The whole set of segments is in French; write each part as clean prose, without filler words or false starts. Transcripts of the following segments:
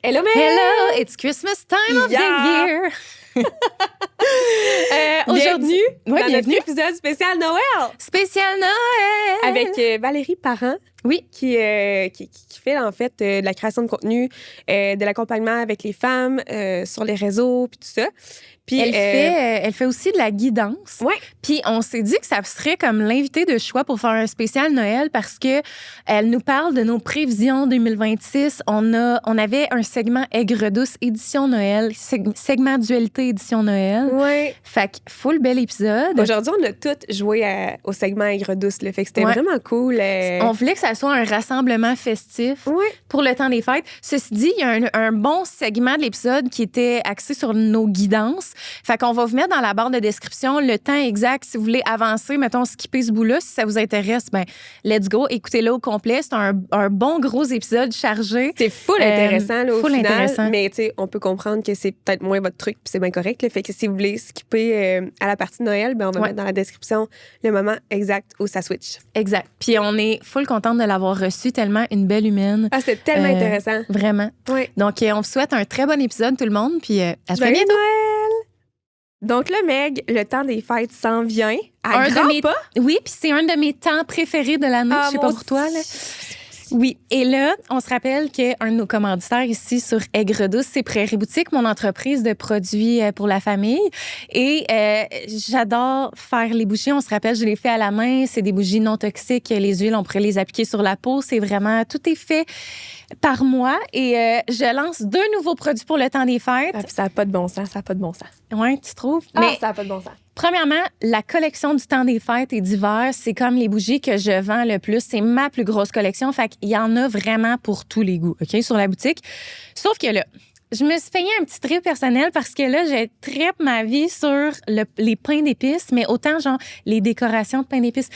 Hello, Meg! Hello, it's Christmas time of the year. Aujourd'hui, bienvenue. notre épisode spécial Noël Spécial Noël. avec Valérie Parent. Oui. Qui fait en fait de la création de contenu, de l'accompagnement avec les femmes sur les réseaux, puis tout ça. Puis Elle fait aussi de la guidance. Ouais. Puis on s'est dit que ça serait comme l'invité de choix pour faire un spécial Noël parce que elle nous parle de nos prévisions 2026. On avait un segment Aigre douce édition Noël, segment dualité édition Noël. Ouais. Fait que full bel épisode. Aujourd'hui, on a toutes joué au segment Aigre douce, là. Fait que c'était vraiment cool. On voulait que ça soit un rassemblement festif pour le temps des fêtes. Ceci dit, il y a un bon segment de l'épisode qui était axé sur nos guidances. Fait qu'on va vous mettre dans la barre de description le temps exact. Si vous voulez avancer, mettons, skipper ce bout-là, si ça vous intéresse, ben let's go. Écoutez-le au complet. C'est un bon gros épisode chargé. C'est full intéressant, là, au full final. Intéressant. Mais, tu sais, on peut comprendre que c'est peut-être moins votre truc, puis c'est bien correct. Là. Fait que si vous voulez skipper à la partie de Noël, ben on va mettre dans la description le moment exact où ça switch. Exact. Puis on est full contente de l'avoir reçu, tellement une belle humaine. Ah, c'était tellement intéressant. Vraiment. Oui. Donc, on vous souhaite un très bon épisode, tout le monde. Puis à très bientôt. Noël! Donc là, Meg, le temps des fêtes s'en vient. À grands pas. Oui, puis c'est un de mes temps préférés de l'année. Je sais pas pour toi, là. Oui. Et là, on se rappelle qu'un de nos commanditaires ici sur Aigre douce, c'est Prairie Boutique, mon entreprise de produits pour la famille. Et j'adore faire les bougies. On se rappelle, je les fais à la main. C'est des bougies non toxiques. Les huiles, on pourrait les appliquer sur la peau. C'est vraiment, tout est fait par moi. Et je lance 2 nouveaux produits pour le temps des fêtes. Ah, ça n'a pas de bon sens, ça n'a pas de bon sens. Oui, tu trouves? Mais ça n'a pas de bon sens. Premièrement, la collection du temps des fêtes et d'hiver, c'est comme les bougies que je vends le plus. C'est ma plus grosse collection. Fait qu'il y en a vraiment pour tous les goûts, OK, sur la boutique. Sauf que là, je me suis payé un petit trip personnel parce que là, je trippe ma vie sur les pains d'épices, mais autant genre les décorations de pain d'épices,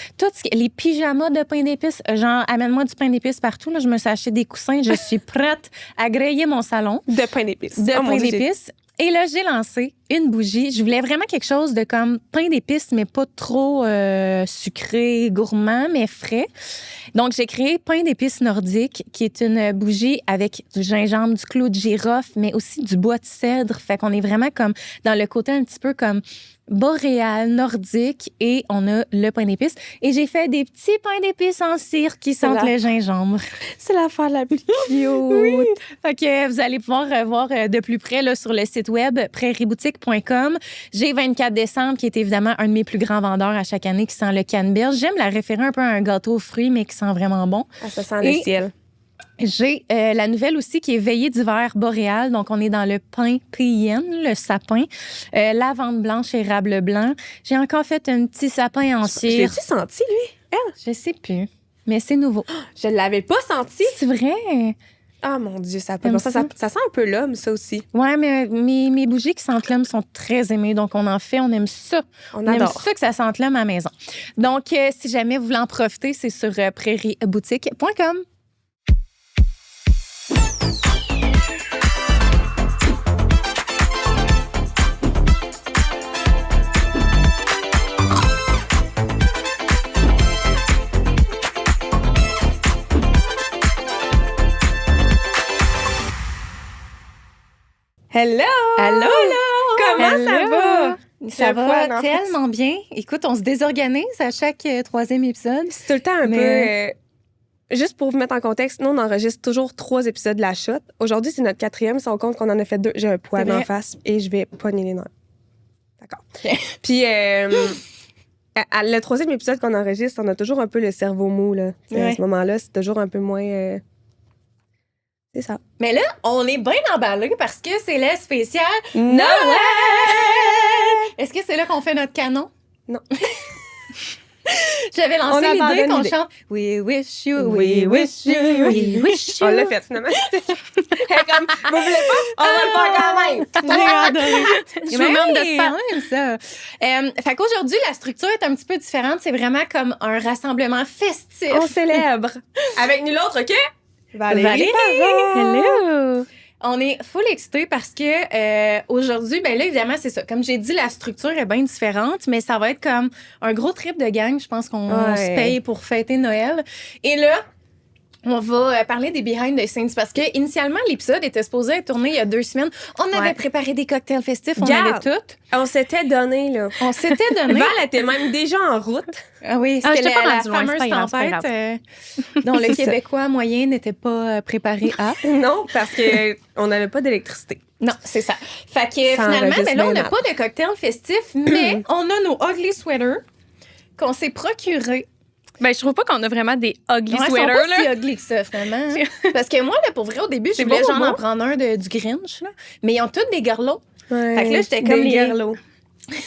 les pyjamas de pain d'épices, genre amène-moi du pain d'épices partout. Là, je me suis acheté des coussins, je suis prête à griller mon salon. De pain d'épices. De pain d'épices. Et là, j'ai lancé une bougie. Je voulais vraiment quelque chose de comme pain d'épices, mais pas trop sucré, gourmand, mais frais. Donc, j'ai créé Pain d'épices nordique, qui est une bougie avec du gingembre, du clou de girofle, mais aussi du bois de cèdre. Fait qu'on est vraiment comme dans le côté un petit peu comme boréal, nordique, et on a le pain d'épices. Et j'ai fait des petits pains d'épices en cire qui sentent le gingembre. C'est l'affaire la plus cute. Oui. Fait que vous allez pouvoir voir de plus près là, sur le site web prairieboutique.com. J'ai 24 décembre, qui est évidemment un de mes plus grands vendeurs à chaque année, qui sent le canneberge. J'aime la référer un peu à un gâteau aux fruits, mais qui sent vraiment bon. Ah, ça sent le ciel. J'ai la nouvelle aussi qui est veillée d'hiver boréal. Donc, on est dans le pain PIN, le sapin. Lavande blanche, érable blanc. J'ai encore fait un petit sapin en cire. Je l'ai-tu senti, lui? Elle? Je sais plus, mais c'est nouveau. Je ne l'avais pas senti. C'est vrai? Ah, mon Dieu, ça sent un peu l'homme, ça aussi. Ouais, mais mes bougies qui sentent l'homme sont très aimées. Donc, on aime ça. On aime ça que ça sente l'homme à la maison. Donc, si jamais vous voulez en profiter, c'est sur prairieboutique.com. Hello! Allô? Comment ça va? Ça va tellement bien. Écoute, on se désorganise à chaque 3e épisode. C'est tout le temps un peu... juste pour vous mettre en contexte, nous, on enregistre toujours 3 épisodes de la shot. Aujourd'hui, c'est notre 4e, sans compte qu'on en a fait 2. J'ai un poil en face et je vais pogner les nerfs. D'accord. Puis, le 3e épisode qu'on enregistre, on a toujours un peu le cerveau mou, là. À ce moment-là, c'est toujours un peu moins... C'est ça. Mais là, on est bien emballés parce que c'est le spécial Noël! Est-ce que c'est là qu'on fait notre canon? Non. J'avais lancé l'idée qu'on chante We wish you, we wish you, we wish you. On l'a fait, finalement. Comme, vous voulez pas? On va le faire quand même. J'ai adoré. Je vous demande de se parler, ça. Fait qu'aujourd'hui, la structure est un petit peu différente. C'est vraiment comme un rassemblement festif. On célèbre. Avec nul autre que... Valérie. Hello. On est full excités parce que aujourd'hui, ben là, évidemment, c'est ça. Comme j'ai dit, la structure est bien différente, mais ça va être comme un gros trip de gang. Je pense qu'on se paye pour fêter Noël. Et là, On va parler des behind the scenes parce que initialement l'épisode était supposé être tourné il y a 2 semaines. On avait préparé des cocktails festifs, on avait tout. On s'était donné, là. On s'était donné. Val était même déjà en route. Ah oui, c'était j'étais pas la rendue loin, fameuse c'est pas grave, tempête dont le Québécois moyen n'était pas préparé à. Non, parce qu'on n'avait pas d'électricité. Non, c'est ça. Fait que Ça finalement, enregistre mais là, on bien n'a mal. pas de cocktail festif, mais on a nos ugly sweaters qu'on s'est procurés. Ben, je trouve pas qu'on a vraiment des ugly Ouais, ils sont sweaters, pas là. si ugly que ça, finalement. Parce que moi, là, pour vrai, au début, je C'est voulais beau, genre beau. en prendre un du Grinch, là. Mais ils ont tous des garlots. Ouais. Fait que là, j'étais comme Des les- garlots.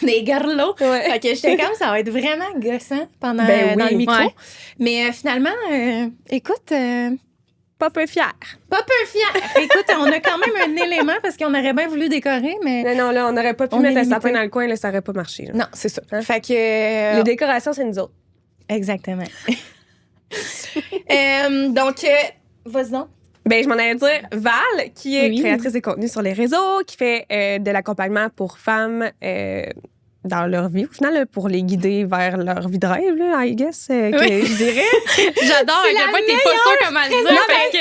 Des garlots. Ouais. Fait que j'étais comme, ça va être vraiment gossant pendant Ben oui. dans le micro. Ouais. Mais finalement, écoute, Pas peu fier. pas peu fière. Écoute, on a quand même un élément parce qu'on aurait bien voulu décorer, mais... Non, là, on n'aurait pas pu On mettre est un sapin limité. dans le coin, là, ça n'aurait pas marché. là. Non, c'est ça. Hein? Fait que... Les décorations, c'est nous autres. Exactement. Donc, vas-y donc. Ben, je m'en allais dire Val, qui est Oui. créatrice de contenu sur les réseaux, qui fait de l'accompagnement pour femmes dans leur vie, au final, là, pour les guider vers leur vie de rêve, là, I guess, que Oui. je dirais. J'adore à quel point t'es pas sûre comment le dire. Non, parce que...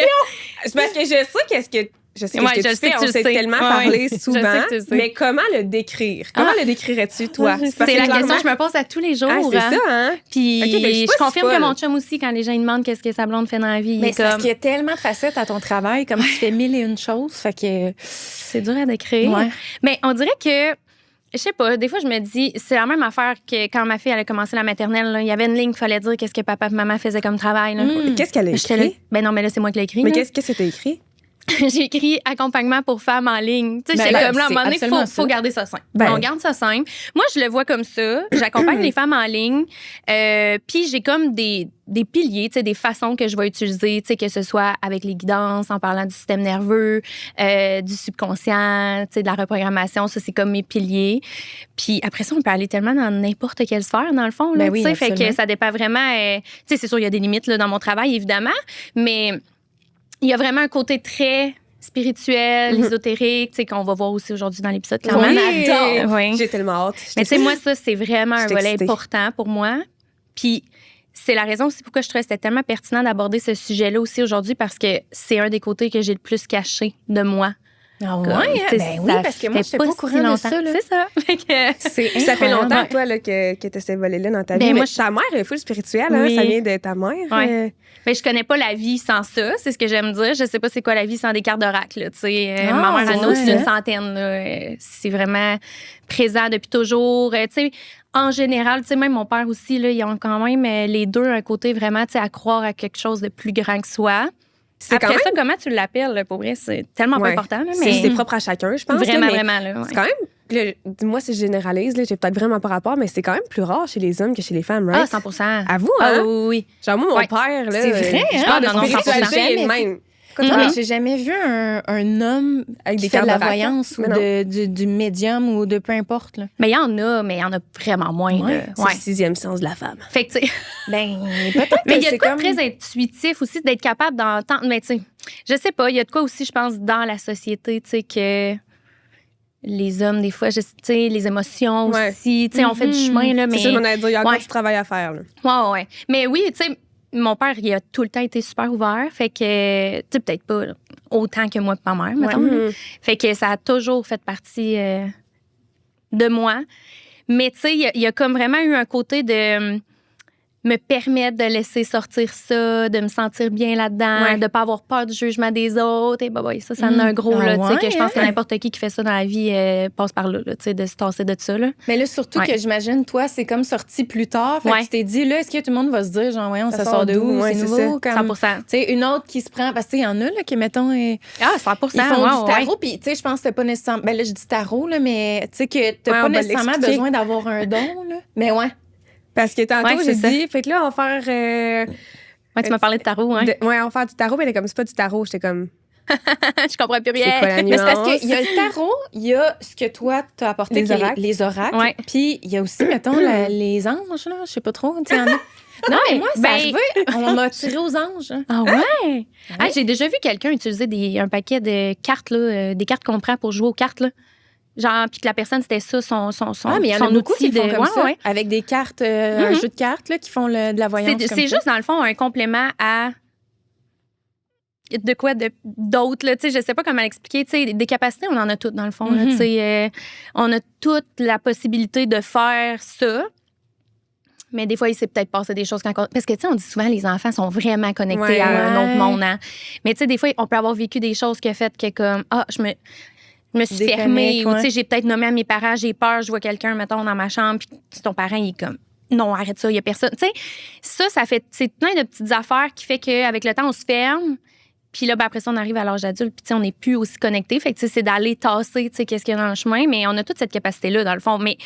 C'est parce que je sais qu'est-ce que... Je sais Ouais, qu'est-ce que je tu sais fais, que tu on le s'est sais. tellement Ouais, parlé je souvent, sais que tu le sais. mais comment le décrire? Comment le décrirais-tu, toi? Parce C'est que la question clairement- que je me pose à tous les jours. Ah, c'est hein. ça, hein? Puis Ok, ben, je suis pas je confirme si que folle. mon chum aussi, quand les gens ils demandent qu'est-ce que sa blonde fait dans la vie, il Mais est c'est parce comme... qu'il y a tellement de facettes à ton travail, comme tu fais 1001 choses, fait que... C'est dur à décrire. Ouais. Mais on dirait que, je sais pas, des fois, je me dis, c'est la même affaire que quand ma fille elle a commencé la maternelle. Là, il y avait une ligne qu'il fallait dire qu'est-ce que papa et maman faisaient comme travail. Là. Qu'est-ce qu'elle a J'étais là, écrit? ben non, mais là, c'est moi qui l'ai écrit. Mais là. qu'est-ce que t'as écrit? J'ai écrit accompagnement pour femmes en ligne. Tu sais, Ben, j'étais ben, comme là, à un c'est moment donné, absolument faut ça. garder ça simple. Ben. On garde ça simple. Moi, je le vois comme ça. J'accompagne les femmes en ligne. Puis j'ai comme des piliers, tu sais, des façons que je vais utiliser, tu sais, que ce soit avec les guidances, en parlant du système nerveux, du subconscient, tu sais, de la reprogrammation. Ça, c'est comme mes piliers. Puis après ça, on peut aller tellement dans n'importe quelle sphère, dans le fond. Là, Ben oui, tu sais, fait que absolument. ça dépend vraiment. Tu sais, c'est sûr, il y a des limites là, dans mon travail, évidemment. Mais il y a vraiment un côté très spirituel, ésotérique, tu sais, qu'on va voir aussi aujourd'hui dans l'épisode, clairement. Oui. Adore. Oui. J'ai tellement hâte. Mais tu sais, moi, ça, c'est vraiment un J'étais volet excitée. important pour moi. Puis c'est la raison aussi pourquoi je trouvais que c'était tellement pertinent d'aborder ce sujet-là aussi aujourd'hui, parce que c'est un des côtés que j'ai le plus caché de moi. Ah Comme, ouais? tu sais, Ben oui, ça parce que moi, fait je suis pas au si courant de longtemps. ça, là. C'est ça. Fait que- C'est Puis ça fait incroyable. longtemps, toi, là, que tu ces volets-là dans ta vie. Ben, Mais moi, ta mère est full spirituelle, hein? Oui. Ça vient de ta mère. Ouais. Ben, je connais pas la vie sans ça, c'est ce que j'aime dire. Je sais pas c'est quoi la vie sans des cartes d'oracle. Là, tu sais. Ah, Ma mère en a aussi ouais. une centaine. Là. C'est vraiment présent depuis toujours. Tu sais, en général, tu sais, même mon père aussi, là, ils ont quand même les deux un côté vraiment, tu sais, à croire à quelque chose de plus grand que soi. C'est Après quand même... ça, comment tu l'appelles, là, pour vrai, c'est tellement Ouais. pas important. Là, C'est mais c'est propre à chacun, je pense. là, vraiment, mais vraiment. Là, ouais. C'est quand même... là, dis-moi si je généralise, là, j'ai peut-être vraiment pas rapport, mais c'est quand même plus rare chez les hommes que chez les femmes, Ah, right? 100%. À vous, Ah hein? oui, oui. Genre, moi, mon Ouais. père, là... C'est vrai, je hein? parle Ah, non, de non, spiritualité 100%. et même. Non, Mhm. mais j'ai jamais vu un homme Avec qui des fait de la cartes d'oracle, voyance ou mais non. du médium ou de peu importe. Là. Mais il y en a, mais il y en a vraiment moins. Ouais, là. C'est Ouais. le 6e sens de la femme. Fait que, tu sais, Ben, peut-être mais que il y a c'est de quoi de comme... très intuitif aussi, d'être capable d'entendre. Mais tu sais, je sais pas, il y a de quoi aussi, je pense, dans la société, tu sais, que les hommes, des fois, tu sais, les émotions Ouais. aussi, tu sais, on fait du chemin, là, mais. C'est ça, on a dit, il y a encore Ouais. du travail à faire, là. Ouais, ouais. Mais oui, tu sais, mon père, il a tout le temps été super ouvert. Fait que, tu sais, peut-être pas là, autant que moi et ma mère, mettons. là. Mhm. Fait que ça a toujours fait partie de moi. Mais tu sais, il y a comme vraiment eu un côté de me permettre de laisser sortir ça, de me sentir bien là-dedans, Ouais. de pas avoir peur du jugement des autres. Et bah, ça en a un gros, Ah là, tu sais, ouais, que je pense que hein? n'importe qui fait ça dans la vie passe par là, tu sais, de se tasser de ça, là. Mais là, surtout Ouais. que j'imagine, toi, c'est comme sorti plus tard. Fait que Ouais. tu t'es dit, là, est-ce que tout le monde va se dire, genre, voyons, ça Ça sort de où? Ouais, C'est c'est nouveau? ça. Comme... 100%. Tu sais, une autre qui se prend... Parce qu'il y en a, là, qui, mettons... Ah, 100%. Ils font ouais, du ouais. tarot, puis tu sais, je pense que t'as pas nécessairement... Ben là, je dis tarot, là, mais tu sais que t'as Ouais, pas on va nécessairement l'expliquer. besoin d'avoir un don, là. Mais ouais. Parce que tantôt, Ouais, j'ai c'est ça. dit, fait que là, on va faire... Ouais, tu m'as parlé de tarot, hein? ouais, on va faire du tarot, mais comme c'est pas du tarot, j'étais comme... Je comprends plus rien. C'est quoi la Mais c'est parce nuance? qu'il y a le tarot, il y a ce que toi, t'as apporté, Les qui est oracles. les oracles. Ouais. Puis il y a aussi, mettons, les anges, là. Je sais pas trop. Tu sais, il y en a... Non, mais moi, ça Ben- arrivé, on m'a tiré aux anges. hein. Ah ouais? Ah, j'ai déjà vu quelqu'un utiliser un paquet de cartes, là, des cartes qu'on prend pour jouer aux cartes. Là. Genre, puis que la personne, c'était ça, son Ah, mais il y en son a beaucoup outil qui font de... comme Ouais, ça, ouais. avec des cartes, un jeu de cartes, là, qui font de la voyance. C'est comme c'est ça. juste, dans le fond, un complément à de quoi d'autre, là, tu sais, je sais pas comment l'expliquer, tu sais, des capacités, on en a toutes, dans le fond, là, tu sais, on a toute la possibilité de faire ça, mais des fois, il s'est peut-être passé des choses parce que, tu sais, on dit souvent, les enfants sont vraiment connectés à un autre monde, hein? Mais, tu sais, des fois, on peut avoir vécu des choses qui ont fait que, comme, je me suis fermée, ou, tu sais, j'ai peut-être nommé à mes parents, j'ai peur, je vois quelqu'un, mettons, dans ma chambre, puis ton parent, il est comme, non, arrête ça, il y a personne. Tu sais, ça fait, c'est plein de petites affaires qui fait qu'avec le temps, on se ferme. Puis là, ben après ça, on arrive à l'âge adulte, puis on n'est plus aussi connecté. Fait que c'est d'aller tasser, qu'est-ce qu'il y a dans le chemin, mais on a toute cette capacité-là, dans le fond. Mais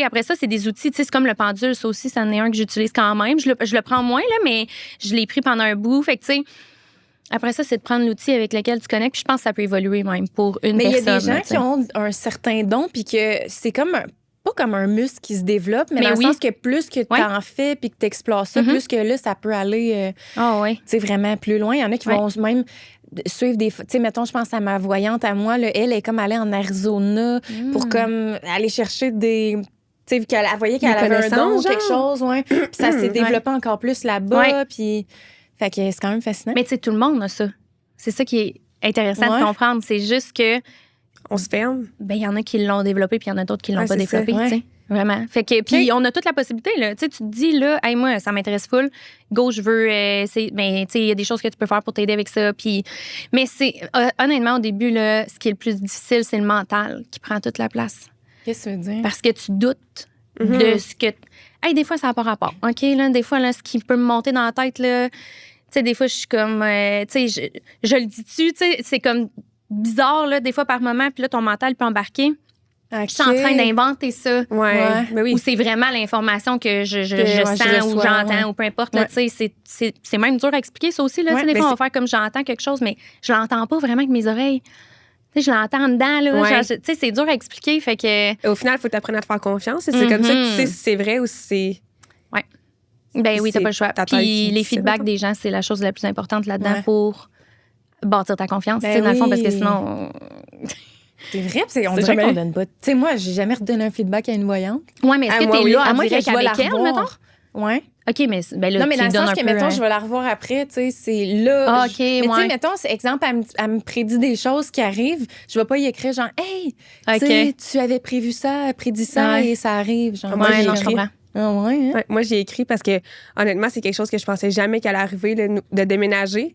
après ça, c'est des outils, c'est comme le pendule, ça aussi, c'en est un que j'utilise quand même. Je le prends moins, là, mais je l'ai pris pendant un bout. Fait que, tu sais, après ça, c'est de prendre l'outil avec lequel tu connectes. Puis je pense que ça peut évoluer même pour une personne. Mais il y a des gens qui ont un certain don, puis que c'est comme pas comme un muscle qui se développe, mais dans le sens que plus que tu en fais puis que tu explores ça, plus que là, ça peut aller vraiment plus loin. Il y en a qui vont même suivre des... Tu sais, mettons, je pense à ma voyante à moi, là, elle est comme allée en Arizona pour comme aller chercher des... Tu sais, vu qu'elle voyait qu'elle avait un don ou quelque chose, puis ça s'est développé encore plus là-bas, puis... Fait que c'est quand même fascinant. Mais tu sais, tout le monde a ça. C'est ça qui est intéressant de comprendre. C'est juste que... On se ferme. Ben, il y en a qui l'ont développé, puis il y en a d'autres qui l'ont pas développé, tu sais. Vraiment. Fait que, puis on a toute la possibilité, là. Tu sais, tu te dis, là, hey, moi, ça m'intéresse full. Go, je veux. Ben, tu sais, il y a des choses que tu peux faire pour t'aider avec ça. Puis, mais c'est, honnêtement, au début, là, ce qui est le plus difficile, c'est le mental qui prend toute la place. Qu'est-ce que ça veut dire? Parce que tu doutes de ce que. Hey, des fois, ça n'a pas rapport. OK, là, des fois, là, ce qui peut me monter dans la tête, là. Tu sais, des fois, je suis comme. Tu sais, je le dis-tu, tu sais, c'est comme bizarre, là, des fois par moment, puis là, ton mental peut embarquer. Okay. Je suis en train d'inventer ça. Mais oui. Ou c'est vraiment l'information que je sens ou j'entends, ou peu importe. Là, c'est même dur à expliquer, ça aussi. Là, des fois, on va faire comme j'entends quelque chose, mais je l'entends pas vraiment avec mes oreilles. Je l'entends dedans. Là, c'est dur à expliquer. Fait que... Au final, il faut t'apprendre à te faire confiance. C'est comme ça que tu sais si c'est vrai ou si c'est... Ouais. Ben oui, t'as pas le choix. Puis les feedbacks des gens, c'est la chose la plus importante là-dedans pour bâtir ta confiance, dans le fond, parce que sinon... C'est vrai, on dirait qu'on donne pas... Tu sais, moi, j'ai jamais redonné un feedback à une voyante. Oui, mais est-ce que t'es là en direct avec elle, mettons? Oui. OK, mais là, non, mais dans le sens que, mettons, je vais la revoir après, tu sais, c'est là. OK, mais tu sais, mettons, exemple, elle me prédit des choses qui arrivent, je vais pas y écrire genre, hey, tu avais prévu ça, prédit ça et ça arrive. Genre, moi, je comprends. Moi, j'ai écrit parce que, honnêtement, c'est quelque chose que je pensais jamais qu'elle allait arriver, de déménager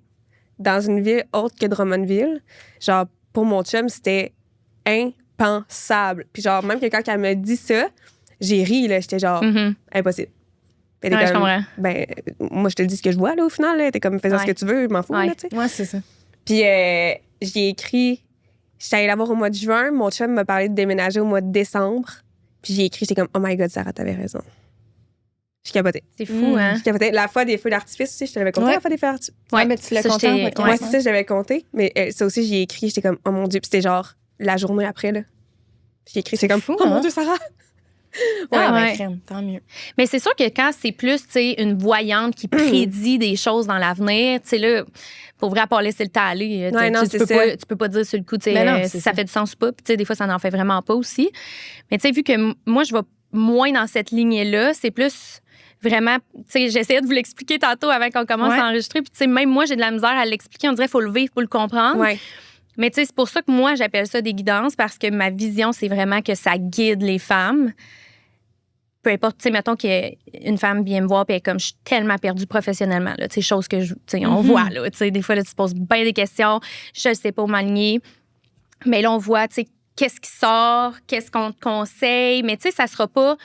dans une ville autre que Drummondville. Genre, pour mon chum, c'était impensable. Puis genre, même que quand elle m'a dit ça, j'ai ri, là. J'étais genre, impossible. Je comprends. Ben, moi, je te dis ce que je vois, là, au final. Là. T'es comme, fais ce que tu veux, je m'en fous, là, tu sais. Ouais, c'est ça. Puis j'ai écrit, j'étais allée la voir au mois de juin. Mon chum m'a parlé de déménager au mois de décembre. Puis j'ai écrit, j'étais comme, oh my God, Sarah, t'avais raison. Je capotais. C'est fou, hein? Je capotais. La fois des feux d'artifice, tu sais, je te l'avais compté, la fois des feux d'artifice. Ouais, mais tu l'as compté. Ouais, c'est ça, je l'avais compté. Mais ça aussi, j'y ai écrit, j'étais comme, oh mon Dieu. Puis c'était genre la journée après, là. J'ai écrit, c'est comme, fou, oh mon Dieu, Sarah. Crème, tant mieux. Mais c'est sûr que quand c'est plus, tu sais, une voyante qui prédit des choses dans l'avenir, tu sais, là, pour vrai, à part laisser le temps aller, tu peux pas dire sur le coup, tu sais, si ça fait du sens ou pas. Puis, tu sais, des fois, ça n'en fait vraiment pas aussi. Mais, tu sais, vu que moi, je vais moins dans cette lignée-là, c'est plus vraiment, tu sais, j'essayais de vous l'expliquer tantôt avant qu'on commence à enregistrer. Puis, tu sais, même moi, j'ai de la misère à l'expliquer. On dirait qu'il faut le vivre pour le comprendre. Ouais. Mais, tu sais, c'est pour ça que moi, j'appelle ça des guidances, parce que ma vision, c'est vraiment que ça guide les femmes. Peu importe, tu sais, mettons qu'une femme vient me voir et elle est comme, je suis tellement perdue professionnellement, là, tu sais, chose que, tu sais, on voit, là, tu sais, des fois, là, tu te poses bien des questions, je ne sais pas où m'aligner. Mais là, on voit, tu sais, qu'est-ce qui sort, qu'est-ce qu'on te conseille, mais, tu sais, ça sera pas,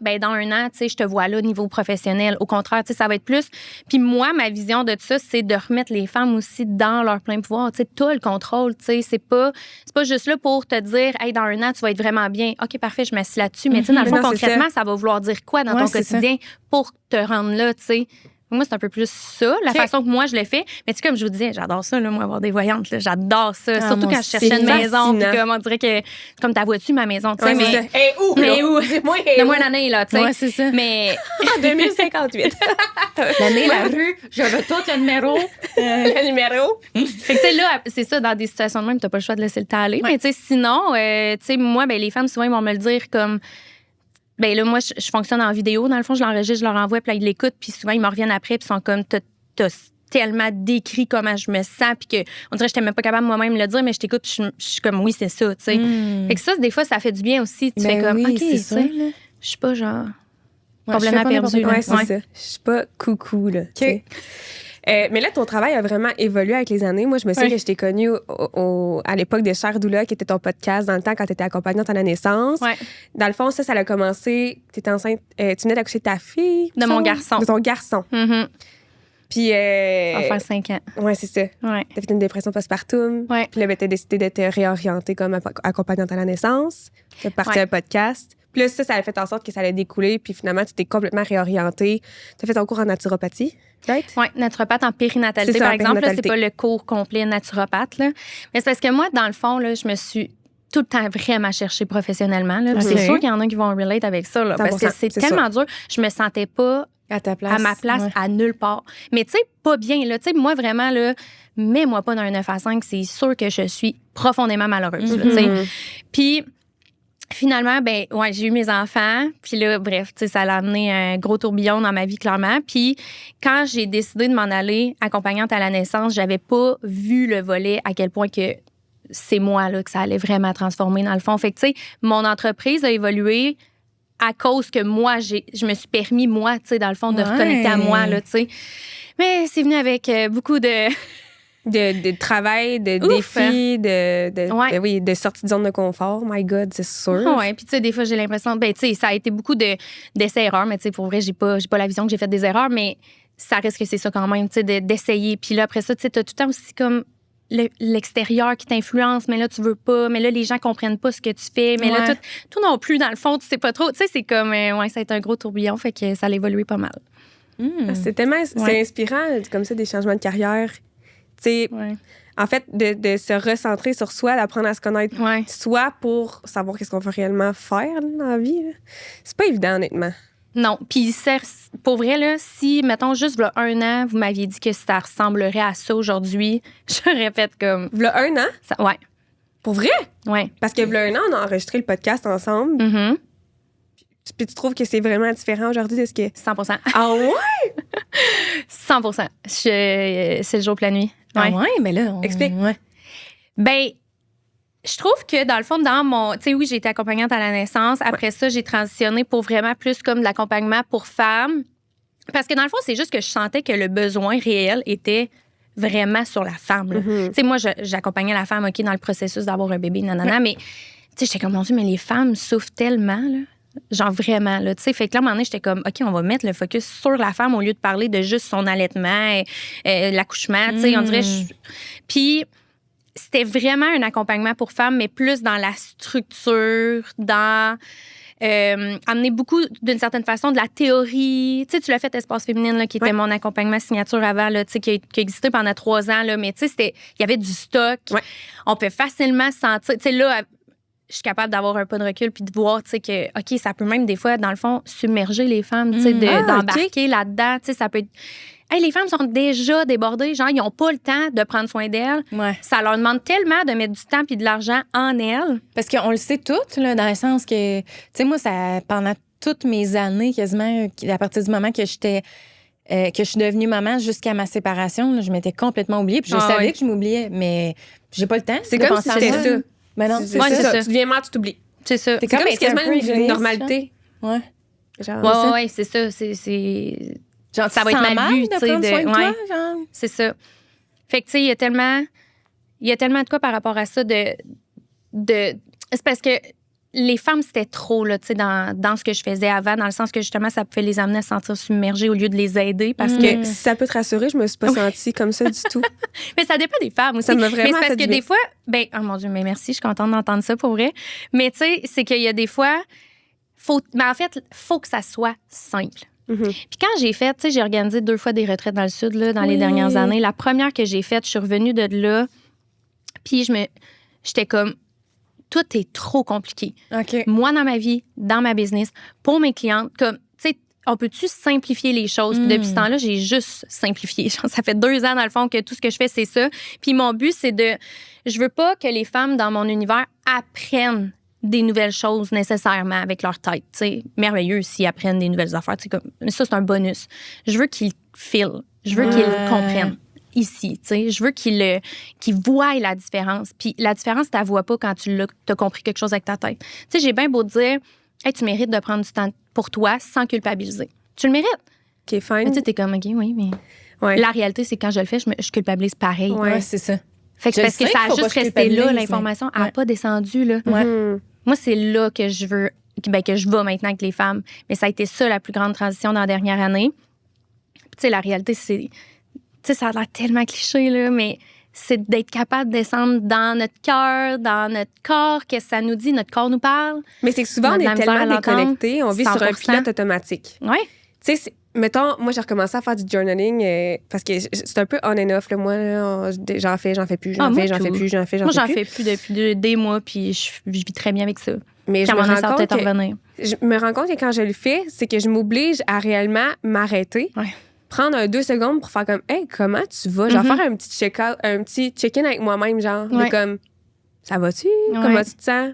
ben dans un an, tu sais, je te vois là au niveau professionnel. Au contraire, tu sais, ça va être plus. Puis moi, ma vision de ça, c'est de remettre les femmes aussi dans leur plein pouvoir. Tu sais, t'as le contrôle, tu sais, c'est pas juste là pour te dire, hey, dans un an, tu vas être vraiment bien. OK, parfait, je m'assis là-dessus. Mais tu sais, dans le fond, concrètement, ça va vouloir dire quoi dans ton quotidien pour te rendre là, tu sais. Moi, c'est un peu plus ça, la façon que moi, je le fais. Mais tu sais, comme je vous disais, j'adore ça, là, moi, avoir des voyantes. Là, j'adore ça. Surtout quand je cherchais une maison. Puis comme on dirait que... Comme ta vois-tu, ma maison, tu sais. Mais où? Mais où? Dis-moi, donne-moi une année, là, tu sais. Ouais, c'est ça. Mais... En 2058. L'année, la rue, je veux tout le numéro. Le numéro. Fait que, tu sais, là, c'est ça, dans des situations de même, t'as pas le choix de laisser le temps aller. Mais, tu sais, sinon, tu sais, moi, ben les femmes, souvent, ils vont me le dire comme... Ben là, moi, je fonctionne en vidéo. Dans le fond, je l'enregistre, je leur envoie, puis là, ils l'écoutent, puis souvent, ils me reviennent après, puis ils sont comme, t'as tellement décrit comment je me sens, puis que on dirait que j'étais même pas capable moi-même de le dire, mais je t'écoute, puis je suis comme, oui, c'est ça, tu sais. Fait que ça, des fois, ça fait du bien aussi. Tu fais comme, OK, tu sais, je suis pas genre complètement perdue. Ouais, c'est ça. Je suis pas coucou, là. OK. Mais là, ton travail a vraiment évolué avec les années. Moi, je me souviens que je t'ai connue à l'époque de Chère Doula, qui était ton podcast dans le temps quand tu étais accompagnante à la naissance. Ouais. Dans le fond, ça a commencé. Tu étais enceinte. Tu venais d'accoucher de ta fille. De mon garçon. De ton garçon. Puis. Ça va faire 5 ans. Ouais, c'est ça. Ouais. T'as fait une dépression postpartum. Ouais. Puis là, ben, t'as décidé de te réorienter comme accompagnante à la naissance. T'as parti un podcast. Puis là, ça a fait en sorte que ça allait découler. Puis finalement, tu t'es complètement réorientée. T'as fait ton cours en naturopathie, right? Oui, naturopathe en périnatalité, C'est ça, par en exemple. Là, c'est périnatalité. pas le cours complet naturopathe. Là. Mais c'est parce que moi, dans le fond, là, je me suis tout le temps vraiment cherchée professionnellement. Là. Puis C'est sûr qu'il y en a qui vont relate avec ça. Là, parce que 100%, c'est c'est tellement dur. Je me sentais pas À ta place. à ma place à nulle part. Mais tu sais, pas bien. Là. Tu sais, moi, vraiment, là, mets-moi pas dans un 9 à 5, c'est sûr que je suis profondément malheureuse. Là, tu sais. Puis finalement, ben ouais, j'ai eu mes enfants. Puis là, bref, tu sais, ça a amené un gros tourbillon dans ma vie, clairement. Puis quand j'ai décidé de m'en aller accompagnante à la naissance, j'avais pas vu le volet à quel point que c'est moi là, que ça allait vraiment transformer dans le fond. Fait que, tu sais, mon entreprise a évolué à cause que moi, je me suis permis, moi, tu sais, dans le fond, de reconnecter à moi, là, tu sais. Mais c'est venu avec beaucoup de... De travail, de Ouf, défis, de sortie de zone de confort. My God, c'est sûr. Oui, puis tu sais, des fois, j'ai l'impression, ben, tu sais, ça a été beaucoup d'essais-erreurs, mais tu sais, pour vrai, j'ai pas la vision que j'ai fait des erreurs, mais ça reste que c'est ça quand même, tu sais, d'essayer. Puis là, après ça, tu sais, t'as tout le temps aussi comme l'extérieur qui t'influence, mais là, tu veux pas, mais là, les gens comprennent pas ce que tu fais, mais là, tout non plus, dans le fond, tu sais pas trop. Tu sais, c'est comme, ça a été un gros tourbillon, fait que ça a évolué pas mal. C'est tellement c'est inspirant, comme ça, des changements de carrière. Tu sais, en fait, de se recentrer sur soi, d'apprendre à se connaître soi pour savoir qu'est-ce qu'on veut réellement faire là, dans la vie. Là. C'est pas évident, honnêtement. Non. Puis, pour vrai, là, si, mettons, juste là, 1 an, vous m'aviez dit que ça ressemblerait à ça aujourd'hui, j'aurais fait comme. V'là 1 an? Ouais. Pour vrai? Ouais. Parce que v'là 1 an, on a enregistré le podcast ensemble. Puis tu trouves que c'est vraiment différent aujourd'hui de ce que... 100%. Ah ouais? 100%. C'est le jour plein nuit. Ah ouais, mais là... Explique. Ben, je trouve que dans le fond, dans mon... Tu sais, oui, j'ai été accompagnante à la naissance. Après ça, j'ai transitionné pour vraiment plus comme de l'accompagnement pour femmes. Parce que dans le fond, c'est juste que je sentais que le besoin réel était vraiment sur la femme. Tu sais, moi, j'accompagnais la femme, OK, dans le processus d'avoir un bébé, nanana, mais tu sais, j'étais comme, mon Dieu, mais les femmes souffrent tellement, là. Genre vraiment, là, tu sais. Fait que là, à un moment donné, j'étais comme, OK, on va mettre le focus sur la femme au lieu de parler de juste son allaitement, l'accouchement, tu sais. On dirait... Puis, c'était vraiment un accompagnement pour femmes, mais plus dans la structure, dans... amener beaucoup, d'une certaine façon, de la théorie. Tu sais, tu l'as fait Espace Féminine, là, qui était mon accompagnement signature avant, là, tu sais, qui a existé pendant 3 ans, là, mais tu sais, il y avait du stock. On peut facilement sentir... Tu sais, là... Je suis capable d'avoir un pas de recul puis de voir, tu sais, que, OK, ça peut même des fois, dans le fond, submerger les femmes, tu sais, d'embarquer là-dedans. Tu sais, ça peut être... Hey, les femmes sont déjà débordées. Genre, ils n'ont pas le temps de prendre soin d'elles. Ça leur demande tellement de mettre du temps puis de l'argent en elles. Parce qu'on le sait toutes, là, dans le sens que, tu sais, moi, ça, pendant toutes mes années, quasiment, à partir du moment que j'étais... que je suis devenue maman jusqu'à ma séparation, là, je m'étais complètement oubliée. Puis je savais que je m'oubliais, mais j'ai pas le temps. C'est comme si c'était ça. Mais non, c'est ça. Tu deviens mère, tu t'oublies. C'est ça. C'est comme si quasiment une normalité. Ouais. Genre, ouais, c'est ça. C'est... Genre, ça va être mal vu, tu sais. Genre. C'est ça. Fait que, tu sais, il y a tellement de quoi par rapport à ça de... C'est parce que les femmes, c'était trop, là, tu sais, dans ce que je faisais avant, dans le sens que, justement, ça pouvait les amener à se sentir submergées au lieu de les aider, parce que... Si ça peut te rassurer, je me suis pas sentie comme ça du tout. Mais ça dépend des femmes aussi. Ça m'a vraiment mais c'est parce fait que du bien. des fois... Ben, oh mon Dieu, mais merci, je suis contente d'entendre ça, pour vrai. Mais, tu sais, c'est qu'il y a des fois... Mais en fait, faut que ça soit simple. Puis quand j'ai fait... Tu sais, j'ai organisé 2 fois des retraites dans le Sud, là, dans les dernières années. La première que j'ai faite, je suis revenue de là, puis j'étais comme... Tout est trop compliqué. Moi, dans ma vie, dans ma business, pour mes clientes, comme, tu sais, on peut-tu simplifier les choses? Puis depuis ce temps-là, j'ai juste simplifié. Ça fait 2 ans, dans le fond, que tout ce que je fais, c'est ça. Puis mon but, c'est je veux pas que les femmes dans mon univers apprennent des nouvelles choses nécessairement avec leur tête. Tu sais, merveilleux s'ils apprennent des nouvelles affaires. Tu sais, mais ça, c'est un bonus. Je veux qu'ils filent. Je veux qu'ils le comprennent ici, tu sais. Je veux qu'ils voient la différence. Puis la différence, tu la vois pas quand tu as compris quelque chose avec ta tête. Tu sais, j'ai bien beau dire, hey, tu mérites de prendre du temps pour toi sans culpabiliser. Tu le mérites. OK, fine. Mais tu sais, t'es comme, OK, oui, mais la réalité, c'est que quand je le fais, je culpabilise pareil. Ouais, c'est ça. Fait que parce que ça a juste resté là, l'information n'a pas descendu, là. Moi, c'est là que je veux, que je vais maintenant avec les femmes. Mais ça a été ça, la plus grande transition dans la dernière année. Tu sais, la réalité, c'est... Tu sais, ça a l'air tellement cliché, là, mais c'est d'être capable de descendre dans notre cœur, dans notre corps, qu'est-ce que ça nous dit, notre corps nous parle. Mais c'est que souvent, on est tellement déconnectés, on vit sur un pilote automatique. Oui. Tu sais, mettons, moi, j'ai recommencé à faire du journaling parce que c'est un peu on and off. Là. Moi, là, j'en fais plus, j'en fais plus. Moi, j'en fais plus depuis des mois, puis je vis très bien avec ça. Mais je me rends compte que quand je le fais, c'est que je m'oblige à réellement m'arrêter. Ouais. Prendre 2 secondes pour faire comme, hey, comment tu vas? Genre, faire un petit check-in avec moi-même, genre, de comme, ça va-tu? Comment tu te sens?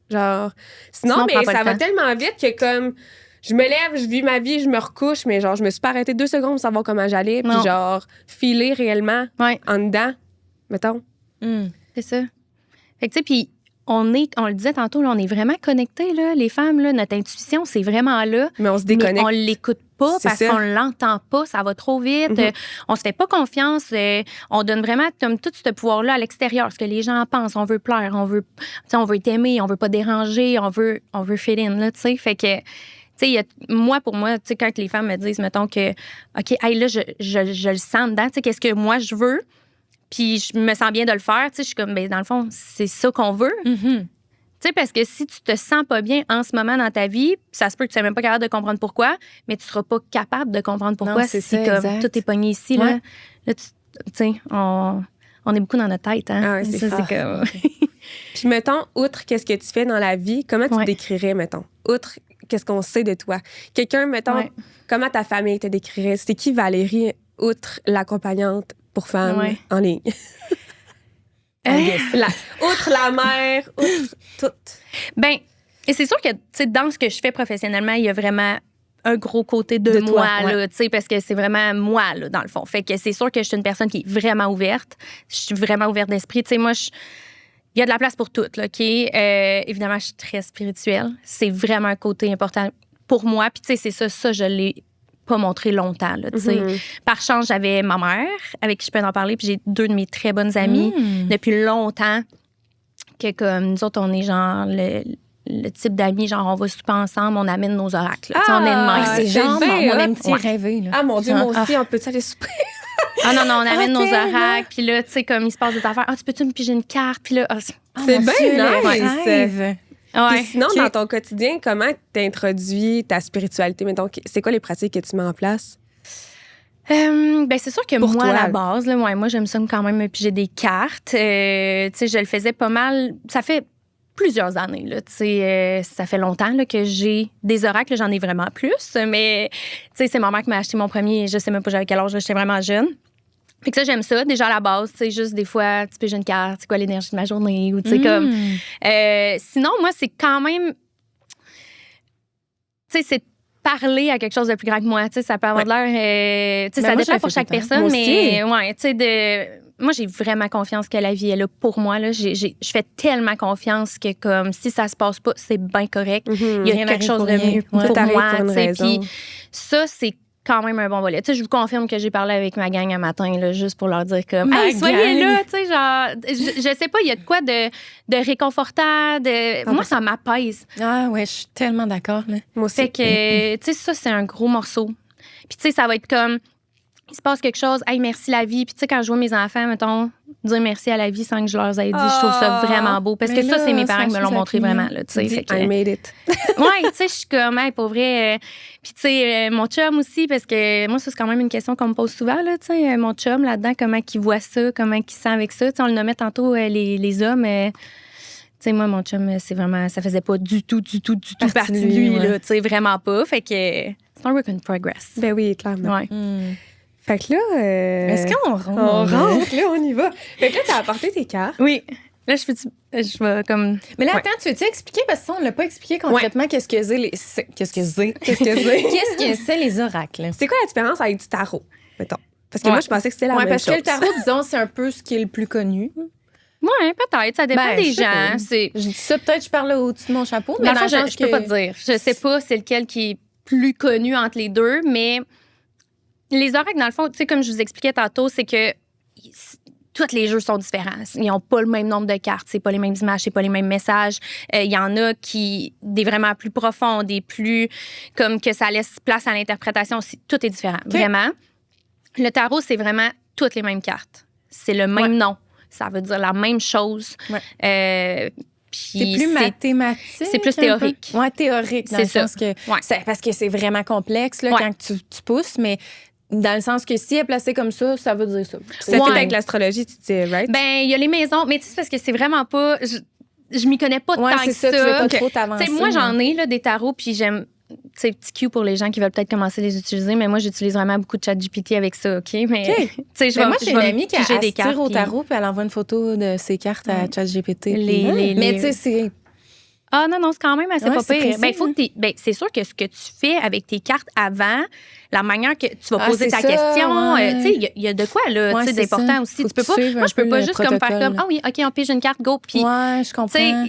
Genre, sinon mais ça va tellement vite que comme, je me lève, je vis ma vie, je me recouche, mais genre, je me suis pas arrêtée 2 secondes pour savoir comment j'allais, puis genre, filer réellement en dedans, mettons. C'est ça. Fait que, tu sais, puis on le disait tantôt, là, on est vraiment connectés, là, les femmes, là, notre intuition, c'est vraiment là. Mais on se déconnecte. Mais on l'écoute pas parce qu'on l'entend pas, ça va trop vite. On se fait pas confiance. On donne vraiment comme tout ce pouvoir-là à l'extérieur, ce que les gens pensent. On veut plaire, on veut être aimé, on veut pas déranger, on veut fit in, là, tu sais. Fait que, tu sais, pour moi, tu sais, quand les femmes me disent, mettons que, OK, hey, là, je le sens dedans, tu sais, qu'est-ce que moi je veux? Puis je me sens bien de le faire, tu sais, je suis comme, ben dans le fond, c'est ça qu'on veut. Tu sais, parce que si tu te sens pas bien en ce moment dans ta vie, ça se peut que tu sois même pas capable de comprendre pourquoi, mais tu seras pas capable de comprendre pourquoi. Non, c'est si ça, comme tout est pogné ici, là. Là, tu sais, on est beaucoup dans notre tête, hein. Ah ouais, c'est ça, c'est comme... Puis mettons, outre qu'est-ce que tu fais dans la vie, comment tu te décrirais, mettons? Outre qu'est-ce qu'on sait de toi? Quelqu'un, mettons, comment ta famille te décrirait? C'est qui Valérie, outre l'accompagnante pour femmes en ligne? Outre la mère, outre tout. Ben, et c'est sûr que, tu sais, dans ce que je fais professionnellement, il y a vraiment un gros côté de moi, toi, là, tu sais, parce que c'est vraiment moi, là, dans le fond. Fait que c'est sûr que je suis une personne qui est vraiment ouverte. Je suis vraiment ouverte d'esprit. Tu sais, moi, il y a de la place pour tout, là, OK? Évidemment, je suis très spirituelle. C'est vraiment un côté important pour moi. Puis, tu sais, c'est ça, je l'ai pas montré longtemps, là, tu sais. Par chance, j'avais ma mère, avec qui je peux en parler, puis j'ai 2 de mes très bonnes amies depuis longtemps, que comme nous autres, on est genre le type d'amis, genre on va souper ensemble, on amène nos oracles. Là, on est de même. C'est genre mon amitié rêvée. Là. Ah mon Dieu, moi aussi, on peut aller souper? Non, on amène nos oracles, puis là, tu sais, comme il se passe des affaires. Tu peux-tu me piger une carte? Puis là, c'est bien nice. Ouais. Et sinon, dans ton quotidien, comment t'introduis ta spiritualité? Mettons, c'est quoi les pratiques que tu mets en place? Ben c'est sûr que pour moi, toi, à la base, là, moi, j'aime ça quand même me piger des cartes. Tu sais, je le faisais pas mal. Ça fait plusieurs années, là. Tu sais, ça fait longtemps là, que j'ai des oracles. J'en ai vraiment plus. Mais, tu sais, c'est ma mère qui m'a acheté mon premier. Je sais même pas j'avais quel âge. J'étais vraiment jeune. Fait que ça, j'aime ça. Déjà, à la base, tu sais, juste des fois, tu piges une carte, c'est quoi l'énergie de ma journée? Ou, tu sais, comme... sinon, moi, c'est quand même... Tu sais, c'est parler à quelque chose de plus grand que moi. Tu sais, ça peut avoir de l'air... tu sais, ça dépend pour chaque personne, mais... Ouais, tu sais, moi, j'ai vraiment confiance que la vie est là pour moi. Là. Je fais tellement confiance que, comme, si ça se passe pas, c'est bien correct. Il y a quelque chose de mieux pour moi. Puis ça, c'est quand même un bon volet. Tu sais, je vous confirme que j'ai parlé avec ma gang un matin, là, juste pour leur dire comme, hey, soyez là, tu sais, genre, je sais pas, il y a de quoi de réconfortant, moi, ça m'apaise. Ah ouais, je suis tellement d'accord, là. Moi aussi. Fait que, tu sais, ça, c'est un gros morceau. Puis, tu sais, ça va être comme, il se passe quelque chose, hey, merci la vie. Puis, tu sais, quand je vois mes enfants, mettons, dire merci à la vie sans que je leur ai dit, je trouve ça vraiment beau. Parce que là, ça, c'est mes parents qui me l'ont montré vraiment, là, tu sais. I made it. Ouais, tu sais, je suis comme, hey, pour vrai. Puis, tu sais, mon chum aussi, parce que moi, ça, c'est quand même une question qu'on me pose souvent, là, tu sais. Mon chum, là-dedans, comment il voit ça, comment il sent avec ça. Tu sais, on le nommait tantôt les hommes. Tu sais, moi, mon chum, c'est vraiment, ça faisait pas du tout partie de lui, là, tu sais, vraiment pas. Fait que c'est un work in progress. Ben oui, clairement. Ouais. Fait que là... Est-ce qu'on rentre? On rentre, là, on y va. Fait que là, t'as apporté tes cartes. Oui. Là, je vais comme... Mais là, attends, tu veux-tu expliquer? Parce que ça, on ne l'a pas expliqué concrètement qu'est-ce que c'est les oracles. C'est quoi la différence avec du tarot, mettons? Parce que moi, je pensais que c'était la même parce chose. que le tarot, disons, c'est un peu ce qui est le plus connu. Ouais, peut-être. Ça dépend des gens. Je dis ça, peut-être je parle au-dessus de mon chapeau. Mais Dans dans le le fond, sens je peux que- pas te dire. Je sais pas c'est lequel qui est plus connu entre les deux, mais les oracles, dans le fond, tu sais, comme je vous expliquais tantôt, c'est que tous les jeux sont différents. Ils n'ont pas le même nombre de cartes, c'est pas les mêmes images, c'est pas les mêmes messages. Il y en a des vraiment plus profonds, des plus comme que ça laisse place à l'interprétation. Tout est différent, vraiment. Le tarot, c'est vraiment toutes les mêmes cartes. C'est le même nom. Ça veut dire la même chose. C'est Puis plus mathématique. c'est plus théorique. Oui, théorique. Dans le ça. sens que parce que c'est vraiment complexe là, quand tu pousses, mais dans le sens que si elle est placée comme ça veut dire ça. Ça fait avec l'astrologie, tu dis, right? Ben, il y a les maisons, mais tu sais, c'est parce que c'est vraiment pas. Je m'y connais pas tant que ça. Tu veux pas trop t'avancer. T'sais, moi, j'en ai là, des tarots, puis j'aime. C'est petit cue pour les gens qui veulent peut-être commencer à les utiliser, mais moi, j'utilise vraiment beaucoup de ChatGPT avec ça, OK? Mais, moi, j'ai une amie qui a des cartes au tarot, puis elle envoie une photo de ses cartes à ChatGPT. Mais tu sais, c'est... Ah non, c'est quand même assez pas pire. Précis, ben, faut que c'est sûr que ce que tu fais avec tes cartes avant, la manière que tu vas poser ta question, tu sais, il y a de quoi là, tu sais, d'important aussi. Tu peux pas, moi, je peux pas juste comme faire comme, oui, OK, on pige une carte, go, puis. Ouais, je comprends.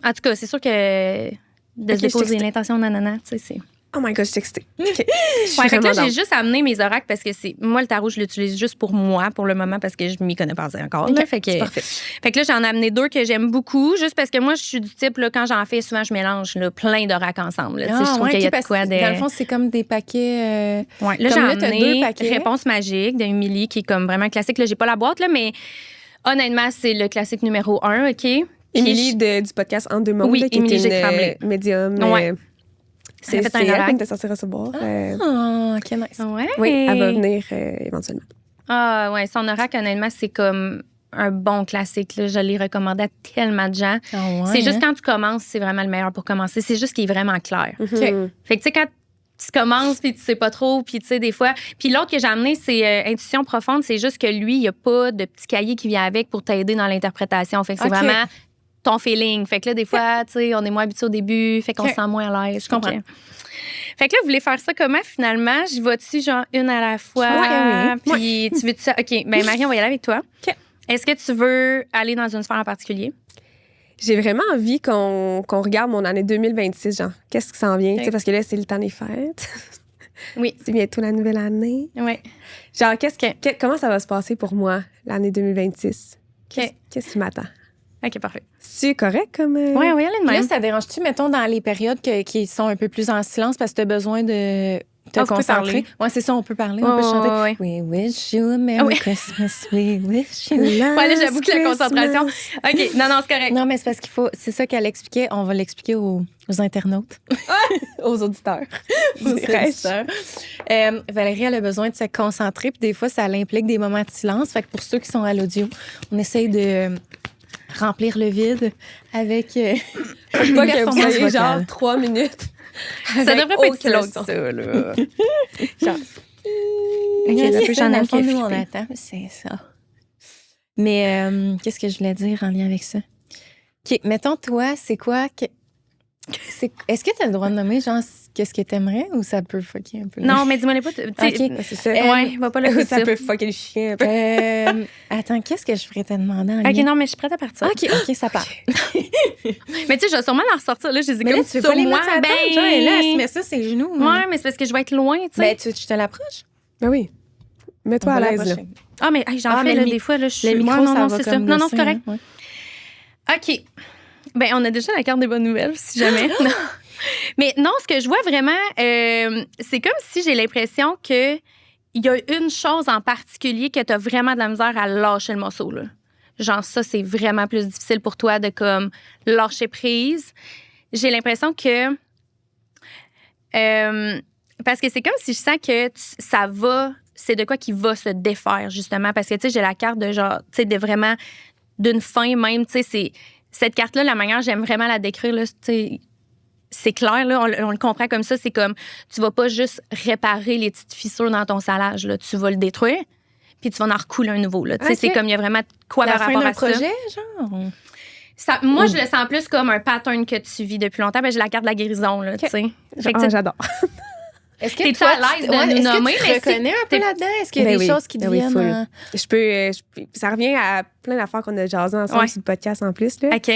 En tout cas, c'est sûr que de se déposer l'intention, nanana, tu sais, c'est. Oh my God, je suis excitée. OK. Fait que là, j'ai juste amené mes oracles parce que moi, le tarot, je l'utilise juste pour moi, pour le moment, parce que je m'y connais pas assez encore. Là, fait que là, j'en ai amené 2 que j'aime beaucoup, juste parce que moi, je suis du type, là, quand j'en fais, souvent, je mélange là, plein d'oracles ensemble. Là, je trouve qu'il y a de quoi de. Dans le fond, c'est comme des paquets. Là, j'ai amené Réponse magique d'Emily, qui est comme vraiment classique. Là, j'ai pas la boîte, là, mais honnêtement, c'est le classique numéro 1, OK? Émilie du podcast En deux mots, oui, qui Émilie est une médium. C'est elle qui était censée recevoir. OK, nice. Ouais. Oui, elle va venir éventuellement. Ah, ouais, son oracle, honnêtement, c'est comme un bon classique. Là. Je l'ai recommandé à tellement de gens. C'est juste quand tu commences, c'est vraiment le meilleur pour commencer. C'est juste qu'il est vraiment clair. Fait que, tu sais, quand tu commences, puis tu sais pas trop, puis tu sais, des fois. Puis l'autre que j'ai amené, c'est Intuition profonde. C'est juste que lui, il n'y a pas de petit cahier qui vient avec pour t'aider dans l'interprétation. Fait que c'est vraiment ton feeling. Fait que là, des fois, tu sais, on est moins habitué au début, fait qu'on se sent moins à l'aise. Je comprends. Fait que là, vous voulez faire ça comment, finalement? Je vais-tu, genre, une à la fois? Puis tu veux-tu ça? OK, bien, Marie, on va y aller avec toi. OK. Est-ce que tu veux aller dans une sphère en particulier? J'ai vraiment envie qu'on regarde mon année 2026, genre, qu'est-ce qui s'en vient? Tu sais, parce que là, c'est le temps des fêtes. Oui. C'est bientôt la nouvelle année. Oui. Genre, comment ça va se passer pour moi, l'année 2026? Qu'est-ce qui m'attend? OK, parfait. C'est correct comme. Oui, on va y aller de même. Là, ça dérange-tu, mettons, dans les périodes qui sont un peu plus en silence parce que tu as besoin de te concentrer? Oui, c'est ça, on peut parler, on peut chanter. We wish you a Merry Christmas, we wish you a là, j'avoue que la concentration. OK, non, c'est correct. Non, mais c'est parce qu'il faut. C'est ça qu'elle expliquait. On va l'expliquer aux internautes. aux auditeurs. Valérie, elle a besoin de se concentrer, puis des fois, ça l'implique des moments de silence. Fait que pour ceux qui sont à l'audio, on essaye de remplir le vide avec une pas que vous ayez vocale. genre 3 minutes. Ça devrait pas être si long que ça, là. Genre. C'est ça, dans le fond, nous, on attend. C'est ça. Mais qu'est-ce que je voulais dire en lien avec ça? OK, mettons, toi, c'est quoi que... Est-ce que tu as le droit de nommer, genre, qu'est-ce que tu aimerais ou ça peut fucker un peu? Non, mais dis-moi les pas. OK, c'est ça. Ouais, va pas le ça peut fucker le chien un peu. Attends, qu'est-ce que je ferais te demander en lien? OK, non, mais je suis prête à partir. OK, ça part. Mais tu sais, je vais sûrement en ressortir. Là, je les ai Mais comme là, tu veux sur pas les moi. mettre à la table, genre, et là, elle se met ça, ses genoux. Ouais, mais c'est parce que je vais être loin, tu sais. Ben, tu te l'approches? Ben oui. Mets-toi à l'aise, là. Ah, mais j'en fais, là, des fois, là, je suis... Le micro, non, ça va c'est ça. comme Non, c'est correct. Ouais. OK. Ben, on a déjà la carte des bonnes nouvelles, si jamais. Non. Mais non, ce que je vois vraiment, c'est comme si j'ai l'impression qu'il y a une chose en particulier que tu as vraiment de la misère à lâcher le morceau, là. Genre, ça, c'est vraiment plus difficile pour toi de, comme, lâcher prise. J'ai l'impression que... parce que c'est comme si je sens que ça va... C'est de quoi qui va se défaire, justement. Parce que, tu sais, j'ai la carte de genre, tu sais, de vraiment... d'une fin même, tu sais, c'est... Cette carte-là, la manière, j'aime vraiment la décrire, là, tu sais, c'est clair, là, on le comprend comme ça. C'est comme, tu vas pas juste réparer les petites fissures dans ton salage, là. Tu vas le détruire, puis tu vas en recouler un nouveau, là. Tu sais, c'est comme, il y a vraiment quoi par rapport à ça. projet, genre? Ça, moi, je le sens plus comme un pattern que tu vis depuis longtemps. Ben, j'ai la carte de la guérison, là, tu sais. J'adore. Est-ce que t'es-tu à l'aise de nous nommer? Est-ce que tu te reconnais un peu là-dedans? Est-ce qu'il y a des choses qui te viennent? Ça revient à plein d'affaires qu'on a jasées ensemble sur le podcast en plus. Là. OK.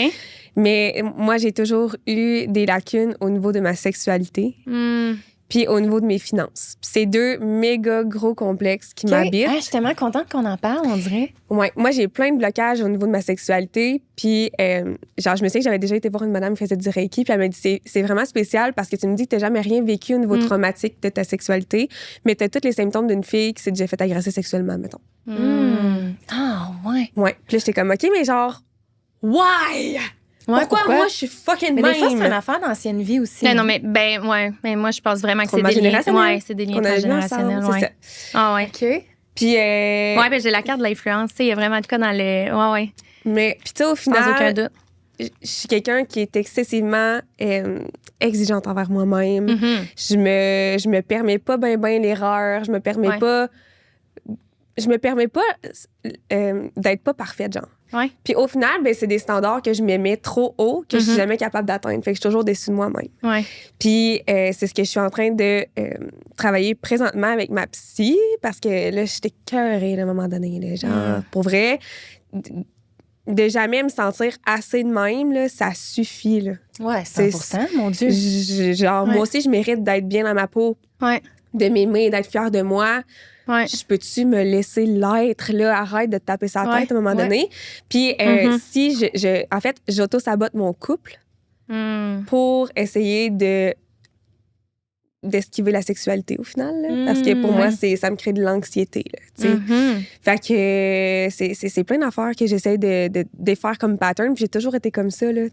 Mais moi, j'ai toujours eu des lacunes au niveau de ma sexualité. Puis au niveau de mes finances. Puis c'est 2 méga gros complexes qui m'habitent. Je suis tellement contente qu'on en parle, on dirait. Ouais, moi, j'ai plein de blocages au niveau de ma sexualité. Puis, genre, je me sais que j'avais déjà été voir une madame qui faisait du Reiki. Puis elle m'a dit, c'est vraiment spécial parce que tu me dis que t'as jamais rien vécu au niveau traumatique de ta sexualité, mais t'as tous les symptômes d'une fille qui s'est déjà fait agresser sexuellement, mettons. Ah, ouais. Ouais. Puis là, j'étais comme, OK, mais genre, why? Pourquoi moi, je suis fucking mais même? des fois, c'est une affaire d'ancienne vie aussi. Non, mais mais moi, je pense vraiment que c'est des liens. Ouais, c'est des liens transgénérationnels. C'est ça. Ah, ouais. OK. Puis, ouais, ben j'ai la carte de l'influence. Il y a vraiment de quoi dans le. Ouais. Mais, puis, tu sais, au final. Sans aucun doute. Je suis quelqu'un qui est excessivement exigeante envers moi-même. Je me permets pas ben l'erreur. Je me permets pas d'être pas parfaite, genre. Ouais. Puis au final, ben, c'est des standards que je me mets trop haut que je suis jamais capable d'atteindre. Fait que je suis toujours déçue de moi-même. Ouais. Puis c'est ce que je suis en train de travailler présentement avec ma psy parce que là, j'étais écœurée à un moment donné. Là, genre, pour vrai, de jamais me sentir assez de même, là, ça suffit. Là. Ouais, 100%, mon Dieu. Moi aussi, je mérite d'être bien dans ma peau, de m'aimer, d'être fière de moi. Ouais. Je peux-tu me laisser l'être, là? Arrête de te taper sa tête à un moment donné. Puis, si en fait, j'auto-sabote mon couple pour essayer d'esquiver la sexualité au final. Là, parce que pour moi, ça me crée de l'anxiété. Là, fait que c'est plein d'affaires que j'essaie de défaire comme pattern. Puis j'ai toujours été comme ça. Là,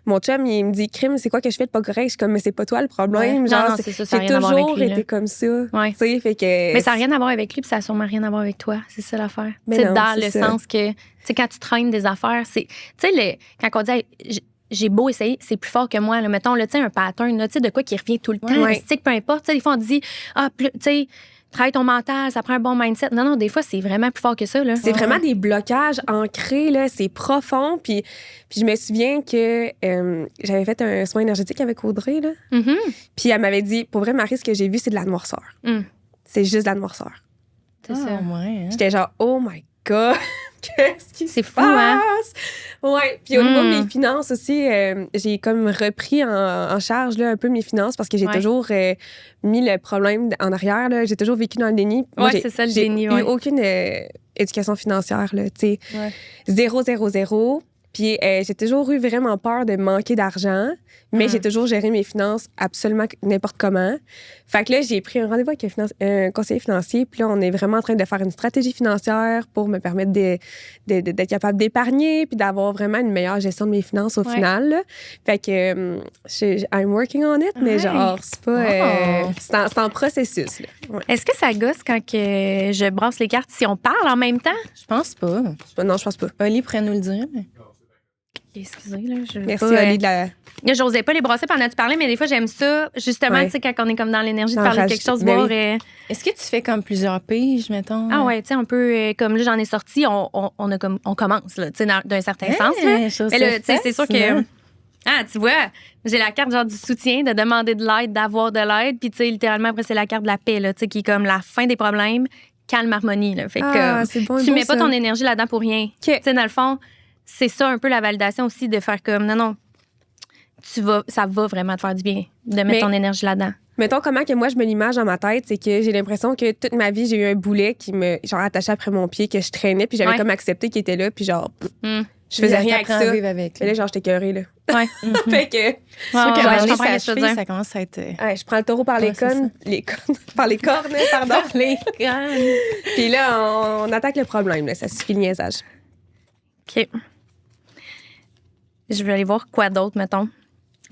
mon chum, il me dit, crime, c'est quoi que je fais de pas correct? Je suis comme, mais c'est pas toi le problème. Ouais. Genre, non, c'est ça j'ai toujours été comme ça. Ouais. Fait que, mais ça n'a rien à voir avec lui, puis ça n'a sûrement rien à voir avec toi. C'est ça l'affaire. Mais non, dans le ça. sens que, tu sais, quand tu traînes des affaires, c'est. Tu sais, quand on dit, hey, j'ai beau essayer, c'est plus fort que moi. Là. Mettons, là, un pattern, là, de quoi qui revient tout le temps. Ouais. Peu importe. Des fois, on dit, tu sais, travaille ton mental, ça prend un bon mindset. Non, des fois, c'est vraiment plus fort que ça. Là. C'est vraiment des blocages ancrés, là, c'est profond. Puis je me souviens que j'avais fait un soin énergétique avec Audrey. Là. Puis elle m'avait dit, pour vrai, Marie, ce que j'ai vu, c'est de la noirceur. C'est juste de la noirceur. C'est ça. Ouais, hein? J'étais genre, oh my God, qu'est-ce qui se fou, hein? Ouais. Puis au niveau de mes finances aussi, j'ai comme repris en charge là, un peu mes finances parce que j'ai toujours mis le problème en arrière. Là. J'ai toujours vécu dans le déni. Moi, c'est ça le déni. J'ai eu aucune éducation financière. Là, 0, 0, 0. Puis j'ai toujours eu vraiment peur de manquer d'argent, mais j'ai toujours géré mes finances absolument n'importe comment. Fait que là, j'ai pris un rendez-vous avec un conseiller financier, puis là, on est vraiment en train de faire une stratégie financière pour me permettre d'être capable d'épargner, puis d'avoir vraiment une meilleure gestion de mes finances au final. Là. Fait que I'm working on it, mais genre, c'est pas... c'est en processus. Là. Ouais. Est-ce que ça gosse quand que je brasse les cartes si on parle en même temps? Je pense pas. Non, je pense pas. Oli pourrait nous le dire, mais... Excusez, là. Merci, Oli, de la... J'osais pas les brasser pendant que tu parlais, mais des fois, j'aime ça, justement, tu sais, quand on est comme dans l'énergie de parler de quelque chose, voir... Est-ce que tu fais comme plusieurs piges, mettons? Ah ouais, tu sais, un peu comme là, j'en ai sorti, on commence, là, tu sais, d'un certain sens, là. Mais là, tu sais, c'est sûr que... Ah, tu vois, j'ai la carte genre du soutien, de demander de l'aide, d'avoir de l'aide, puis tu sais, littéralement, après, c'est la carte de la paix, là, tu sais, qui est comme la fin des problèmes, calme, harmonie, là. Fait que tu mets pas ton énergie là-dedans pour rien. Tu sais, dans le fond... C'est ça un peu la validation aussi de faire comme non, ça va vraiment te faire du bien de mettre ton énergie là-dedans. Mettons comment que moi je me l'image dans ma tête, c'est que j'ai l'impression que toute ma vie j'ai eu un boulet qui me genre attaché après mon pied que je traînais puis j'avais comme accepté qu'il était là puis genre je faisais rien avec ça. Mais là genre j'étais écœurée là. Ouais. Fait que je comprends ce que tu veux dire. Ça commence à être je prends le taureau par les cornes, par les cornes, pardon. Les cornes. Puis là on attaque le problème là, ça suffit le niaisage. OK. Je vais aller voir quoi d'autre, mettons.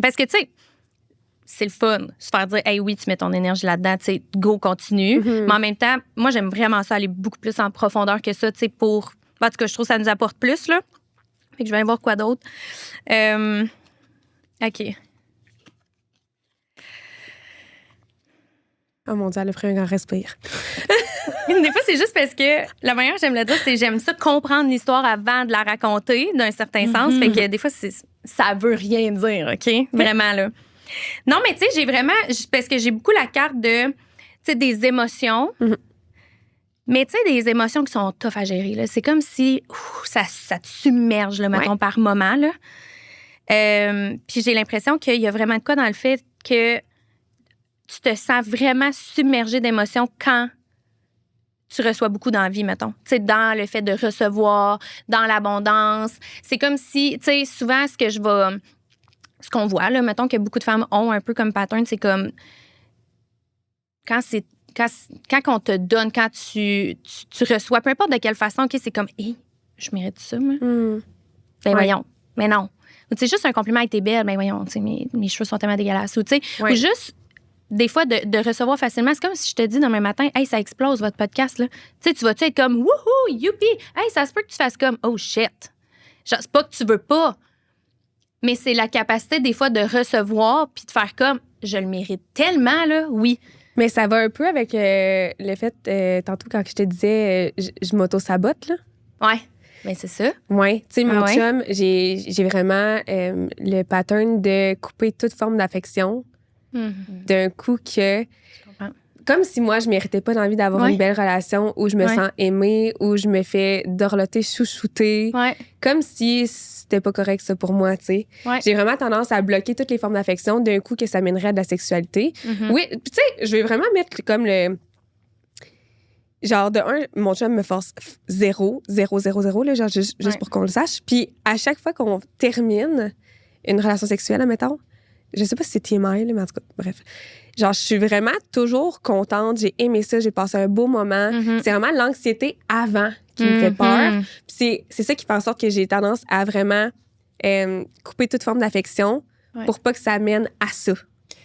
Parce que, tu sais, c'est le fun, se faire dire, hey, oui, tu mets ton énergie là-dedans, tu sais, go, continue. Mais en même temps, moi, j'aime vraiment ça aller beaucoup plus en profondeur que ça, tu sais, pour. En tout cas, je trouve que ça nous apporte plus, là. Fait que je vais aller voir quoi d'autre. OK. Oh mon Dieu, elle a pris un grand respire. Des fois, c'est juste parce que la manière que j'aime le dire, c'est j'aime ça comprendre l'histoire avant de la raconter, d'un certain sens. Fait que des fois, ça veut rien dire, OK? Vraiment, là. Non, mais tu sais, j'ai vraiment... Parce que j'ai beaucoup la carte de, tu sais, des émotions. Mhm. Mais tu sais, des émotions qui sont tough à gérer. Là. C'est comme si ça te submerge, là, mettons, par moment. Là. Puis j'ai l'impression qu'il y a vraiment de quoi dans le fait que tu te sens vraiment submergé d'émotions quand tu reçois beaucoup d'envie, mettons. Tu sais, dans le fait de recevoir, dans l'abondance. C'est comme si, tu sais, souvent, ce qu'on voit, là, mettons que beaucoup de femmes ont un peu comme pattern, c'est comme quand on te donne, quand tu reçois, peu importe de quelle façon, OK, c'est comme, hé, je mérite ça, moi. Ben voyons, mais non. Ou tu sais, juste un compliment avec tes belles, ben voyons, tu sais, mes cheveux sont tellement dégueulasses. Ou tu sais, ou juste, des fois, de recevoir facilement. C'est comme si je te dis demain matin, hey, ça explose votre podcast, là. Tu sais, tu vas-tu être comme, wouhou, youpi, hey, ça se peut que tu fasses comme, oh shit. Genre, c'est pas que tu veux pas, mais c'est la capacité, des fois, de recevoir puis de faire comme, je le mérite tellement, là, oui. Mais ça va un peu avec le fait, tantôt, quand je te disais, je m'auto-sabote, là. Ouais. Ben, c'est ça. Oui. Tu sais, mon chum, j'ai vraiment le pattern de couper toute forme d'affection d'un coup que... Comme si moi, je méritais pas d'envie d'avoir une belle relation où je me sens aimée, où je me fais dorloter, chouchouter. Ouais. Comme si c'était pas correct, ça, pour moi, tu sais. Ouais. J'ai vraiment tendance à bloquer toutes les formes d'affection d'un coup que ça mènerait à de la sexualité. Oui, puis tu sais, je vais vraiment mettre comme le... Genre, de un, mon chum me force 0, là, genre, juste pour qu'on le sache. Puis à chaque fois qu'on termine une relation sexuelle, admettons, je sais pas si c'est TMI, là, mais en tout cas, bref. Genre, je suis vraiment toujours contente. J'ai aimé ça. J'ai passé un beau moment. C'est vraiment l'anxiété avant qui me fait peur. Puis c'est ça qui fait en sorte que j'ai tendance à vraiment couper toute forme d'affection pour pas que ça mène à ça.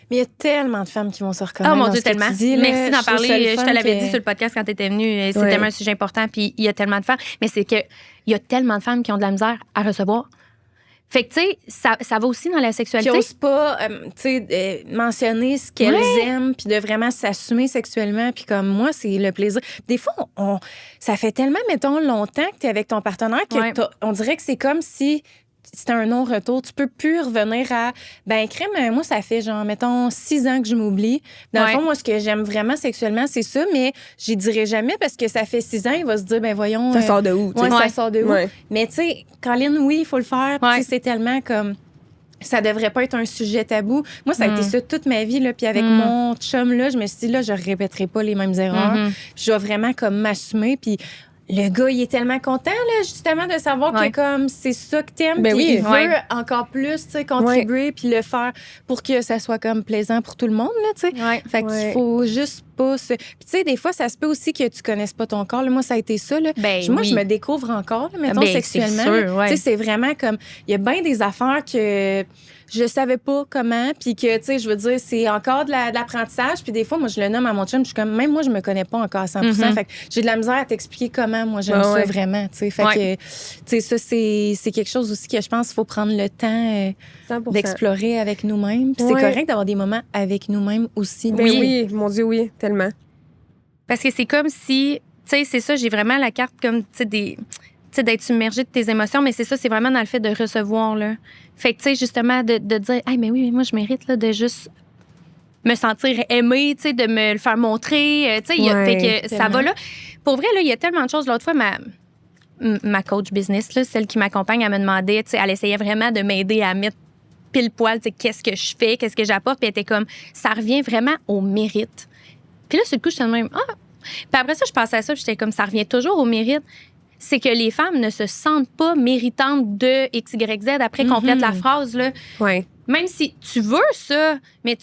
Mais il y a tellement de femmes qui vont se reconnaître. Oh mon dans Dieu, ce que tellement. tu dis, là. Merci d'en parler. Je te l'avais que... dit sur le podcast quand tu étais venue. C'est tellement un sujet important. Puis il y a tellement de femmes. Mais c'est qu'il y a tellement de femmes qui ont de la misère à recevoir. Fait que, tu sais, ça va aussi dans la sexualité. Qui n'osent pas, mentionner ce qu'elles aiment, puis de vraiment s'assumer sexuellement. Puis comme moi, c'est le plaisir. Des fois, ça fait tellement, mettons, longtemps que tu es avec ton partenaire que on dirait que c'est comme si c'était un non-retour. Tu peux plus revenir à... Ben, crème, moi, ça fait genre, mettons, 6 ans que je m'oublie. Dans le fond, moi, ce que j'aime vraiment sexuellement, c'est ça, mais j'y dirai jamais parce que ça fait 6 ans, il va se dire, ben voyons... Ça sort de où? Ça sort de où? Mais tu sais, Colin, oui, il faut le faire. Puis c'est tellement comme... Ça devrait pas être un sujet tabou. Moi, ça a été ça toute ma vie, là. Puis avec mon chum, là, je me suis dit, là, je répéterai pas les mêmes erreurs. Puis je vais vraiment comme m'assumer. Puis le gars, il est tellement content, là, justement, de savoir que comme c'est ça que t'aimes. Ben puis il veut encore plus, tu sais, contribuer puis le faire pour que ça soit comme plaisant pour tout le monde, là, tu sais. Fait qu'il faut juste pas se... Puis tu sais, des fois, ça se peut aussi que tu connaisses pas ton corps. Là, moi, ça a été ça, là. Moi, je me découvre encore, là, mettons, sexuellement. Tu sais, c'est vraiment comme... Il y a bien des affaires que... je savais pas comment, puis que, tu sais, je veux dire, c'est encore de l'apprentissage. Puis des fois, moi, je le nomme à mon chum, je suis comme, même moi, je me connais pas encore à 100%. Fait que j'ai de la misère à t'expliquer comment moi, j'aime ça vraiment, tu sais. Fait que, tu sais, ça, c'est quelque chose aussi que je pense qu'il faut prendre le temps d'explorer avec nous-mêmes. Puis c'est correct d'avoir des moments avec nous-mêmes aussi. Oui, mon Dieu, oui, tellement. Parce que c'est comme si, tu sais, c'est ça, j'ai vraiment la carte comme, tu sais, d'être submergé de tes émotions, mais c'est ça, c'est vraiment dans le fait de recevoir, là. Fait que, tu sais, justement, de dire, hey, mais oui, moi, je mérite, là, de juste me sentir aimée, tu sais, de me le faire montrer, tu sais, fait que ça va, là. Pour vrai, là, il y a tellement de choses. L'autre fois, ma coach business, là, celle qui m'accompagne, elle me demandait, tu sais, elle essayait vraiment de m'aider à mettre pile poil, tu sais, qu'est-ce que je fais, qu'est-ce que j'apporte, puis elle était comme, ça revient vraiment au mérite. Puis là, sur le coup, j'étais même, Puis après ça, je pensais à ça, puis j'étais comme, ça revient toujours au mérite. C'est que les femmes ne se sentent pas méritantes de X, Y, Z. Après, complète la phrase, là. Même si tu veux ça, mais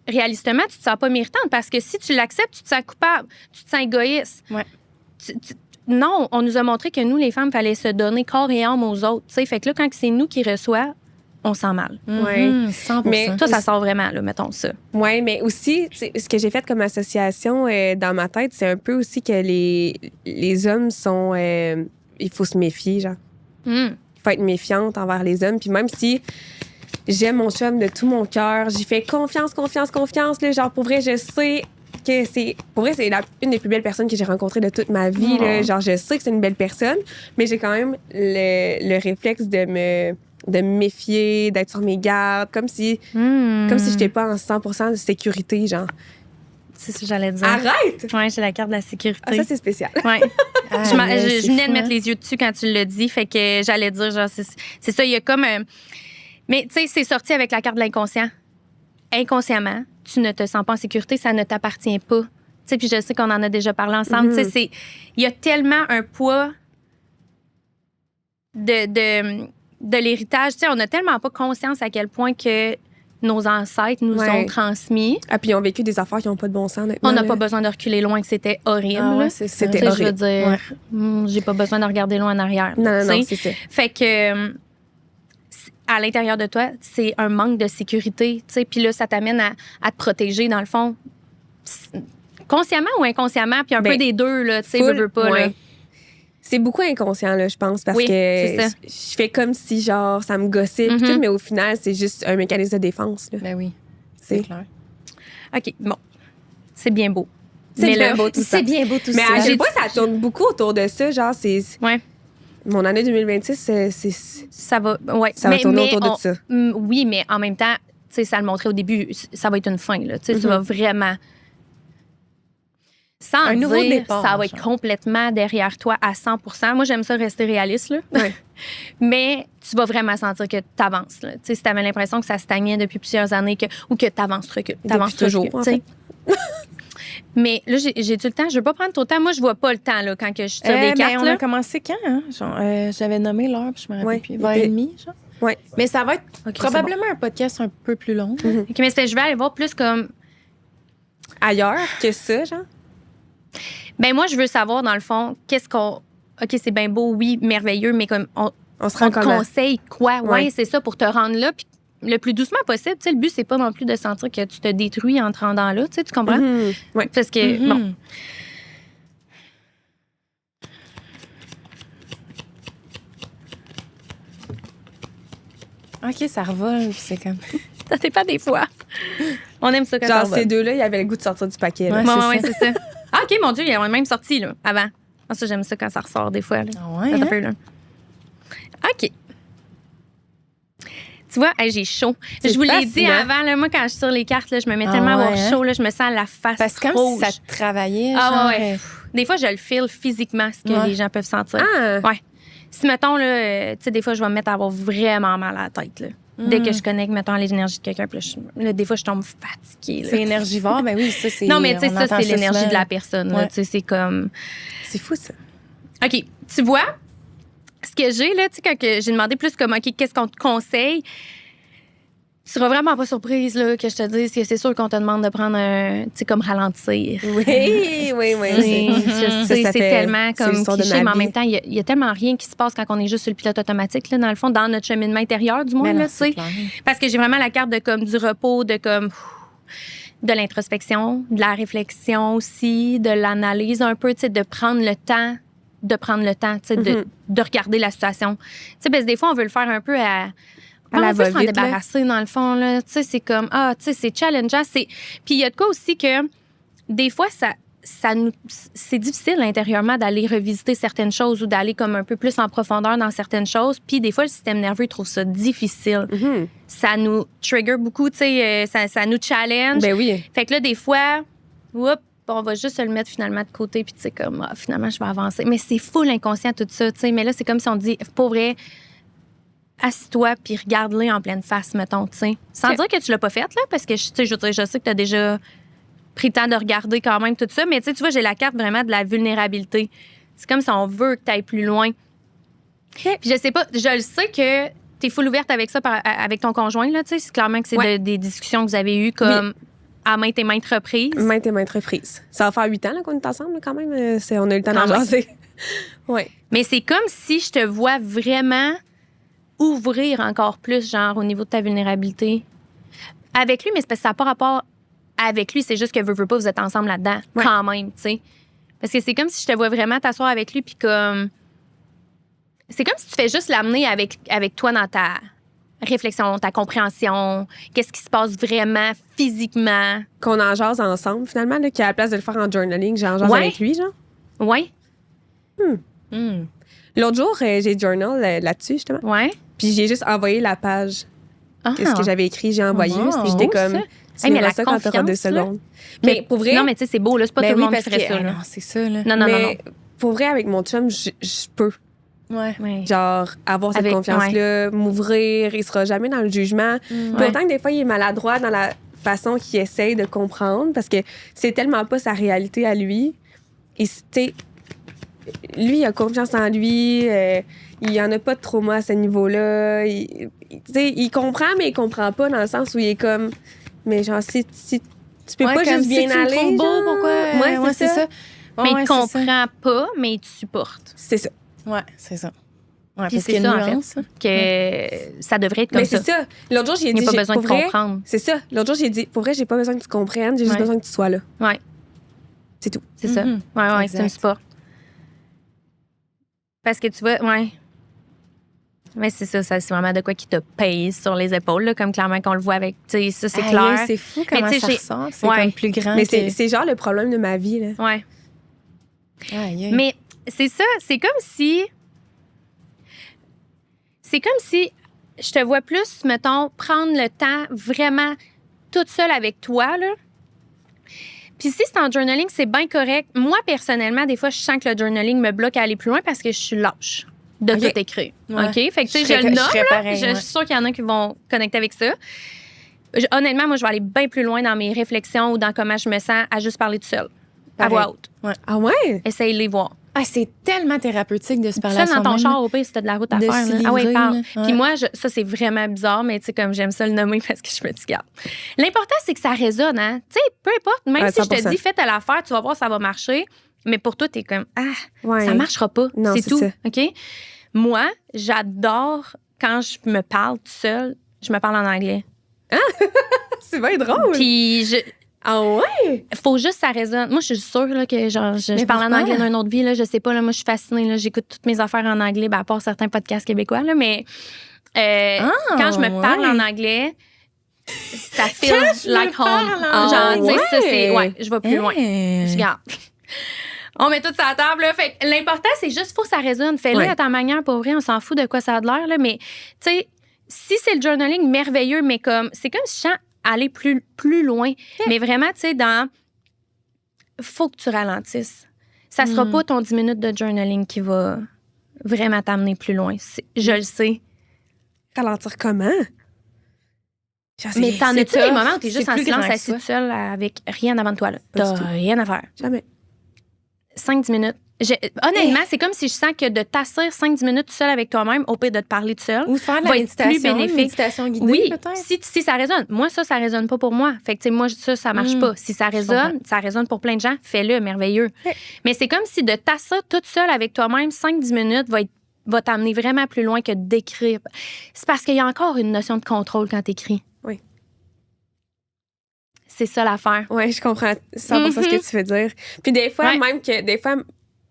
réalistement, tu te sens pas méritante parce que si tu l'acceptes, tu te sens coupable, tu te sens égoïste. Non, on nous a montré que nous, les femmes, fallait se donner corps et âme aux autres. T'sais. Fait que là, quand c'est nous qui reçoit, on sent mal. 100%. Mais toi, ça sort vraiment, là, mettons ça. Oui, mais aussi, ce que j'ai fait comme association dans ma tête, c'est un peu aussi que les hommes sont... il faut se méfier, genre. Il faut être méfiante envers les hommes. Puis même si j'aime mon chum de tout mon cœur, j'y fais confiance, là, genre, pour vrai, je sais que c'est... Pour vrai, c'est une des plus belles personnes que j'ai rencontrées de toute ma vie, là. Genre, je sais que c'est une belle personne, mais j'ai quand même le réflexe de me... de me méfier, d'être sur mes gardes, comme si j'étais pas en 100% de sécurité, genre. C'est ce que j'allais dire. Arrête! Ouais, j'ai la carte de la sécurité. Ah, ça, c'est spécial. Ouais. Je venais de mettre les yeux dessus quand tu l'as dit, fait que j'allais dire, genre, c'est ça, il y a comme... mais, tu sais, c'est sorti avec la carte de l'inconscient. Inconsciemment, tu ne te sens pas en sécurité, ça ne t'appartient pas. Tu sais, puis je sais qu'on en a déjà parlé ensemble. Tu sais, il y a tellement un poids de l'héritage. Tu sais, on n'a tellement pas conscience à quel point que nos ancêtres nous ont transmis. Ah, puis ils ont vécu des affaires qui n'ont pas de bon sens, honnêtement. On n'a pas besoin de reculer loin, que c'était horrible. Ah ouais, c'était horrible. Je veux dire, j'ai pas besoin de regarder loin en arrière. Non, c'est ça. Fait que, à l'intérieur de toi, c'est un manque de sécurité, tu sais. Puis là, ça t'amène à te protéger, dans le fond, consciemment ou inconsciemment, puis un peu des deux, là, tu sais, veux pas, là. C'est beaucoup inconscient, là, je pense, parce que je fais comme si, genre, ça me gossait, puis tout, mais au final, c'est juste un mécanisme de défense, là. Ben oui, c'est clair. OK, bon. C'est bien beau. C'est bien beau tout ça. C'est bien beau tout mais ça. à quel point ça tourne beaucoup autour de ça, genre, c'est... Ouais. Mon année 2026, ça va, ouais. Ça va tourner autour de ça. Oui, mais en même temps, tu sais, ça le montrait au début, ça va être une fin, là. Tu sais, ça va vraiment... Sans un nouveau départ, ça va être complètement derrière toi à 100%. Moi, j'aime ça rester réaliste, là. Ouais. Mais tu vas vraiment sentir que tu avances. Tu sais, si tu avais l'impression que ça stagnait depuis plusieurs années ou que tu avances, Depuis toujours, en fait. Mais là, j'ai-tu le temps? Je veux pas prendre trop de temps. Moi, je vois pas le temps là, quand que je suis sur des cartes. On a commencé quand? Hein? Genre, j'avais nommé l'heure, puis je me rappelle plus. 20h30, genre? Oui. Mais ça va être probablement un podcast un peu plus long. OK, mais je vais aller voir plus comme... Ailleurs que ça, genre? Ben moi, je veux savoir, dans le fond, qu'est-ce qu'on... OK, c'est bien beau, oui, merveilleux, mais comme on se rend te conseille quoi? Ouais, c'est ça, pour te rendre là, puis le plus doucement possible. Tu sais, le but, c'est pas non plus de sentir que tu te détruis en te rendant là. Tu sais, tu comprends? Oui. Parce que, bon... OK, ça revole, c'est comme... Ça dépend des fois. On aime ça quand ça revole. Ces deux-là, il y avait le goût de sortir du paquet. Ouais, c'est ça. Ah, OK, mon Dieu, ils ont même sorti, là, avant. Ah, ça, j'aime ça quand ça ressort des fois. Là. Ah ouais, peu, là. OK. Tu vois, j'ai chaud. Je vous l'ai dit avant, là, moi, quand je suis sur les cartes, là, je me mets tellement à avoir chaud, là, je me sens la face parce que rouge. comme si ça te travaillait. Ah ouais. Des fois, je le file physiquement, ce que les gens peuvent sentir. Ah! Ouais. Si, mettons, là, tu sais, des fois, je vais me mettre à avoir vraiment mal à la tête, là. Dès que je connecte, mettons, à l'énergie de quelqu'un, puis là, des fois, je tombe fatiguée. C'est énergivore, ben oui, ça, c'est... Non, mais tu sais, ça, c'est l'énergie de la personne. Tu sais, c'est comme... C'est fou, ça. OK, tu vois, ce que j'ai, là, tu sais, quand j'ai demandé plus comme, OK, qu'est-ce qu'on te conseille, tu seras vraiment pas surprise, là, que je te dise que c'est sûr qu'on te demande de prendre un, tu sais, comme ralentir. Oui. Je sais, c'est tellement comme cliché, mais en même temps, il y a tellement rien qui se passe quand on est juste sur le pilote automatique, là, dans le fond, dans notre cheminement intérieur, du moins, là, tu sais. Parce que j'ai vraiment la carte de comme du repos, de comme... de l'introspection, de la réflexion aussi, de l'analyse un peu, tu sais, de prendre le temps, tu sais, de regarder la situation. Tu sais, parce que des fois, on veut le faire un peu on veut s'en débarrasser, dans le fond, là. Tu sais, c'est comme, tu sais, c'est challengeant. Puis il y a de quoi aussi que, des fois, c'est difficile intérieurement d'aller revisiter certaines choses ou d'aller comme un peu plus en profondeur dans certaines choses. Puis des fois, le système nerveux trouve ça difficile. Ça nous trigger beaucoup, tu sais, ça nous challenge. Ben oui. Fait que là, des fois, on va juste se le mettre finalement de côté, puis tu sais, comme, finalement, je vais avancer. Mais c'est fou l'inconscient, tout ça, tu sais. Mais là, c'est comme si on dit, pour vrai, assis-toi, puis regarde-le en pleine face, mettons, tu sais. Sans dire que tu l'as pas fait, là, parce que, tu sais, je sais que tu as déjà pris le temps de regarder quand même tout ça. Mais tu vois, j'ai la carte vraiment de la vulnérabilité. C'est comme si on veut que tu ailles plus loin. Puis je sais pas, je le sais que tu es full ouverte avec ça, avec ton conjoint, là, tu sais. C'est clairement que c'est des discussions que vous avez eues comme à maintes et maintes reprises. Maintes et maintes reprises. Ça va faire 8 ans là, qu'on est ensemble, là, quand même. On a eu le temps d'en jaser. Oui. Mais c'est comme si je te vois vraiment ouvrir encore plus, genre, au niveau de ta vulnérabilité. Avec lui, mais c'est parce que ça n'a pas rapport avec lui, c'est juste que veux pas, vous êtes ensemble là-dedans, quand même, tu sais. Parce que c'est comme si je te vois vraiment t'asseoir avec lui, puis comme... C'est comme si tu fais juste l'amener avec toi dans ta réflexion, ta compréhension, qu'est-ce qui se passe vraiment physiquement. Qu'on en jase ensemble, finalement, là, qu'à la place de le faire en journaling, j'en jase avec lui, genre. Oui. L'autre jour, j'ai journal là-dessus, justement. Oui. Puis j'ai juste envoyé la page. Ce que j'avais écrit, j'ai envoyé. Wow. Puis j'étais comme, Hey, mais tu verras la ça quand t'auras 2 confiance, là. secondes. Mais pour vrai... Non, mais tu sais, c'est beau, là. C'est pas tout le monde qui ferait ça, là. Non, c'est ça, là. Non. mais pour vrai, avec mon chum, je peux. Ouais. Ouais. Genre, avoir cette Avec- confiance-là, m'ouvrir, il sera jamais dans le jugement. Puis Ouais. autant que des fois, il est maladroit dans la façon qu'il essaye de comprendre, parce que c'est tellement pas sa réalité à lui. Et, tu sais, lui, il a confiance en lui, il y en a pas de trauma à ce niveau-là. Tu sais, il comprend, mais il comprend pas dans le sens où il est comme... Mais genre, si tu peux pas juste bien aller, trop beau, genre. pourquoi? Ouais, c'est ça. Mais il ouais, te comprend pas, mais il te supporte. C'est ça. Ouais, c'est ça. Ouais, Puis parce c'est qu'il y a ça, une en fait. nuance, hein. Que ça devrait être comme Mais ça. c'est ça. L'autre jour, j'ai Il n'y dit... a pas besoin de pour vrai, comprendre. C'est ça. L'autre jour, j'ai dit, pour vrai, j'ai pas besoin que tu comprennes, j'ai juste Ouais. besoin que tu sois là. Ouais. C'est tout. C'est ça. Mhm. Ouais, Exact. c'est un support. Parce que tu vois, ouais. Mais c'est ça, c'est vraiment de quoi qui te pèse sur les épaules, là, comme clairement qu'on le voit avec. Tu sais, ça, c'est Aïe, clair. C'est fou Mais comment tu sais, ça j'ai- ressort. C'est Ouais. comme plus grand. Mais que- c'est genre le problème de ma vie, là. Ouais. Aïe, aïe. Mais c'est ça, c'est comme si. C'est comme si je te vois plus, mettons, prendre le temps vraiment toute seule avec toi, là. Puis si c'est en journaling, c'est bien correct. Moi, personnellement, des fois, je sens que le journaling me bloque à aller plus loin parce que je suis lâche de OK. tout écrire. Ouais. OK? Fait que, tu sais, Je je le nomme, serais là. pareil, Je ouais. suis sûre qu'il y en a qui vont connecter avec ça. Honnêtement, moi, je vais aller bien plus loin dans mes réflexions ou dans comment je me sens à juste parler tout seul. À Pareil. voix haute. Ah ouais? Essaye de les voir. Ah, c'est tellement thérapeutique de se parler à Seul dans ton soi-même. char, au pire, si t'as de la route à De faire. s'y là. Ah ouais, livrer, parle. là. Ouais. Puis moi, ça, c'est vraiment bizarre, mais tu sais, comme j'aime ça le nommer parce que je me dis, garde. L'important, c'est que ça résonne, hein. Tu sais, peu importe, même Ouais, si je te 100%. dis, fais telle affaire, tu vas voir, ça va marcher. Mais pour toi, t'es comme, Ouais. ça marchera pas. Non, c'est c'est tout. ça. OK? Moi, j'adore quand je me parle tout seul, je me parle en anglais. C'est bien drôle. Puis, Ah ouais? faut juste que ça résonne. Moi, je suis sûre là, que genre, je Mais parle en pourquoi? anglais dans une autre vie. Là, je sais pas. Là, moi, je suis fascinée. Là, j'écoute toutes mes affaires en anglais, ben, à part certains podcasts québécois. Là, mais quand je me parle en anglais, ça feels like home. en Genre, tu sais, anglais. ça, c'est. Ouais, je vais plus loin. Hey. Je garde. On met tout ça à la table. Là. Fait que l'important, c'est juste faut que ça résonne. Fais-le Ouais. à ta manière, pour vrai. On s'en fout de quoi ça a de l'air. Là, mais, tu sais, si c'est le journaling, merveilleux, mais comme, c'est comme si je sens aller plus loin. Mais vraiment, tu sais, faut que tu ralentisses. Ça sera pas ton 10 minutes de journaling qui va vraiment t'amener plus loin. Je le sais. Ralentir comment? Genre, Mais c'est- t'en c'est as-tu des tough. moments où t'es C'est juste en plus silence grand que assis ça. toute seule avec rien avant de toi, là? Pas du T'as tout. rien à faire. Jamais. 5-10 minutes. Honnêtement, c'est comme si je sens que de t'asseoir 5-10 minutes tout seul avec toi-même, au pire de te parler tout seul, Ou de faire de la va être plus méditation, bénéfique. une méditation guidée, oui, peut-être. si ça résonne. Moi, ça résonne pas pour moi. Fait que, tu sais, moi, ça marche pas. Si ça résonne, ça résonne pour plein de gens, fais-le, merveilleux. Mais c'est comme si de t'asseoir toute seule avec toi-même 5-10 minutes va t'amener vraiment plus loin que d'écrire. C'est parce qu'il y a encore une notion de contrôle quand t'écris. Oui. C'est ça l'affaire. Ouais, je comprends 100% ce que tu veux dire. Puis des fois, Ouais. même que des fois,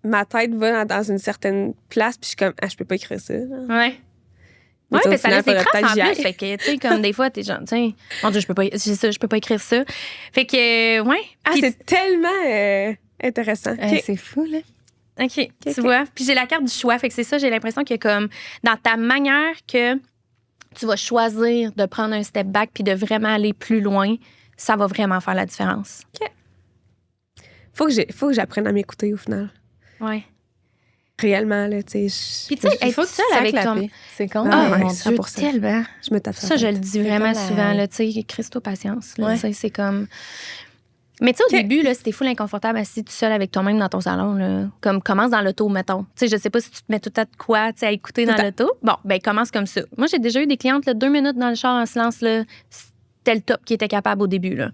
ma tête va dans une certaine place, puis je suis comme, je peux pas écrire ça. là. Ouais. Mais Oui, tu sais, au parce que ça final, laisse des faudrait traces en peut-être plus. j'y Fait que, tu sais, comme des fois, t'es genre, tiens, mon Dieu, je peux pas écrire ça. Fait que, ouais. Ah, Puis- c'est tellement intéressant. Hey, OK. c'est fou, là. OK, tu ok. vois. Puis j'ai la carte du choix. Fait que c'est ça, j'ai l'impression que comme dans ta manière que tu vas choisir de prendre un step back puis de vraiment aller plus loin, ça va vraiment faire la différence. Faut que j'apprenne à m'écouter au final. Ouais. Réellement, là, tu sais. Puis tu sais, Il être faut que tu seule saques avec la toi. paix. C'est con. Ah, mais ouais, mon ça- Dieu. 100%. Tellement. Je me tape sur Ça, la je tête. le dis vraiment comme la- souvent, là, tu sais, Christo, patience. Là, Ouais. tu sais, c'est comme. Mais tu sais, au Ok. début, là, c'était full inconfortable assis tout seul avec toi-même dans ton salon. Là. Comme commence dans l'auto, mettons. Tu sais, je sais pas si tu te mets tout à de quoi tu sais, à écouter Tout dans à- l'auto. Bon, ben commence comme ça. Moi, j'ai déjà eu des clientes, là, 2 minutes dans le char en silence, là, c'était le top qui était capable au début. Là.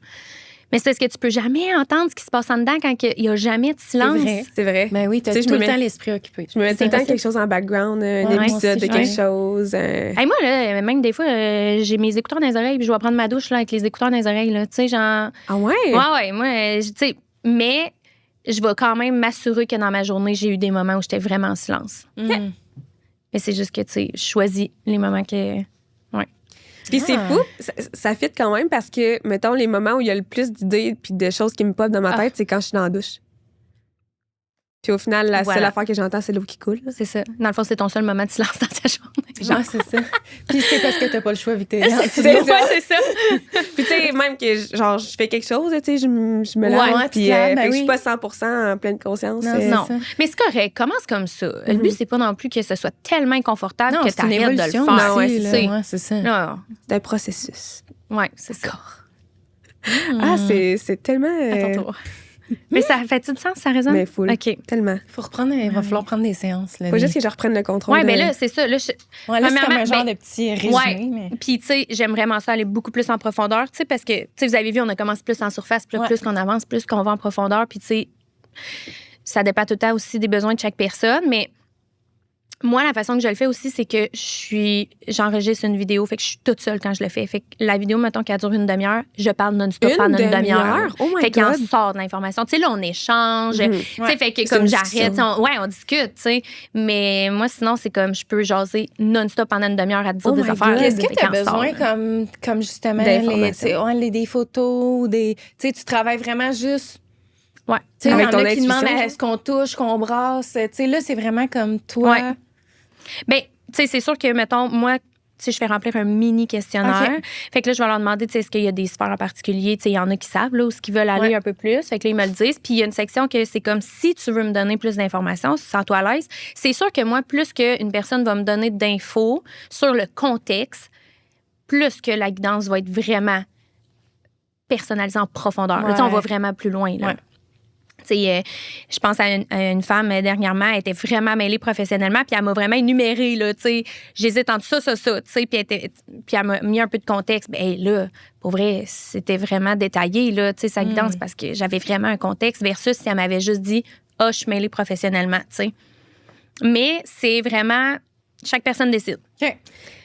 Mais c'est parce que tu peux jamais entendre ce qui se passe en dedans quand il y a jamais de silence. vrai. C'est vrai. Ben oui, t'as Tu sais, je tout me le temps mets- l'esprit occupé. Je me mets tout C'est le temps impossible. quelque chose en background, un Ouais, moi épisode aussi, de quelque ouais. chose. Hey, moi, là, même des fois, j'ai mes écouteurs dans les oreilles puis je vais prendre ma douche là, avec les écouteurs dans les oreilles. Là. Tu sais, genre. Ah ouais? Ouais, moi, tu sais. Mais je vais quand même m'assurer que dans ma journée, j'ai eu des moments où j'étais vraiment en silence. Mm. Mais c'est juste que, tu sais, je choisis les moments que. Puis c'est Ah. fou, ça fit quand même parce que, mettons, les moments où il y a le plus d'idées puis de choses qui me popent dans ma tête, c'est quand je suis dans la douche. Puis au final, la Voilà. seule affaire que j'entends, c'est l'eau qui coule. C'est ça. Dans le fond, c'est ton seul moment de silence dans ta journée. Genre, c'est ça. Puis c'est parce que t'as pas le choix, Victoria. C'est ça. c'est ça. Puis tu sais, même que genre, je fais quelque chose, tu sais, je me lave. Ouais, Puis tu te laves, fait ben que je suis oui. pas 100% en pleine conscience. Non, c'est Non. ça. Mais c'est correct. Commence comme ça. Le but, c'est pas non plus que ce soit tellement inconfortable que c'est une t'arrêtes de le évolution faire. aussi, ouais, là. c'est- Ouais, c'est ça. Non. C'est un processus. Ouais, c'est ça. Ah, c'est tellement... À ton tour. Mais ça fait-tu du sens? Ça résonne? Mais full. OK. Tellement. Il va falloir prendre des séances. Là, Faut juste que je reprenne le contrôle. Ouais, de- mais là, c'est ça. Là, Ouais, là, c'est comme un premièrement, genre ben, de petit résumé. ouais. Mais... Puis, tu sais, j'aime vraiment ça aller beaucoup plus en profondeur, tu sais, parce que, tu sais, vous avez vu, on a commencé plus en surface, puis là, Ouais. plus qu'on avance, plus qu'on va en profondeur, puis, tu sais, ça dépend tout le temps aussi des besoins de chaque personne, mais moi, la façon que je le fais aussi, c'est que j'enregistre une vidéo, fait que je suis toute seule quand je le fais. Fait que la vidéo, mettons qu'elle dure une demi-heure, je parle non-stop pendant une demi-heure. Oh my Fait qu'il en God. sort de l'information. Tu sais, là, on échange. Mhm. Tu sais, Ouais. fait que C'est comme une j'arrête, discussion. on discute, tu sais. Mais moi, sinon, c'est comme je peux jaser non-stop pendant une demi-heure à te dire Oh des my affaires. God. Est-ce que Fait tu as qu'elle sort, besoin, là. comme justement, D'informations. des photos, ou des. Tu sais, tu travailles vraiment juste. Ouais. Tu sais, il y Avec en ton a qui demandent intuition, est-ce qu'on touche, qu'on brasse. Tu sais, là, c'est vraiment comme toi. Ouais. Ben, tu sais, c'est sûr que, mettons, moi, tu sais, je fais remplir un mini questionnaire. OK. Fait que là, je vais leur demander, tu sais, est-ce qu'il y a des sphères en particulier? Tu sais, il y en a qui savent, là, où ce qu'ils veulent aller Ouais. un peu plus. Fait que là, ils me le disent. Puis il y a une section que c'est comme si tu veux me donner plus d'informations, sens-toi à l'aise. C'est sûr que moi, plus qu'une personne va me donner d'infos sur le contexte, plus que la guidance va être vraiment personnalisée en profondeur. Là, tu sais, on Ouais. va vraiment plus loin, là. Ouais. Tu sais, je pense à une femme dernièrement, elle était vraiment mêlée professionnellement, puis elle m'a vraiment énuméré, là, tu sais, j'hésite entre ça, tu sais, puis elle m'a mis un peu de contexte. Ben là, pour vrai, c'était vraiment détaillé, là, tu sais, sa guidance, parce que j'avais vraiment un contexte versus si elle m'avait juste dit, je suis mêlée professionnellement, tu sais. Mais c'est vraiment, chaque personne décide. OK.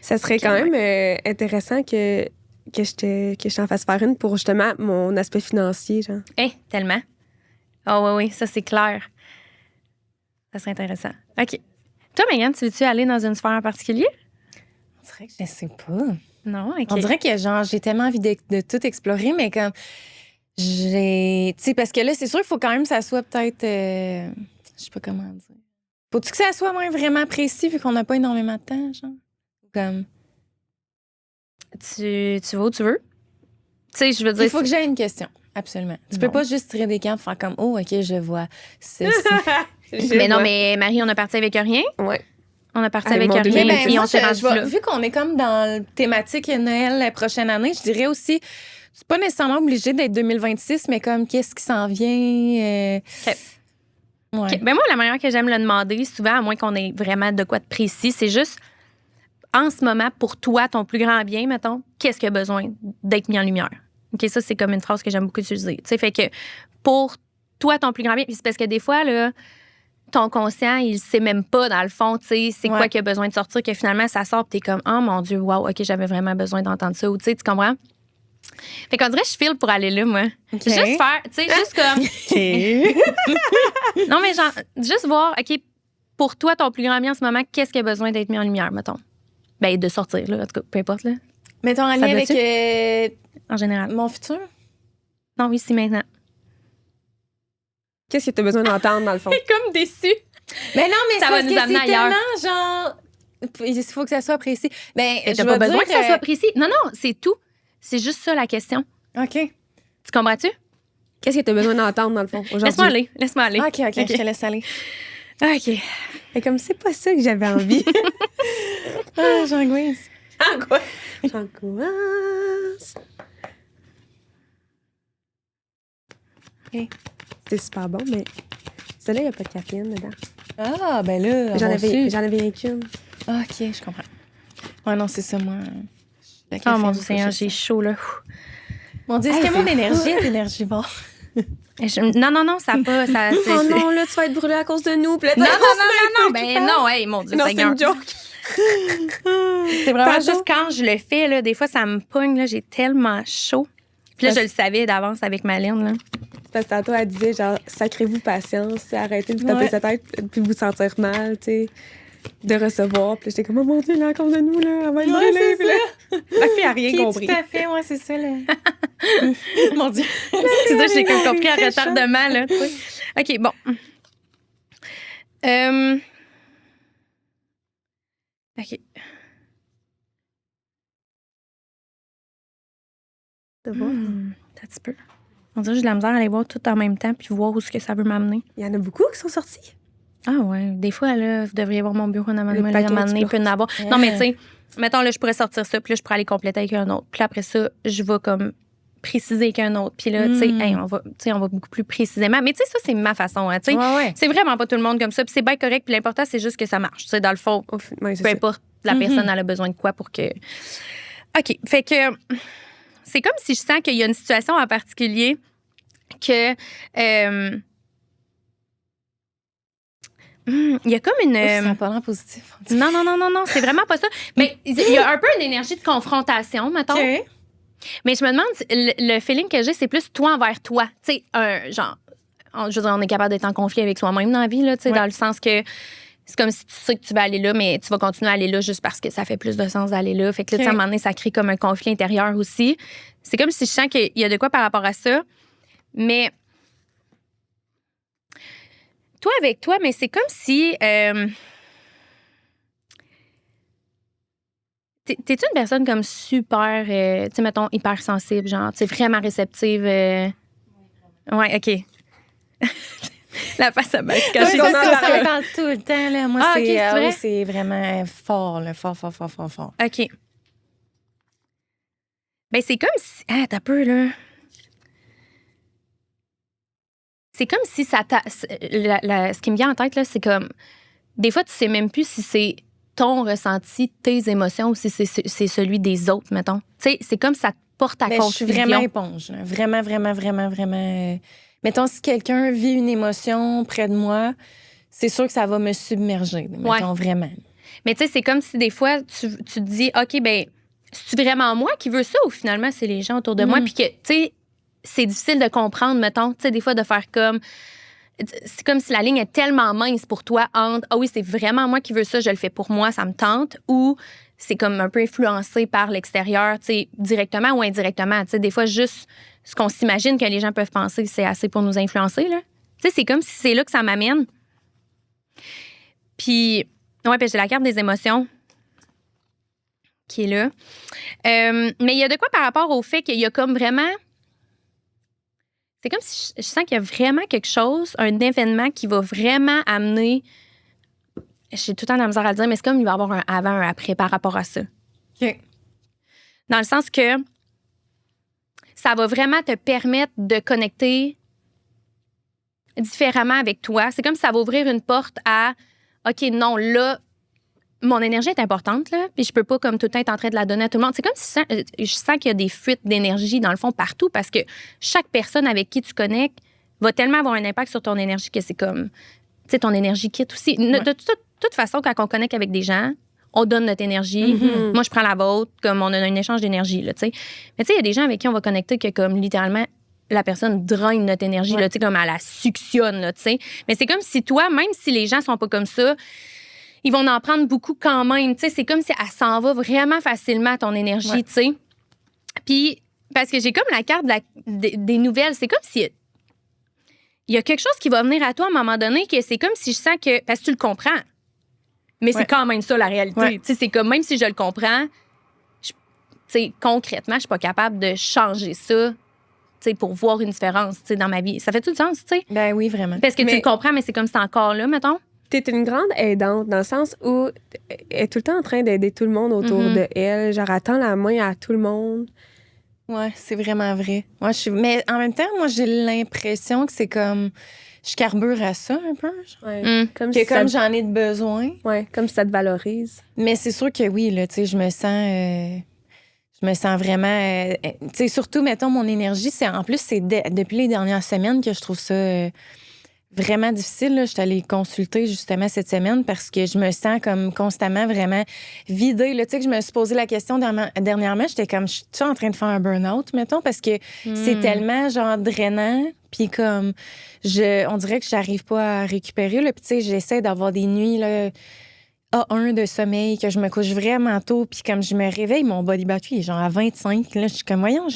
Ça serait quand même intéressant que je t'en fasse faire une pour justement mon aspect financier, genre. Tellement. Oui, ça, c'est clair. Ça serait intéressant. OK. Toi, Megan, tu veux-tu aller dans une sphère en particulier? On dirait que je sais pas. Non, OK. On dirait que genre j'ai tellement envie de tout explorer, mais comme tu sais, parce que là, c'est sûr qu'il faut quand même que ça soit peut-être, je sais pas comment dire. Faut-tu que ça soit moins vraiment précis vu qu'on n'a pas énormément de temps, genre? Comme, Tu vas où tu veux? Tu sais, je veux dire. il faut que j'aie une question, absolument. Tu peux Non. pas juste tirer des cartes, faire comme, oh, OK, je vois ceci. Mais non, mais Marie, on a parti avec rien. Ouais. On a parti Ah, avec mon Dieu. rien Mais ben, et moi, on s'est rendu là. vu qu'on est comme dans le thématique Noël la prochaine année, je dirais aussi, c'est pas nécessairement obligé d'être 2026, mais comme qu'est-ce qui s'en vient. OK. Ouais. OK. Ben moi, la manière que j'aime le demander, souvent, à moins qu'on ait vraiment de quoi de précis, c'est juste, en ce moment, pour toi, ton plus grand bien, mettons, qu'est-ce qui a besoin d'être mis en lumière? OK, ça, c'est comme une phrase que j'aime beaucoup utiliser. Tu sais, fait que pour toi, ton plus grand bien, puis c'est parce que des fois, là, ton conscient, il sait même pas, dans le fond, tu sais, c'est quoi Ouais. qui a besoin de sortir, que finalement, ça sort, puis t'es comme, oh mon Dieu, wow, OK, j'avais vraiment besoin d'entendre ça, ou tu sais, tu comprends? Fait qu'on dirait que je file pour aller là, moi. OK. Juste faire, tu sais, juste comme. Non, mais genre, juste voir, OK, pour toi, ton plus grand bien en ce moment, qu'est-ce qui a besoin d'être mis en lumière, mettons? Ben, de sortir, là, en tout cas, peu importe, là, Mettons en Ça lien avec doit-tu? En général. mon futur. Non, oui, c'est maintenant. Qu'est-ce que tu as besoin d'entendre, dans le fond? Comme déçu. Mais non, mais Ça c'est va parce nous que amener c'est ailleurs. tellement genre. Il faut que ça soit précis. Ben, T'as je pas vais besoin dire, que ça soit précis. Non, non, c'est tout. C'est juste ça, la question. OK. Tu comprends-tu? Qu'est-ce que tu as besoin d'entendre, dans le fond, aujourd'hui? Laisse-moi aller. Laisse-moi aller. OK, je te laisse aller. OK. Et comme c'est pas ça que j'avais envie. Ah, j'angoisse. J'angoisse. J'angoisse. Ok. C'est super bon, mais celui-là, il n'y a pas de caféine dedans. Ah, ben là, J'en bon avais su. j'en avais rien qu'une. Ah, OK, je comprends. Ouais, non, c'est ça, moi. La Oh mon caféine, Dieu Seigneur, j'ai j'ai chaud, là. Mon Dieu, est-ce Hey, que mon c'est énergie est énergivore? Non, ça pas. Ça, c'est, Oh c'est- non, là, tu vas être brûlé à cause de nous. Puis là, Non, t'as- ben non, hey, mon Dieu Non, c'est Seigneur. une joke. C'est vraiment Tantôt- juste quand je le fais, là, des fois, ça me pogne, là, j'ai tellement chaud. Puis là, je le savais d'avance avec Maline, là. Parce que tantôt, elle disait, genre, sacrez-vous patience, arrêtez de vous taper Ouais. sa tête puis vous sentir mal, tu sais, de recevoir. Puis j'étais comme, oh mon Dieu, là, à cause de nous, là, elle va être Ouais, brûlée. c'est Puis là, la fille a rien compris. Tout à fait, ouais, c'est ça, là. Mon Dieu. C'est ça, j'ai comme compris à retardement, là, tu sais. OK, bon. OK. De voir. Un petit peu. On dirait que j'ai de la misère à aller voir tout en même temps puis voir où est-ce que ça veut m'amener. Il y en a beaucoup qui sont sortis. Ah ouais. Des fois, là, vous devriez voir mon bureau en avant de Le moi. Là, à un paquet moment que tu donné, il peut y en avoir. Yeah. Non, mais tu sais, mettons, là, je pourrais sortir ça, puis là, je pourrais aller compléter avec un autre. Puis là, après ça, je vais comme préciser avec un autre. Puis là, tu sais, hey, on va beaucoup plus précisément. Mais tu sais, ça, c'est ma façon. Hein, tu sais. Ouais. C'est vraiment pas tout le monde comme ça. Puis c'est bien correct. Puis l'important, c'est juste que ça marche. Tu sais, dans le fond, Ouais, c'est peu ça. importe la personne, elle a besoin de quoi pour que. OK. Fait que c'est comme si je sens qu'il y a une situation en particulier que. Il y a comme une. Ça pas l'air positif. on dirait. Non, c'est vraiment pas ça. Mais il y a un peu une énergie de confrontation, mettons. OK. Mais je me demande, le feeling que j'ai, c'est plus toi envers toi. Tu sais, genre, je veux dire, on est capable d'être en conflit avec soi-même dans la vie, là, tu sais, dans le sens que c'est comme si tu sais que tu vas aller là, mais tu vas continuer à aller là juste parce que ça fait plus de sens d'aller là. Fait que là, tu sais, à un moment donné, ça crée comme un conflit intérieur aussi. C'est comme si je sens qu'il y a de quoi par rapport à ça. Mais toi avec toi, mais c'est comme si... T'es-tu une personne comme super, tu sais, mettons, hyper sensible, genre, tu sais, vraiment réceptive? Ouais, OK. La face à baisse. Ça dépend tout le temps. Là. Moi, Ah, c'est, OK, c'est vrai? oui, c'est vraiment fort, là, fort. OK. Ben, c'est comme si... Ah, t'as peu, là. C'est comme si ça t'a... Ce qui me vient en tête, là, c'est comme... Des fois, tu sais même plus si c'est ton ressenti, tes émotions, ou si c'est celui des autres, mettons. Tu sais, c'est comme ça te porte à Mais je suis confusion. vraiment éponge. Là. Vraiment. Mettons, si quelqu'un vit une émotion près de moi, c'est sûr que ça va me submerger. Mettons, vraiment. Mais tu sais, c'est comme si des fois, tu te dis, OK, ben, c'est-tu vraiment moi qui veux ça ou finalement, c'est les gens autour de moi? Puis que, tu sais, c'est difficile de comprendre, mettons, tu sais, des fois, de faire comme... C'est comme si la ligne est tellement mince pour toi entre « Ah oui, c'est vraiment moi qui veux ça, je le fais pour moi, ça me tente » ou c'est comme un peu influencé par l'extérieur, tu sais, directement ou indirectement. Tu sais, des fois, juste ce qu'on s'imagine que les gens peuvent penser, c'est assez pour nous influencer, là. Tu sais, c'est comme si c'est là que ça m'amène. Puis, ouais, puis j'ai la carte des émotions qui est là. Mais il y a de quoi par rapport au fait qu'il y a comme vraiment... C'est comme si je sens qu'il y a vraiment quelque chose, un événement qui va vraiment amener... J'ai tout le temps de la misère à le dire, mais c'est comme il va y avoir un avant, un après par rapport à ça. OK. Dans le sens que ça va vraiment te permettre de connecter différemment avec toi. C'est comme si ça va ouvrir une porte à OK, non, là, mon énergie est importante, là, puis je peux pas comme tout le temps être en train de la donner à tout le monde. C'est comme si je sens qu'il y a des fuites d'énergie, dans le fond, partout, parce que chaque personne avec qui tu connectes va tellement avoir un impact sur ton énergie que c'est comme, tu sais, ton énergie quitte aussi. Ouais. De toute façon, quand on connecte avec des gens, on donne notre énergie. Moi, je prends la vôtre, comme on a un échange d'énergie, là, tu sais. Mais tu sais, il y a des gens avec qui on va connecter que, comme, littéralement, la personne draine notre énergie, là, tu sais, comme elle la suctionne, là, tu sais. Mais c'est comme si toi, même si les gens sont pas comme ça, ils vont en prendre beaucoup quand même. Tu sais, c'est comme si elle s'en va vraiment facilement, ton énergie, tu sais. Puis, parce que j'ai comme la carte des nouvelles, c'est comme si il y a quelque chose qui va venir à toi à un moment donné que c'est comme si je sens que... Parce que tu le comprends. Mais c'est quand même ça, la réalité. Ouais. Tu sais, c'est comme, même si je le comprends, tu sais, concrètement, je suis pas capable de changer ça, tu sais, pour voir une différence, tu sais, dans ma vie. Ça fait tout le sens, tu sais? Ben oui, vraiment. Parce que tu Mais- le comprends, mais c'est comme si c'est encore là, mettons. T'es une grande aidante dans le sens où elle est tout le temps en train d'aider tout le monde autour de elle. Genre, elle tend la main à tout le monde. Ouais, c'est vraiment vrai. Mais en même temps, moi, j'ai l'impression que c'est comme... Je carbure à ça un peu. Genre. Ouais. Comme, Que si comme ça, j'en ai de besoin. ouais, comme si ça te valorise. Mais c'est sûr que oui, là, tu sais, je me sens vraiment... tu sais, surtout, mettons, mon énergie, c'est en plus, c'est depuis les dernières semaines que je trouve ça vraiment difficile. Là. Je suis allée consulter justement cette semaine parce que je me sens comme constamment vraiment vidée. Là. Tu sais, que je me suis posé la question dernièrement, j'étais comme, je suis en train de faire un burn-out, mettons, parce que c'est tellement, genre, drainant. Puis comme, on dirait que j'arrive pas à récupérer. Là. Puis tu sais, j'essaie d'avoir des nuits, là, A1 de sommeil, que je me couche vraiment tôt, puis comme je me réveille, mon body battery est genre à 25. Là, je suis comme, voyons,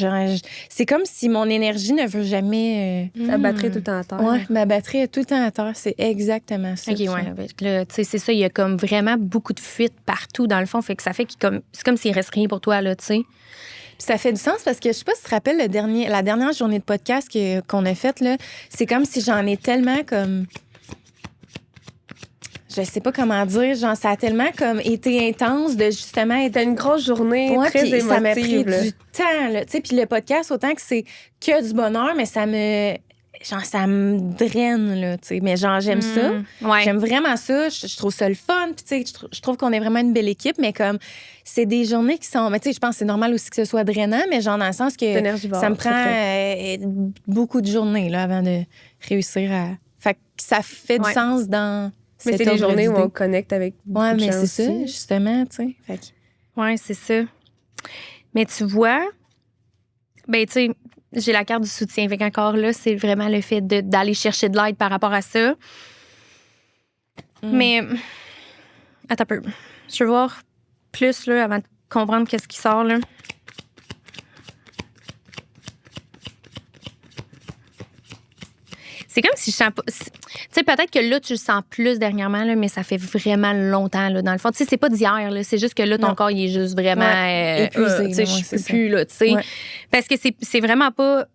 c'est comme si mon énergie ne veut jamais... Ta batterie est tout le temps à terre. Ouais, ma batterie est tout le temps à terre. C'est exactement ça. OK, ouais. Là, tu sais, c'est ça, il y a comme vraiment beaucoup de fuites partout, dans le fond. Fait que ça fait que c'est comme s'il reste rien pour toi, là, tu sais. Puis ça fait du sens parce que je sais pas si tu te rappelles la dernière journée de podcast qu'on a faite, là. C'est comme si j'en ai tellement comme... Je sais pas comment dire, genre ça a tellement comme été intense de justement être C'était une grosse journée, ouais, très puis émotive. ça m'a pris là. du temps, là. Tu sais, puis le podcast, autant que c'est que du bonheur, mais ça me draine, là, tu sais. Mais genre, j'aime ça. Ouais. J'aime vraiment ça. Je trouve ça le fun. Puis, tu sais, je trouve qu'on est vraiment une belle équipe, mais comme, c'est des journées qui sont. Mais, tu sais, je pense que c'est normal aussi que ce soit drainant, mais genre, dans le sens que énergivore, ça me très, prend beaucoup de journées, là, avant de réussir à. Fait que ça fait du sens dans. Mais c'est des journées où on connecte avec beaucoup ouais, de mais gens c'est aussi. ça, justement, tu sais. Fait que... Ouais, c'est ça. Mais tu vois, ben, tu sais, j'ai la carte du soutien. Fait qu'encore là, c'est vraiment le fait d'aller chercher de l'aide par rapport à ça. Mais, attends un peu. Je veux voir plus, là, avant de comprendre qu'est-ce qui sort, là. C'est comme si je sens pas. Tu sais, peut-être que là, tu le sens plus dernièrement, là, mais ça fait vraiment longtemps, là, dans le fond. Tu sais, c'est pas d'hier, là. C'est juste que là, ton corps, il est juste vraiment. épuisé. Tu sais, je peux plus, là, tu sais. Ouais. Parce que c'est vraiment pas.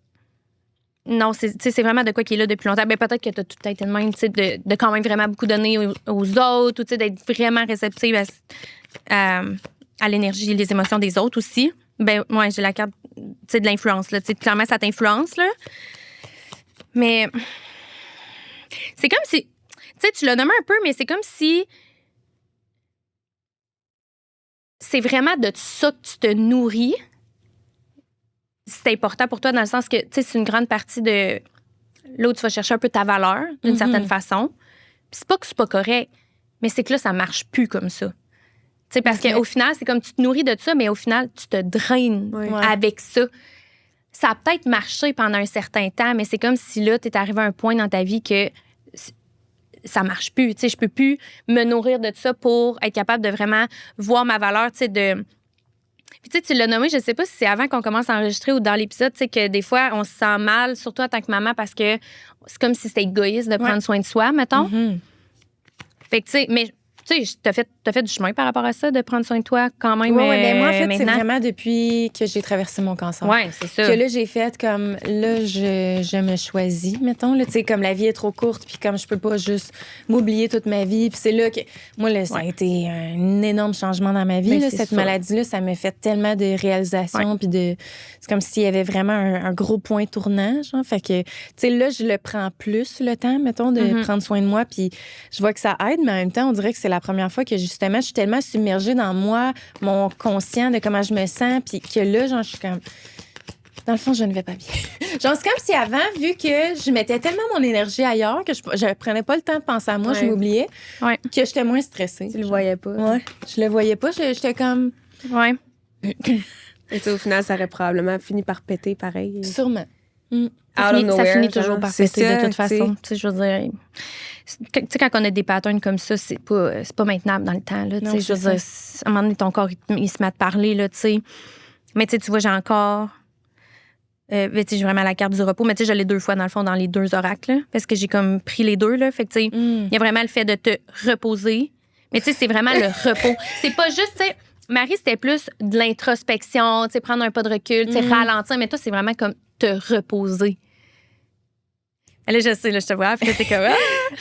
Non, c'est vraiment de quoi qui est là depuis longtemps. Ben, peut-être que tu as tout été de même, tu sais, de quand même vraiment beaucoup donner aux autres, ou tu sais, d'être vraiment réceptive à l'énergie et les émotions des autres aussi. Ben, ouais, j'ai la carte, tu sais, de l'influence, là. Tu sais, clairement, ça t'influence, là. Mais c'est comme si, tu sais, tu l'as nommé un peu, mais c'est comme si c'est vraiment de ça que tu te nourris. C'est important pour toi dans le sens que, tu sais, c'est une grande partie de là où tu vas chercher un peu ta valeur d'une certaine façon. Puis c'est pas que c'est pas correct, mais c'est que là, ça marche plus comme ça. Tu sais, parce qu'au final, c'est comme tu te nourris de ça, mais au final, tu te draines avec ça. Ça a peut-être marché pendant un certain temps, mais c'est comme si là, tu es arrivé à un point dans ta vie que ça marche plus. Tu sais, je peux plus me nourrir de ça pour être capable de vraiment voir ma valeur, tu sais, de... Puis tu sais, tu l'as nommé, je sais pas si c'est avant qu'on commence à enregistrer ou dans l'épisode, tu sais, que des fois, on se sent mal, surtout en tant que maman, parce que c'est comme si c'était égoïste de prendre soin de soi, mettons. Fait que, tu sais, mais... Tu sais, t'as fait du chemin par rapport à ça, de prendre soin de toi quand même. Oui, mais moi, en fait, c'est maintenant. vraiment depuis que j'ai traversé mon cancer. Oui, c'est ça. Que là, j'ai fait comme, là, je me choisis, mettons. Là, tu sais, comme la vie est trop courte, puis comme je peux pas juste m'oublier toute ma vie. Puis c'est là que, moi, là, ça a été un énorme changement dans ma vie. Là, cette maladie-là, ça m'a fait tellement de réalisations, puis c'est comme s'il y avait vraiment un gros point tournant, genre. Fait que, tu sais, là, je le prends plus, le temps, mettons, de prendre soin de moi, puis je vois que ça aide, mais en même temps, on dirait que c'est la première fois que, justement, je suis tellement submergée dans moi, mon conscient de comment je me sens, puis que là, genre, je suis comme... Dans le fond, je ne vais pas bien. Genre, c'est comme si avant, vu que je mettais tellement mon énergie ailleurs, que je prenais pas le temps de penser à moi, je m'oubliais, que j'étais moins stressée. Tu le voyais pas. Ouais, je le voyais pas, j'étais comme... Ouais. Et au final, ça aurait probablement fini par péter pareil. Sûrement. Ça finit toujours par péter ça, de toute façon. Tu sais, je veux dire... Tu sais, quand on a des patterns comme ça, c'est pas maintenable dans le temps. Là, non, je veux dire, à un moment donné, ton corps, il se met à te parler, là, tu sais. Mais tu vois, j'ai encore... j'ai vraiment la carte du repos. Mais tu sais, je l'ai 2 fois, dans le fond, dans les 2 oracles. Là, parce que j'ai comme pris les 2, là. Fait que, tu sais, il y a vraiment le fait de te reposer. Mais tu sais, c'est vraiment le repos. C'est pas juste, tu sais... Marie, c'était plus de l'introspection, tu sais, prendre un pas de recul, tu sais, ralentir. Mais toi, c'est vraiment comme te reposer. Là, je sais, là, je te vois, puis là, t'es comme...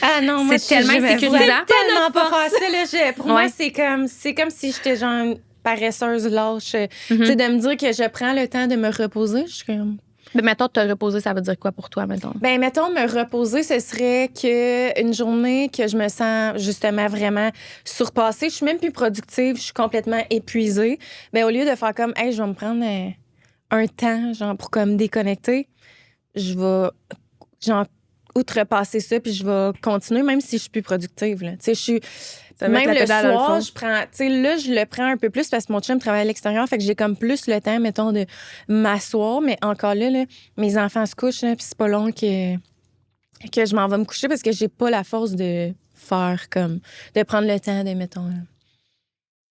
Ah non, moi, c'est tellement sécurisant. C'est tellement pas facile. Là, pour moi, c'est comme si j'étais genre une paresseuse lâche. Tu sais, de me dire que je prends le temps de me reposer, je suis comme... Mais mettons, te reposer, ça veut dire quoi pour toi, mettons? Ben mettons, me reposer, ce serait une journée que je me sens justement vraiment surpassée. Je suis même plus productive, je suis complètement épuisée. Ben au lieu de faire comme, hey, je vais me prendre un temps, genre, pour comme déconnecter, je vais, genre, outrepasser ça, puis je vais continuer, même si je suis plus productive, là. Tu sais, je suis... Même le soir, je prends... Tu sais, là, je le prends un peu plus parce que mon chum travaille à l'extérieur, fait que j'ai comme plus le temps, mettons, de m'asseoir. Mais encore là, mes enfants se couchent, là, puis c'est pas long que je m'en vais me coucher parce que j'ai pas la force de faire comme... De prendre le temps de, mettons,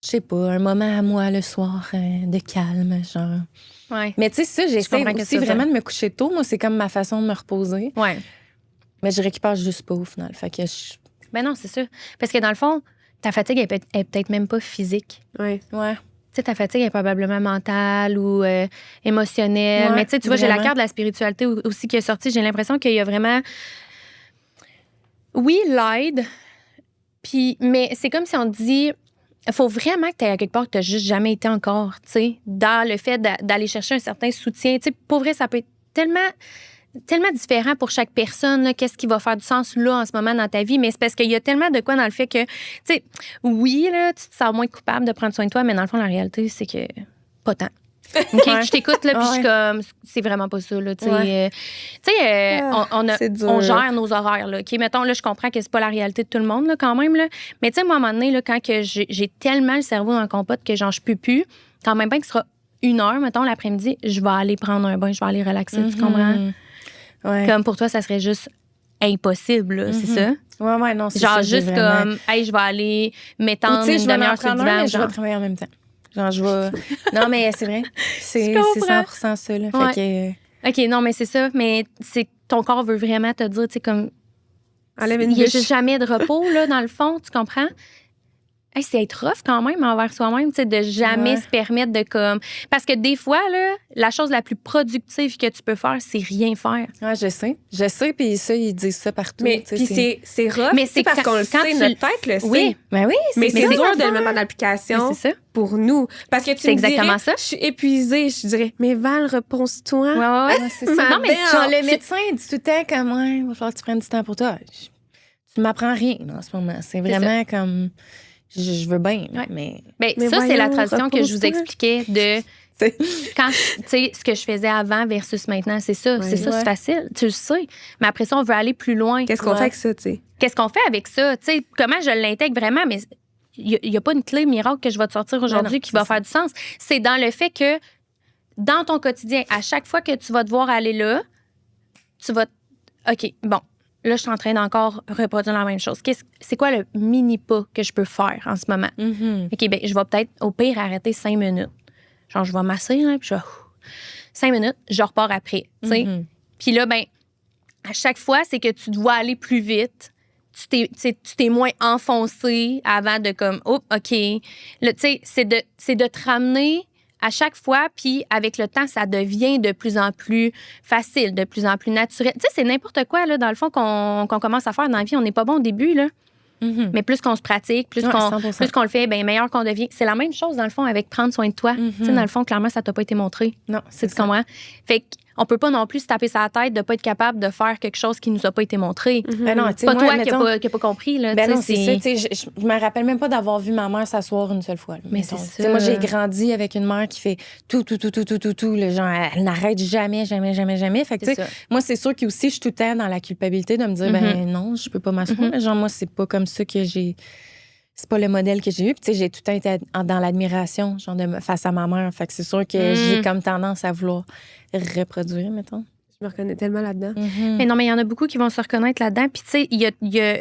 je sais pas, un moment à moi le soir de calme, genre. Ouais. Mais tu sais, ça, j'essaie comprends aussi vraiment de me coucher tôt. Moi, c'est comme ma façon de me reposer. Ouais. Mais je récupère juste pas au final. Fait que Ben non, c'est ça. Parce que dans le fond, ta fatigue est peut-être même pas physique. Ouais. Ouais. Tu sais, ta fatigue est probablement mentale ou émotionnelle. Ouais, Mais tu sais, tu vois, j'ai la vraiment. carte de la spiritualité aussi qui est sortie. J'ai l'impression qu'il y a vraiment... Oui, l'aide. Puis, mais c'est comme si on te dit... Il faut vraiment que tu aies à quelque part que tu n'as juste jamais été encore, tu sais, dans le fait d'aller chercher un certain soutien. Tu sais, pour vrai, ça peut être tellement différent pour chaque personne, là, qu'est-ce qui va faire du sens là en ce moment dans ta vie, mais c'est parce qu'il y a tellement de quoi dans le fait que, tu sais, oui, là, tu te sens moins coupable de prendre soin de toi, mais dans le fond, la réalité, c'est que pas tant. OK, Ouais. je t'écoute, là, puis je suis Ouais. comme, c'est vraiment pas ça, là, tu sais. Ouais. C'est dur. On gère nos horaires, là. OK, mettons, là, je comprends que c'est pas la réalité de tout le monde, là, quand même, là. Mais tu sais, moi, à un moment donné, là, quand que j'ai tellement le cerveau dans le compote que j'en peux plus, quand même pas que ce sera 1 heure, mettons, l'après-midi, je vais aller prendre un bain, je vais aller relaxer, tu comprends? Ouais. Comme pour toi, ça serait juste impossible, là, c'est ça? Ouais, non, c'est Genre ça. j'ai juste vraiment... comme, hey, je vais aller Ou m'étendre tu sais, une je vais en demi-heure sur le prendre un, divan. mais je vais genre. travailler en même temps. Genre, je vais... Non, mais c'est vrai. C'est Je comprends. 100% ça, là. Ouais. Fait OK, non, mais c'est ça. Mais c'est ton corps veut vraiment te dire, tu sais, comme... Enlève une Il n'y a bûche. juste jamais de repos, là, dans le fond, tu comprends? Hey, c'est être rough quand même envers soi-même, tu sais, de jamais Ouais. se permettre de comme... Parce que des fois, là, la chose la plus productive que tu peux faire, c'est rien faire. que... Ouais, je sais. Je sais, puis ça, ils disent ça partout. Mais tu sais, puis c'est rough, Mais mais c'est c'est parce quand- qu'on le quand sait, tu- notre tête le sait. Oui. Ben oui, Mais Mais c'est c'est dur de l'affaire. le mettre en Mais application c'est ça. pour nous. Parce que tu C'est me dirais, exactement ça. je suis épuisée, je dirais, mais Val, repose-toi. Ouais, ouais, ouais. Ouais, c'est ça. Ma Non, mais belle. Genre, le tu- médecin, il dit tout le temps comme, ouais, il va falloir que tu prennes du temps pour toi. Tu m'apprends rien en ce moment. C'est vraiment comme, je veux bien, Ouais. mais... Ben, Mais ça, c'est la voyons, transition que je vous repose-toi. expliquais de C'est- quand, tu sais, ce que je faisais avant versus maintenant. C'est ça, Ouais. c'est ça, Ouais. c'est facile. Tu le sais. Mais après ça, on veut aller plus loin. Qu'est-ce qu'on Ouais. fait avec ça, tu sais? Qu'est-ce qu'on fait avec ça? Tu sais, comment je l'intègre vraiment? Mais il n'y a pas une clé miracle que je vais te sortir aujourd'hui non, qui c'est va ça. faire du sens. C'est dans le fait que dans ton quotidien, à chaque fois que tu vas devoir aller là, tu vas... OK, bon, là, je suis en train d'encore reproduire la même chose. C'est quoi le mini-pas que je peux faire en ce moment? Mhm. OK, ben je vais peut-être, au pire, arrêter 5 minutes. Genre, je vais m'asseoir, là, puis je vais... 5 minutes, je repars après, tu sais. Mhm. Puis là, ben à chaque fois, c'est que tu dois aller plus vite. Tu t'es moins enfoncé avant de comme, oh, OK. Là, tu sais, c'est de te ramener à chaque fois, puis avec le temps, ça devient de plus en plus facile, de plus en plus naturel. Tu sais, c'est n'importe quoi, là, dans le fond, qu'on commence à faire dans la vie. On n'est pas bon au début, là. Mhm. Mais plus qu'on se pratique, plus Ouais, qu'on 100%. plus qu'on le fait, bien meilleur qu'on devient. C'est la même chose, dans le fond, avec prendre soin de toi. Tu sais, dans le fond, clairement, ça t'a pas été montré. Non, C'est c'est tu comprends? Fait qu'on peut pas non plus se taper sa tête de pas être capable de faire quelque chose qui nous a pas été montré. Ben non, tu sais, Pas moi, toi mettons- qui a pas compris, là. Ben tu non, sais, c'est ça. Tu sais, je me rappelle même pas d'avoir vu ma mère s'asseoir une seule fois. là, Mais mettons. c'est Tu sais, ça. moi, j'ai grandi avec une mère qui fait tout. Le genre, elle n'arrête jamais. Fait que, tu C'est sais, ça. moi, c'est sûr que aussi, je suis tout le temps dans la culpabilité de me dire, ben non, je peux pas m'asseoir. Genre, moi, c'est pas comme ça que j'ai. C'est pas le modèle que j'ai eu. Puis, tu sais, j'ai tout le temps été dans l'admiration, genre, face à ma mère. Fait que c'est sûr que j'ai comme tendance à vouloir reproduire, mettons. Je me reconnais tellement là-dedans. Mais non, mais il y en a beaucoup qui vont se reconnaître là-dedans. Puis, tu sais, il y a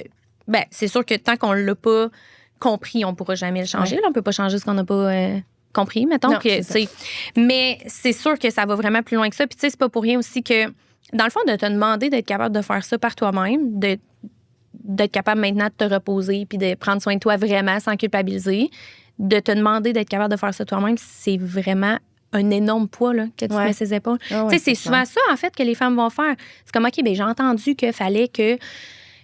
ben, c'est sûr que tant qu'on l'a pas compris, on pourra jamais le changer. Ouais. Là, on peut pas changer ce qu'on n'a pas compris, mettons. Non, Que, c'est tu ça. sais. Mais c'est sûr que ça va vraiment plus loin que ça. Puis, tu sais, c'est pas pour rien aussi que, dans le fond, de te demander d'être capable de faire ça par toi-même, d'être capable maintenant de te reposer puis de prendre soin de toi vraiment sans culpabiliser, de te demander d'être capable de faire ça toi-même, c'est vraiment un énorme poids là, que tu te Ouais. mets sur ses épaules. Ah ouais, Tu sais, c'est clairement. souvent ça, en fait, que les femmes vont faire. C'est comme, OK, ben j'ai entendu qu'il fallait que...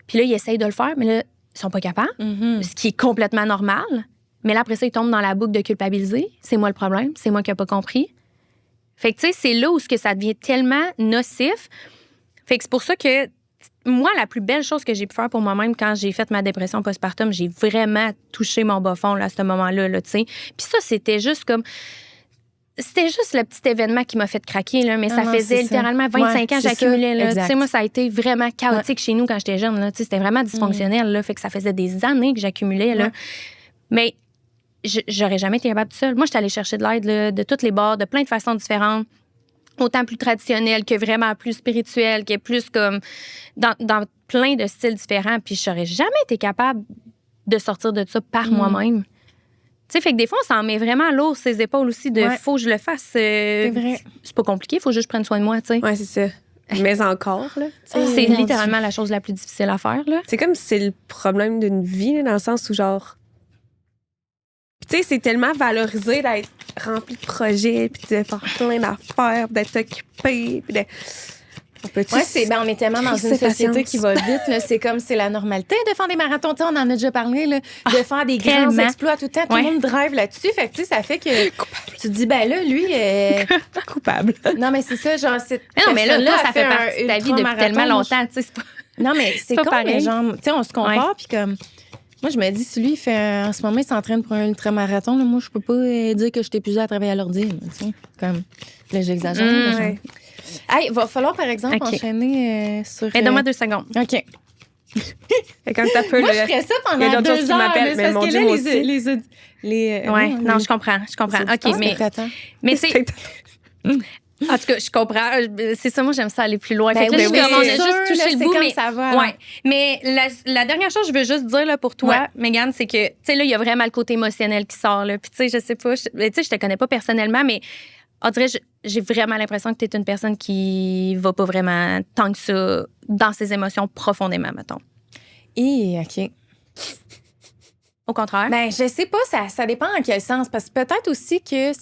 Puis là, ils essayent de le faire, mais là, ils sont pas capables, ce qui est complètement normal. Mais là, après ça, ils tombent dans la boucle de culpabiliser. C'est moi le problème, c'est moi qui n'ai pas compris. Fait que, tu sais, c'est là où ce que ça devient tellement nocif. Fait que c'est pour ça que moi, la plus belle chose que j'ai pu faire pour moi-même quand j'ai fait ma dépression postpartum, j'ai vraiment touché mon bas fond là, à ce moment-là, là, tu sais. Puis ça, c'était juste comme... C'était juste le petit événement qui m'a fait craquer, là, mais Ah ça non, faisait c'est ça. littéralement 25 Ouais, ans que c'est j'accumulais. ça, Là. Tu sais, exact. moi, ça a été vraiment chaotique chez nous quand j'étais jeune. Là. Tu sais, c'était vraiment dysfonctionnel. Là, fait que ça faisait des années que j'accumulais. Là. Ouais. Mais j'aurais jamais été capable toute seule. Moi, j'étais allée chercher de l'aide là, de toutes les bords, de plein de façons différentes. autant plus traditionnelle que vraiment plus spirituelle, qui est plus comme dans plein de styles différents. Puis je n'aurais jamais été capable de sortir de ça par moi-même. Tu sais, fait que des fois, on s'en met vraiment lourd ses épaules aussi de faut que je le fasse. C'est vrai. C'est pas compliqué, il faut juste que je prenne soin de moi, tu sais. Ouais, c'est ça. Mais encore, là. C'est littéralement la chose la plus difficile à faire, là. C'est comme si c'est le problème d'une vie, là, dans le sens où, genre. Tu sais, c'est tellement valorisé d'être rempli de projets, puis de faire plein d'affaires, d'être occupé, puis de. On est tellement dans une société qui va vite. Là, c'est comme c'est la normalité de faire des marathons. T'sais, on en a déjà parlé, là, de faire des grands exploits tout le temps. Tout le monde drive là-dessus. Fait que ça fait que tu te dis, ben là, lui... Coupable. Non, mais c'est ça, genre... Non, mais là, ça fait partie de ta vie depuis tellement longtemps. C'est pas... Non, mais c'est pas con, pareil. mais genre, tu sais, on se compare, puis comme... Moi, je me dis, si lui, en ce moment, il s'entraîne pour un ultramarathon, là, moi, je peux pas dire que je suis épuisée à travailler à l'ordi. Comme, là, j'exagère. Ouais. Hey, va falloir, par exemple, enchaîner sur... Donne-moi 2 secondes. OK. Et quand t'as peu, Moi, je ferais ça pendant 2 heures. d'autres choses qui m'appellent, mais mon Dieu, moi aussi. Non, je comprends. OK, mais c'est... En tout cas, je comprends. C'est ça, moi, j'aime ça aller plus loin. Ben fait que là, oui, on a c'est juste sûr, touché là, le bout, c'est mais comme ça va. Ouais. Mais la dernière chose, je veux juste dire là, pour toi, Mégane, c'est que, tu sais, là, il y a vraiment le côté émotionnel qui sort. Là. Puis, tu sais, je sais pas, tu sais, je te connais pas personnellement, mais on dirait, j'ai vraiment l'impression que tu es une personne qui va pas vraiment tant que ça dans ses émotions profondément, mettons. OK. Au contraire. Ben, je sais pas, ça dépend en quel sens. Parce que peut-être aussi que...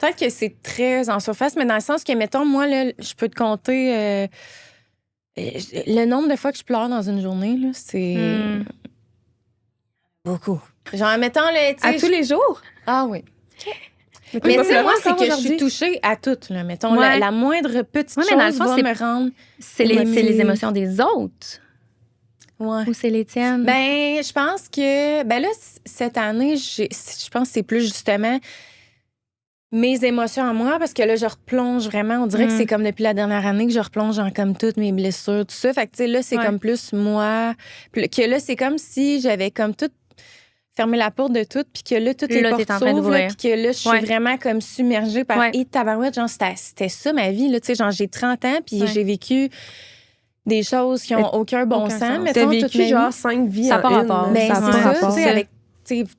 Peut-être que c'est très en surface, mais dans le sens que, mettons, moi, là, je peux te compter... le nombre de fois que je pleure dans une journée, là, c'est... Beaucoup. Genre, mettons, là, tu sais... À tous les jours? Ah oui. Mais tu sais, moi, c'est que je aujourd'hui. suis touchée à toutes, là. Mettons, la moindre petite chose mais dans le fond, va me rendre... C'est les émotions des autres. Ouais. Ou c'est les tiennes? Ben, je pense que... Ben là, cette année, je pense que c'est plus justement mes émotions à moi, parce que là, je replonge vraiment. On dirait que c'est comme depuis la dernière année que je replonge dans comme toutes mes blessures, tout ça. Fait que, tu sais, là, c'est comme plus moi. Puis que là, c'est comme si j'avais comme tout fermé la porte de tout, puis que là, toutes les portes s'ouvrent, puis que là, je suis vraiment comme submergée par... Et tabarouette, genre, c'était ça, ma vie, là. Tu sais, genre, j'ai 30 ans, puis j'ai vécu des choses qui n'ont aucun bon sens. T'as vécu, genre, 5 vies ça en n'a une. pas rapport. Mais Ça n'a c'est pas ça, rapport. tu sais, avec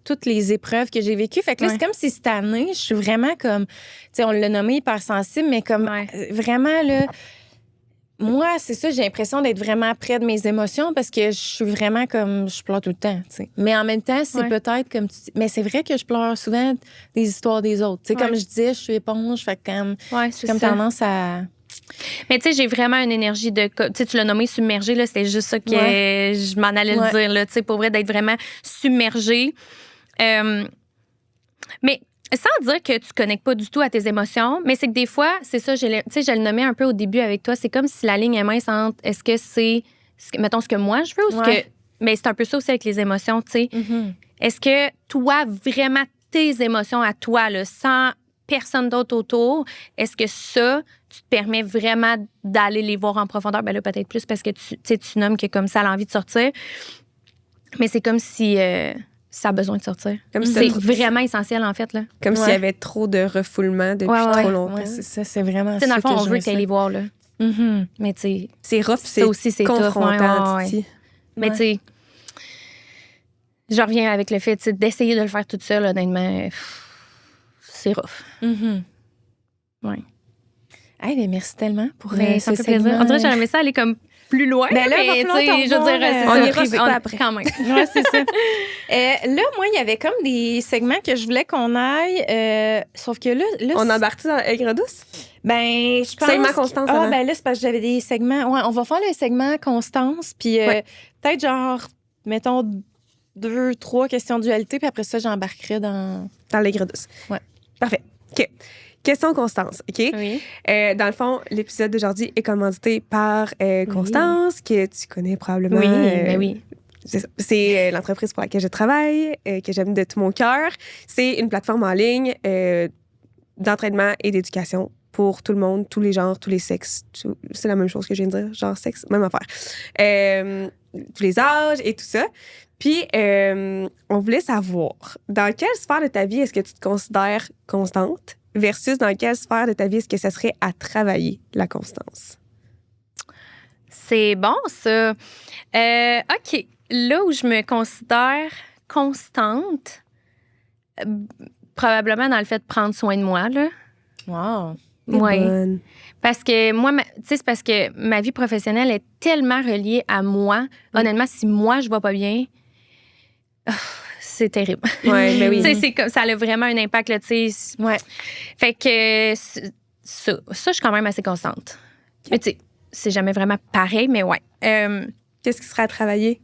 toutes les épreuves que j'ai vécues. Fait que là, c'est comme si cette année, je suis vraiment comme... Tu sais, on l'a nommé hypersensible, mais comme vraiment, là... Moi, c'est ça, j'ai l'impression d'être vraiment près de mes émotions parce que je suis vraiment comme... Je pleure tout le temps, tu sais. Mais en même temps, c'est peut-être comme... Mais c'est vrai que je pleure souvent des histoires des autres. Tu sais, comme je disais, je suis éponge, fait que j'ai comme tendance à... Mais tu sais, j'ai vraiment une énergie de... Tu sais, tu l'as nommé submergée, là, c'était juste ça que je m'en allais le dire, là. Tu sais, pour vrai, d'être vraiment submergée. Mais sans dire que tu connectes pas du tout à tes émotions, mais c'est que des fois, c'est ça, tu sais, je le nommais un peu au début avec toi, c'est comme si la ligne est mince entre est-ce que c'est, mettons, ce que moi je veux ou ce que... Mais c'est un peu ça aussi avec les émotions, tu sais. Mm-hmm. Est-ce que toi, vraiment, tes émotions à toi, là, sans personne d'autre autour, est-ce que ça, tu te permets vraiment d'aller les voir en profondeur? Ben là, peut-être plus parce que tu nommes que comme ça, elle a envie de sortir. Mais c'est comme si ça a besoin de sortir. Comme si c'est vraiment essentiel, en fait, là. Comme s'il y avait trop de refoulement depuis trop longtemps. Ouais, c'est ça, c'est vraiment ça. Dans le fond, on veut que tu ailles les voir, là. Mm-hmm. Mais tu sais... C'est rough, c'est aussi, c'est confrontant, tough, Titi. Mais tu sais, je reviens avec le fait d'essayer de le faire toute seule, honnêtement, c'est rough. Mm-hmm. Ouais. Hey, mais merci tellement pour ça me fait plaisir. On dirait que j'aurais aimé ça aller comme plus loin. Ben là, mais va falloir je veux dire, on ira pas après. Quand même. Ouais, c'est ça. Là, moi, il y avait comme des segments que je voulais qu'on aille, sauf que là on embarque dans Aigre douce? Ben, je pense... Segment Constance, Ah, ben là, c'est parce que j'avais des segments... Ouais, on va faire le segment Constance, puis peut-être genre, mettons, 2-3 questions de dualité, puis après ça, j'embarquerai dans l'Aigre douce. Ouais. Parfait. OK. Question Constance, OK? Oui. Dans le fond, l'épisode d'aujourd'hui est commandité par Constance, que tu connais probablement. Oui, ben oui. C'est l'entreprise pour laquelle je travaille, que j'aime de tout mon cœur. C'est une plateforme en ligne d'entraînement et d'éducation pour tout le monde, tous les genres, tous les sexes. C'est la même chose que je viens de dire, genre sexe, même affaire. Tous les âges et tout ça. Puis, on voulait savoir, dans quelle sphère de ta vie est-ce que tu te considères constante versus dans quelle sphère de ta vie est-ce que ça serait à travailler, la constance? C'est bon, ça. OK. Là où je me considère constante, probablement dans le fait de prendre soin de moi, là. Wow. Oui. Bonne. Parce que moi, tu sais, c'est parce que ma vie professionnelle est tellement reliée à moi. Honnêtement, si moi, je vais pas bien, c'est terrible. Ouais, mais oui. Tu sais, c'est comme ça a vraiment un impact, là, tu sais. Ouais. Fait que ça, je suis quand même assez constante. Mais tu sais, c'est jamais vraiment pareil, mais ouais. Qu'est-ce qui serait à travailler?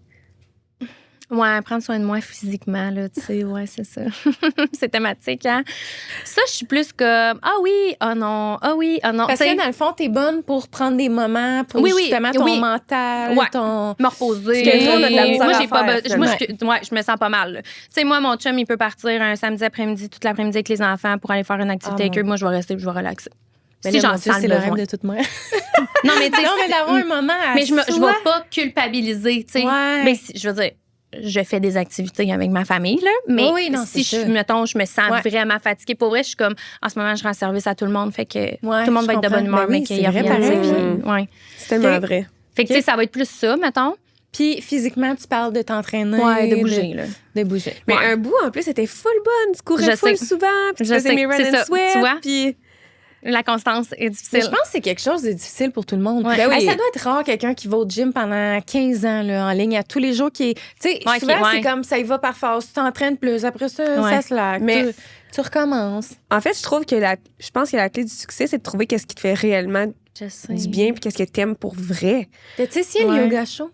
Ouais, prendre soin de moi physiquement, là, tu sais, ouais, c'est ça. C'est thématique, hein? Ça, je suis plus comme, ah oui, oh non, ah oui, oh non. Parce T'sais, que dans le fond, t'es bonne pour prendre des moments pour justement ton mental, Ouais. ton... me reposer. Parce que nous, on a de la misère moi, à j'ai pas faire, moi, je me sens pas mal. Tu sais, moi, mon chum, il peut partir un samedi après-midi, toute l'après-midi avec les enfants pour aller faire une activité avec eux. Moi, je vais rester, je vais relaxer. Mais Si là, j'en mon Dieu, sens c'est le le besoin. rêve de toute mère. Non, mais tu sais, Non, mais d'avoir un moment à mais je soi. vais pas culpabiliser, tu sais. Ouais. Mais je veux dire, je fais des activités avec ma famille, là, mais Oui, non, si c'est ça. je me sens vraiment fatiguée, pour vrai, je suis comme, en ce moment, je rends service à tout le monde, fait que tout le monde va être de bonne humeur, mais qu'il y a c'est rien, vrai, tu sais, pareil. puis, ouais. C'est tellement Ok. vrai. Fait que, tu sais, ça va être plus ça, mettons. Puis physiquement, tu parles de t'entraîner. Ouais, de bouger, là. De bouger. Mais Ouais. un bout, en plus, c'était full bonne. Tu courais Je full sais. souvent, puis tu Je faisais sais, mes run c'est and ça, sweat, tu vois? puis... La constance est Mais difficile. je pense que c'est quelque chose de difficile pour tout le monde. Ouais. Ben oui. Hey, ça doit être rare quelqu'un qui va au gym pendant 15 ans là, en ligne à tous les jours. Tu sais, Ouais, souvent, ouais. c'est comme ça, il va par phase. Tu t'entraînes plus. Après ça, Ouais. ça se laque. Mais- Tu recommences. En fait, je pense que la clé du succès, c'est de trouver qu'est-ce qui te fait réellement Je sais. du bien, puis qu'est-ce que t'aimes pour vrai. T'as-tu essayé le Ouais. yoga chaud?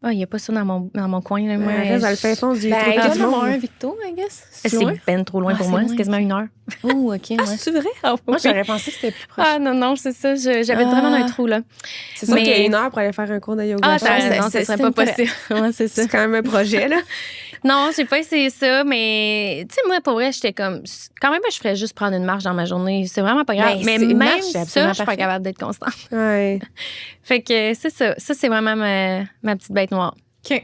Ah, il n'y a pas ça dans mon coin. Là. Moi, Reste dans le fin fond du Ben, trou il doit du y en avoir monde. un, Victo, I guess. c'est loin? ben trop loin Ah, pour c'est moi. loin. C'est quasiment 1 heure. Oh, OK, Ah, ouais. c'est vrai? Moi, j'aurais pensé que c'était plus proche. Ah, non, c'est ça. J'avais vraiment un trou, là. C'est sûr Mais- qu'il y a 1 heure pour aller faire un cours de yoga. Ah, chaud. non, ça serait pas possible. Ouais, c'est ça. C'est quand même un projet, là. Non, j'ai pas essayé ça, mais tu sais, moi, pour vrai, j'étais comme. Quand même, je ferais juste prendre une marche dans ma journée. C'est vraiment pas grave. Ben, mais c'est- une même marche, c'est ça, absolument je suis pas parfait. capable d'être constante. Ouais. Fait que c'est ça. Ça, c'est vraiment ma petite bête noire. OK.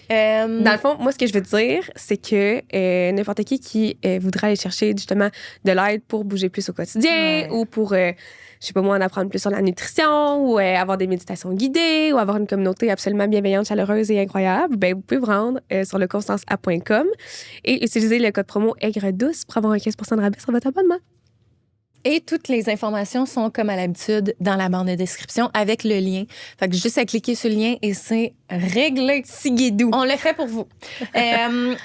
Dans le fond, moi, ce que je veux dire, c'est que n'importe qui voudrait aller chercher justement de l'aide pour bouger plus au quotidien Ouais. ou pour, je sais pas moi, en apprendre plus sur la nutrition ou avoir des méditations guidées ou avoir une communauté absolument bienveillante, chaleureuse et incroyable, ben, vous pouvez vous rendre sur le constanceapp.com et utiliser le code promo aigre-douce pour avoir un 15 de rabais sur votre abonnement. Et toutes les informations sont, comme à l'habitude, dans la barre de description avec le lien. Fait que juste à cliquer sur le lien et c'est réglé. Sigidou. On le fait pour vous.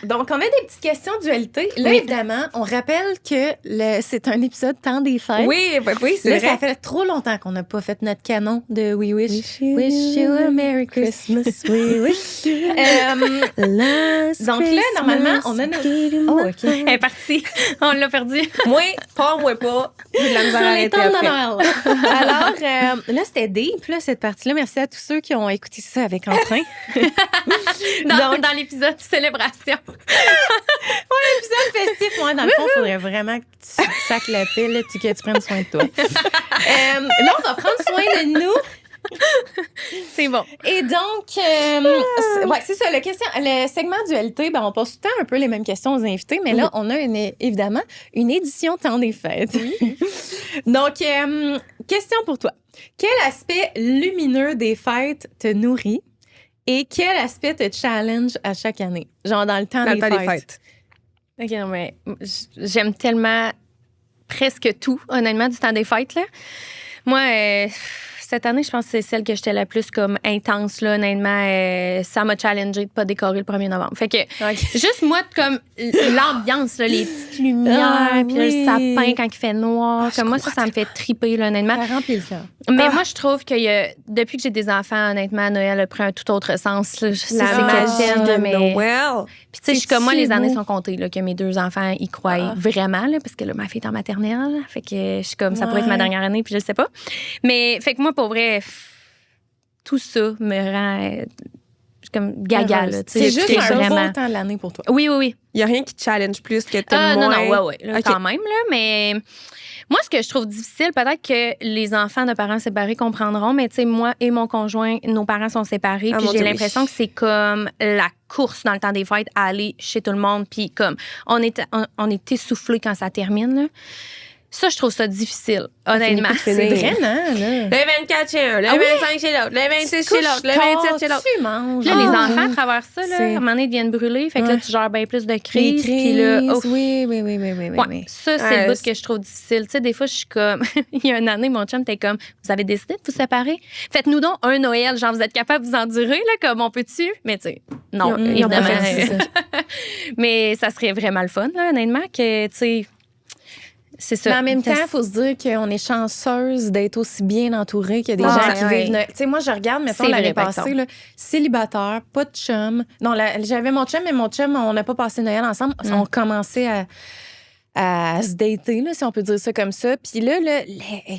Donc, on a des petites questions dualité. Là, Oui. évidemment, on rappelle que c'est un épisode temps des fêtes. Oui, c'est Là, vrai. ça fait trop longtemps qu'on n'a pas fait notre canon de We Wish. Wish you a Merry Christmas. we wish you Donc là, normalement, on a notre... Oh, OK. Elle est partie. On l'a perdu. Moi, pas, moi pas. J'ai de la misère à Sur les arrêter temps de après. Noël. Alors, là, c'était deep, là, cette partie-là. Merci à tous ceux qui ont écouté ça avec entrain. Dans l'épisode célébration. Épisode festif, moi, dans le fond, il faudrait vraiment que tu sacs la pile, là, que tu prennes soin de toi. Là, on va prendre soin de nous. C'est bon. Et donc, c'est ça. Le segment dualité, ben, on pose tout le temps un peu les mêmes questions aux invités, mais là, on a évidemment une édition temps des fêtes. Donc, question pour toi. Quel aspect lumineux des fêtes te nourrit et quel aspect te challenge à chaque année? Genre dans le temps, Dans le des, temps fêtes. des fêtes. OK, non, mais j'aime tellement presque tout, honnêtement, du temps des fêtes, là. Moi, cette année, je pense que c'est celle que j'étais la plus comme intense, là, honnêtement. Ça m'a challengée de pas décorer le 1er novembre. Fait que juste moi, comme l'ambiance, là, les petites lumières, puis là, le sapin quand il fait noir, comme moi, ça me fait triper, là, honnêtement. Ça remplit le cœur. Mais moi, je trouve que depuis que j'ai des enfants, honnêtement, Noël a pris un tout autre sens. Là. Je sais La c'est magie quel thème, de mais... Noël. Puis, tu sais, je suis comme moi, les années beau. sont comptées, là, que mes 2 enfants y croient vraiment, là, parce que là, ma fille est en maternelle. Fait que je suis comme, ça pourrait être ma dernière année, puis je le sais pas. Mais, fait que moi, pour vrai, tout ça me rend. Je suis comme gaga, là. tu sais, C'est juste un vraiment. beau temps de l'année pour toi. Oui, oui, oui. Il n'y a rien qui te challenge plus que t'aimes Non, moins. non, ouais, là, Ok. quand même, là, mais moi, ce que je trouve difficile, peut-être que les enfants de parents séparés comprendront, mais tu sais, moi et mon conjoint, nos parents sont séparés, Ah, puis mon j'ai Dieu, l'impression oui. que c'est comme la course dans le temps des fêtes à aller chez tout le monde, puis comme on est essoufflé quand ça termine, là. Ça, je trouve ça difficile, honnêtement. C'est Vraiment, là. Le 24 chez un, le 25 chez l'autre, le 26 chez l'autre, le 27 chez l'autre. Tu manges. Là, les enfants traversent ça, là. C'est- À un moment donné, ils deviennent brûler. Fait que là, Ouais. tu gères bien plus de Les crises. crises, Puis là, ouf. oui. Ouais, ça, c'est Ouais, le bout que je trouve difficile. Tu sais, des fois, je suis comme. Il y a une année, mon chum était comme, vous avez décidé de vous séparer? Faites-nous donc un Noël. Genre, vous êtes capable de vous endurer, là, comme on peut-tu? Mais tu sais, non, Ils ont pas évidemment. fait ça. Mais ça serait vraiment le fun, là, honnêtement, que, tu sais. C'est ça. Mais en même temps, il faut se dire qu'on est chanceuse d'être aussi bien entourée qu'il y a des Ah, gens qui ouais. vivent. Tu sais, moi, je regarde, mettons, C'est l'année vrai, par passée, exemple. là, célibataire, pas de chum. Non, j'avais mon chum, mais mon chum, on n'a pas passé Noël ensemble. On commençait à se dater, là, si on peut dire ça comme ça. Puis là,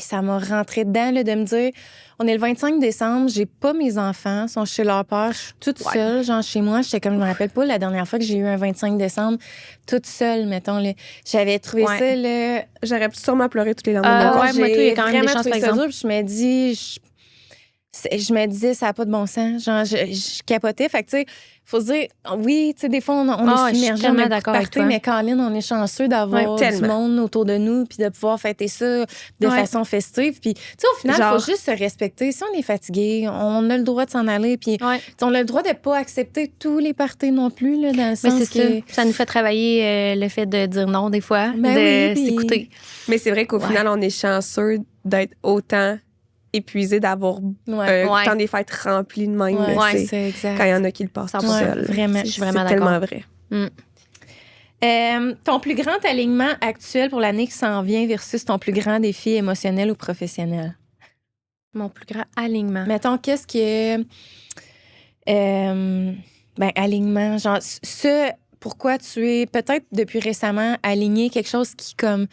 ça m'a rentré dedans là, de me dire, on est le 25 décembre, j'ai pas mes enfants, ils sont chez leur père, je suis toute seule, genre chez moi. J'étais comme, je me rappelle pas la dernière fois que j'ai eu un 25 décembre, toute seule, mettons. Là. J'avais trouvé Ouais. ça, là, J'aurais pu sûrement pleurer tous les lendemains. Ah, de ouais, cours. moi, tout, il y a quand même vraiment des chances, trouvé par ça exemple. dur, puis je me dis, je me disais, ça n'a pas de bon sens. Genre, je capotais. Fait que, tu sais, faut se dire, oui, tu sais, des fois, on Ah, est je suis submergé, tellement on a d'accord partout, avec toi. mais Caroline, on est chanceux d'avoir Ouais, du tellement. monde autour de nous, puis de pouvoir fêter ça de Ouais. façon festive. Puis, tu sais, au final, il Genre- faut juste se respecter. Si on est fatigué, on a le droit de s'en aller, puis Ouais. on a le droit de pas accepter tous les parties non plus, là, dans le Mais sens c'est que... ça. Ça nous fait travailler le fait de dire non des fois, Ben de oui, puis- s'écouter. Mais c'est vrai qu'au final, on est chanceux d'être autant épuisé, d'avoir Ouais. Ouais. tant des fêtes remplies de même. Ouais, là, tu sais, c'est exact. quand il y en a qui le passent tout 100%. seul. Vraiment, je suis vraiment C'est tellement d'accord. vrai. Ton plus grand alignement actuel pour l'année qui s'en vient versus ton plus grand défi émotionnel ou professionnel? Mon plus grand alignement. Mettons, qu'est-ce qui est. Alignement. Genre, pourquoi tu es peut-être depuis récemment aligné quelque chose qui, comme.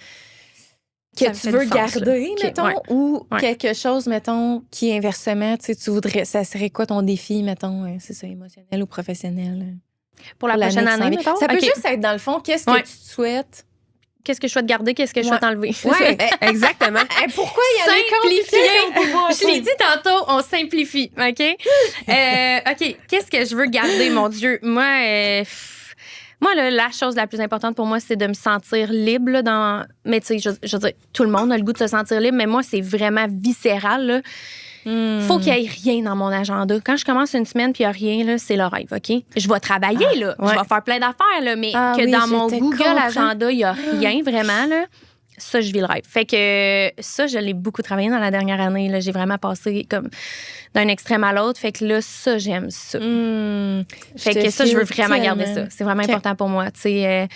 Que Ça me tu fait veux du sens, garder, là. Ok, mettons, ouais. ou Ouais. quelque chose, mettons, qui inversement, tu sais, tu voudrais. Ça serait quoi ton défi, mettons, c'est ça, émotionnel ou professionnel? Pour la pour l'année prochaine qui s'en année, vient? mettons? Ça peut Ok. juste être, dans le fond, qu'est-ce que Ouais. tu souhaites? Qu'est-ce que je souhaite garder, qu'est-ce que je souhaite enlever. Ouais, exactement. Pourquoi il y a des Simplifier. Je l'ai dit tantôt, on simplifie, OK? OK, qu'est-ce que je veux garder, mon Dieu? Moi, là, la chose la plus importante pour moi, c'est de me sentir libre là, dans... Mais tu sais, je veux dire, tout le monde a le goût de se sentir libre, mais moi, c'est vraiment viscéral, là. Faut qu'il y ait rien dans mon agenda. Quand je commence une semaine puis il n'y a rien, là, c'est le rêve, OK? Je vais travailler, là. ouais. Je vais faire plein d'affaires, là, mais Ah que oui, dans je mon te Google comprends. Agenda, il n'y a rien vraiment, là. Ça, je vis le rêve. Fait que ça, je l'ai beaucoup travaillé dans la dernière année. Là. J'ai vraiment passé comme d'un extrême à l'autre. Fait que là, ça, j'aime ça. Fait que ça, je veux vraiment garder ça. C'est vraiment important pour moi. Tu sais,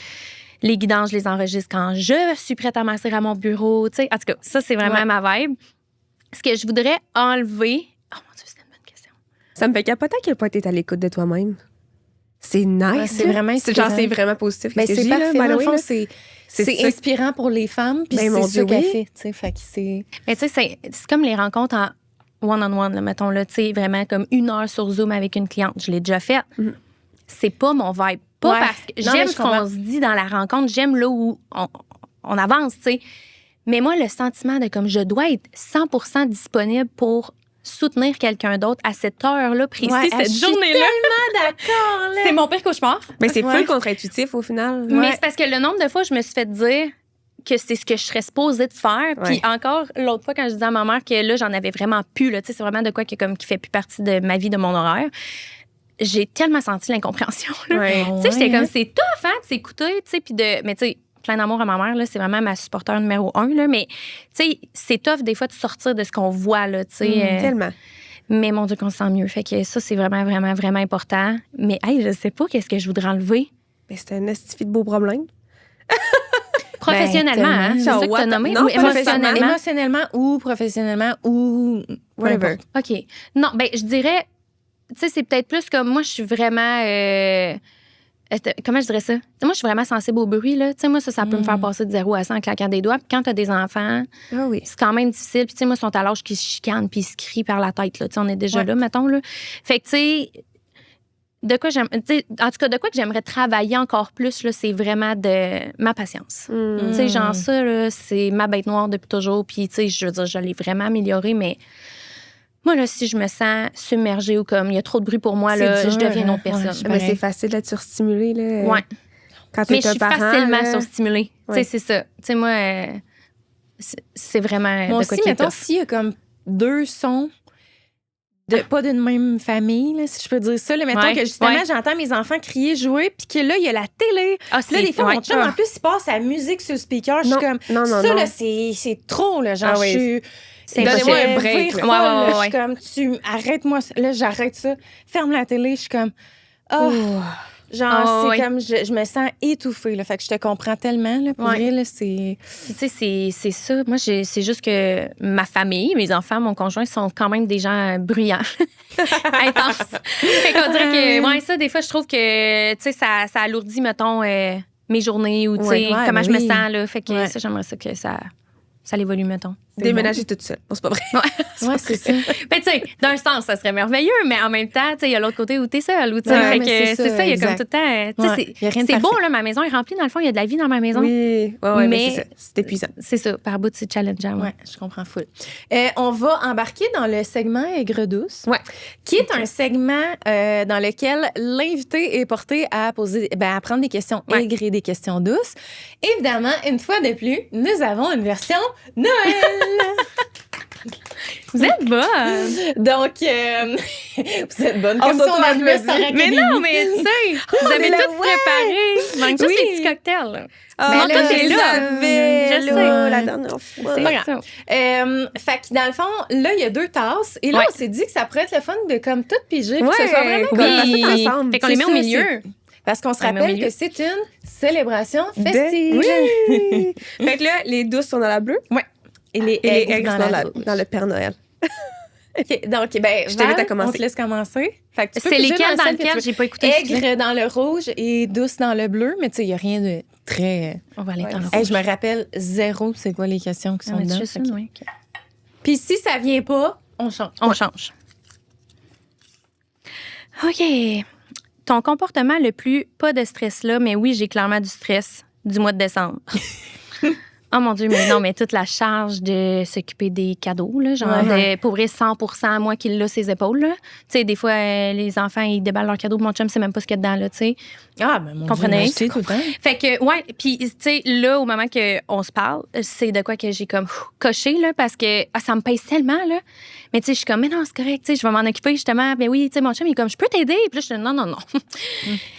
les guidances, je les enregistre quand je suis prête à m'asseoir à mon bureau. Tu sais, en tout cas, ça, c'est vraiment ma vibe. Ce que je voudrais enlever... Oh mon Dieu, c'est une bonne question. Ça me fait capoter à quel point t'es à l'écoute de toi-même. C'est nice. Ouais, c'est là. vraiment C'est genre, inspirant. c'est vraiment positif. Ben, ce que je c'est dis, là, parfait. by the Dans le way, fond, là. c'est ça. inspirant pour les femmes, puis Ben, c'est mon ça Dieu, qu'elle oui. fait. Tu sais, fait que c'est... Mais tu sais, c'est comme les rencontres en one-on-one, là, mettons, là, tu sais, vraiment comme 1 heure sur Zoom avec une cliente. Je l'ai déjà fait. C'est pas mon vibe. Pas Ouais. parce que Non, mais j'aime je ce qu'on comprends. se dit dans la rencontre, j'aime là où on avance, tu sais. Mais moi, le sentiment de comme je dois être 100% disponible pour soutenir quelqu'un d'autre à cette heure-là précise, Ouais, cette je suis journée-là. d'accord, là. C'est mon pire cauchemar. Ben, c'est Ouais. full contre-intuitif au final. Mais c'est parce que le nombre de fois, je me suis fait dire que c'est ce que je serais supposée de faire. Puis Ouais. encore, l'autre fois, quand je disais à ma mère que là, j'en avais vraiment plus, là, tu sais, c'est vraiment de quoi qui fait plus partie de ma vie, de mon horaire. J'ai tellement senti l'incompréhension. là. Ouais. Tu sais, j'étais Ouais, comme, hein? c'est tough, hein, de s'écouter, tu sais, puis de... Mais tu sais, plein d'amour à ma mère, là, c'est vraiment ma supporter numéro 1, là, mais tu sais, c'est tough des fois de sortir de ce qu'on voit, là, tu sais. Tellement. Mais mon Dieu, qu'on se sent mieux. Fait que ça, c'est vraiment, vraiment, vraiment important. Mais, hey, je sais pas qu'est-ce que je voudrais enlever. Ben, c'est un estifi de beau problème. Professionnellement, tellement. hein, c'est ça que What? t'as nommé? Non, Ou émotionnellement? Émotionnellement ou professionnellement ou... peu Whatever. importe. OK. Non, ben je dirais, tu sais, c'est peut-être plus comme moi, je suis vraiment... comment je dirais ça? Moi, je suis vraiment sensible au bruit, là. Tu sais, moi, ça peut me faire passer de 0 à 100 en claquant des doigts. Puis quand t'as des enfants, Ah oui. c'est quand même difficile. Puis tu sais, moi, ils sont à l'âge qu'ils se chicanent puis ils se crient par la tête, là. Tu sais, on est déjà là, mettons, là. Fait que, tu sais... De quoi j'aime, en tout cas, de quoi que j'aimerais travailler encore plus, là, c'est vraiment de ma patience. Tu sais, genre ça, là, c'est ma bête noire depuis toujours. Puis, tu sais, je veux dire, je l'ai vraiment améliorée, mais moi, là, si je me sens submergée ou comme il y a trop de bruit pour moi, C'est là, dur, je deviens une autre hein? Ouais, personne. je Ben, c'est pareil. facile d'être surstimulé, là. Ouais. Quand Mais t'es je un suis parent, facilement là. surstimulée. Ouais. Tu sais, c'est ça. Tu sais, moi, c'est vraiment Moi de quoi aussi, qui est mettons, tough. s'il y a comme 2 sons pas d'une même famille, là, si je peux dire ça. Là, mettons Ouais, que justement, ouais. j'entends mes enfants crier, jouer, puis que là, il y a la télé. Ah, Puis là, des fois, ouais. mon chum, en plus, il passe sa musique sur le speaker. Je suis Non, comme, non, ça, non. là, c'est trop, là. Genre, Ah oui. je suis... C'est Donnez-moi un impossible. break, là. Folle, là. Ouais. Je suis comme, arrête-moi. Là, j'arrête ça. Ferme la télé. Je suis comme, genre, Oh, c'est ouais. comme, je me sens étouffée, là. Fait que je te comprends tellement, là. Pour Ouais. vrai, là, c'est... Tu sais, c'est ça. Moi, c'est juste que ma famille, mes enfants, mon conjoint sont quand même des gens bruyants, intenses. Fait qu'on dirait que, ouais, ça, des fois, je trouve que, tu sais, ça alourdit, mettons, mes journées ou, tu sais, Ouais, comment mais je me oui. sens, là. Fait que Ouais. ça, j'aimerais ça que ça l'évolue, mettons. Déménager toute seule. Non, c'est pas vrai. Ouais, c'est ça. Ben, tu sais, d'un sens, ça serait merveilleux, mais en même temps, tu sais, il y a l'autre côté où t'es seul. Ou, tu sais, Ouais, fait mais que c'est c'est ça, ça, il y a comme exact. tout le temps. Tu sais, Ouais, y a rien de c'est beau, parfait. là, ma maison est remplie, dans le fond, il y a de la vie dans ma maison. Oui, mais Mais- c'est ça. C'est épuisant. C'est ça, par bout, c'est challengeant. Ouais, je comprends full. On va embarquer dans le segment Aigre douce, Ouais. qui est un segment dans lequel l'invité est porté à poser, à prendre des questions Ouais. aigres et des questions douces. Évidemment, une fois de plus, nous avons une version Noël. Vous êtes bonne! Donc, vous êtes bonne On comme si on avait s'auto-applaudit. Star Mais Academy. non, mais tu sais, vous On avez est là, tout préparé. Il manque juste Oui. les petits cocktails. Là. Ah, Sinon, tout est là. Je Je sais. La dernière fois. C'est pas grave. ça. Fait que dans le fond, là, il y a 2 tasses. Et là, Ouais. on s'est dit que ça pourrait être le fun de comme tout piger. Puis Ouais, que ce soit vraiment qu'on comme- fasse tout ensemble. Fait qu'on les met au C'est ça, milieu. Parce qu'on se On les met au rappelle milieu. que c'est une célébration festive. Oui! Fait que là, les douces sont dans la bleue Et les et les aigres aigres dans sont la dans, rouge. dans le Père Noël. OK, donc, je t'invite à commencer. On te laisse commencer. Fait que tu peux C'est piger lesquels dans celle que tu lequel veux. j'ai pas écouté? excusez. Aigre dans le rouge et douce dans le bleu. Mais tu sais, il n'y a rien de très... On va aller Ouais. dans le Hey, rouge. je me rappelle zéro c'est quoi les questions qui On sont a dit dedans. juste Fait que- une, oui. OK. Puis si ça vient pas, on change. On change. OK. Ton comportement le plus pas de stress là, mais oui, j'ai clairement du stress du mois de décembre. Oh mon Dieu, mais non, mais toute la charge de s'occuper des cadeaux, là, genre, Ouais. pour vrai, 100% moi qui l'a ses épaules, là. Tu sais, des fois, les enfants, ils déballent leurs cadeaux, mon chum sait même pas ce qu'il y a dedans, là, tu sais. Ah, ben mon Comprenez? Dieu, tout le temps. Fait que, ouais, puis, tu sais, là, au moment qu'on se parle, c'est de quoi que j'ai comme coché, là, parce que ça me pèse tellement, là. Mais, tu sais, je suis comme, mais non, c'est correct, tu sais, je vais m'en occuper, justement. Ben oui, tu sais, mon chum, il est comme, je peux t'aider. Puis là, je suis non.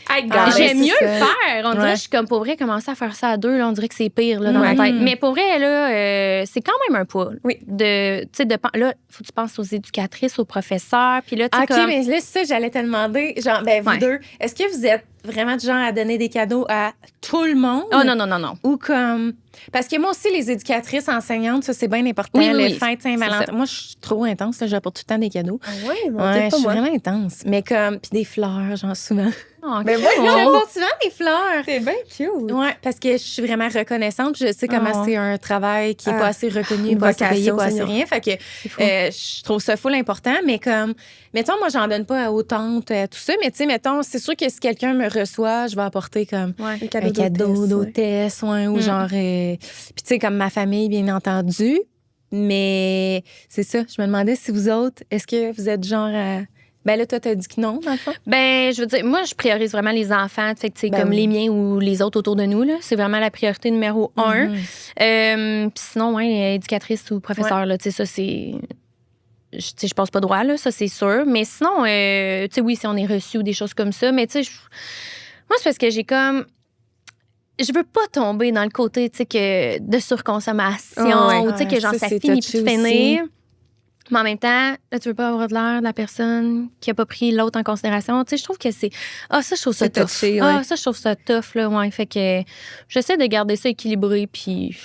Hey, Ah, guys. J'aime c'est mieux ça. le faire. On dirait Ouais. que je suis comme, pour vrai, commencer à faire ça à 2, là, on dirait que c'est pire, là, dans ma Ouais. tête. Mais pour vrai, là, c'est quand même un poids. Oui. Tu sais, là, faut que tu penses aux éducatrices, aux professeurs. Puis là, tu sais, OK, comme. mais là, c'est ça, j'allais te demander, genre, vous Ouais. deux, est-ce que vous êtes vraiment du genre à donner des cadeaux à tout le monde? Oh non. Ou comme... Parce que moi aussi, les éducatrices, enseignantes, ça, c'est bien important. Oui, les oui, fêtes c'est Saint-Valentin. ça. Moi, je suis trop intense, là, j'apporte tout le temps des cadeaux. Ah ouais, mais Ouais, je pas suis moi. vraiment intense. Mais comme... Puis des fleurs, genre, souvent. Oh, Mais cool. voyons. J'apporte souvent des fleurs. C'est bien cute. Ouais, parce que je suis vraiment reconnaissante. Je sais comment Oh. c'est un travail qui est Ah, pas assez reconnu, une pas assez payé, vocation, pas assez Seigneur. rien. Fait que fou. je trouve ça full important. Mais comme, mettons, moi, j'en donne pas aux tantes, à tout ça. Mais tu sais, mettons, c'est sûr que si quelqu'un me reçoit, je vais apporter comme Ouais. Un un cadeau d'hôtesse, ouais, ou Mm. genre. Puis tu sais, comme ma famille, bien entendu. Mais c'est ça. Je me demandais si vous autres, est-ce que vous êtes genre. Ben là, toi, t'as dit que non, dans le fond. Ben, je veux dire, moi, je priorise vraiment les enfants, fait que, tu sais, Ben comme oui. les miens ou les autres autour de nous, là. C'est vraiment la priorité numéro 1. Mhm. Puis sinon, ouais, éducatrice ou professeur, là, tu sais, ça, c'est. Tu sais, je passe pas droit, là, ça, c'est sûr. Mais sinon, tu sais, oui, si on est reçu ou des choses comme ça, mais tu sais, moi, c'est parce que j'ai comme. Je veux pas tomber dans le côté, tu sais, que de surconsommation, Ah ouais. ou tu sais, que genre, Ça, ça c'est finit touché plus de finir. aussi. Mais en même temps, là, tu veux pas avoir de l'air de la personne qui a pas pris l'autre en considération. Tu sais, je trouve que c'est. Ah, ça, je trouve ça C'est tough. touché, Ah, ouais. ça, je trouve ça tough, là, ouais. Fait que j'essaie de garder ça équilibré, puis.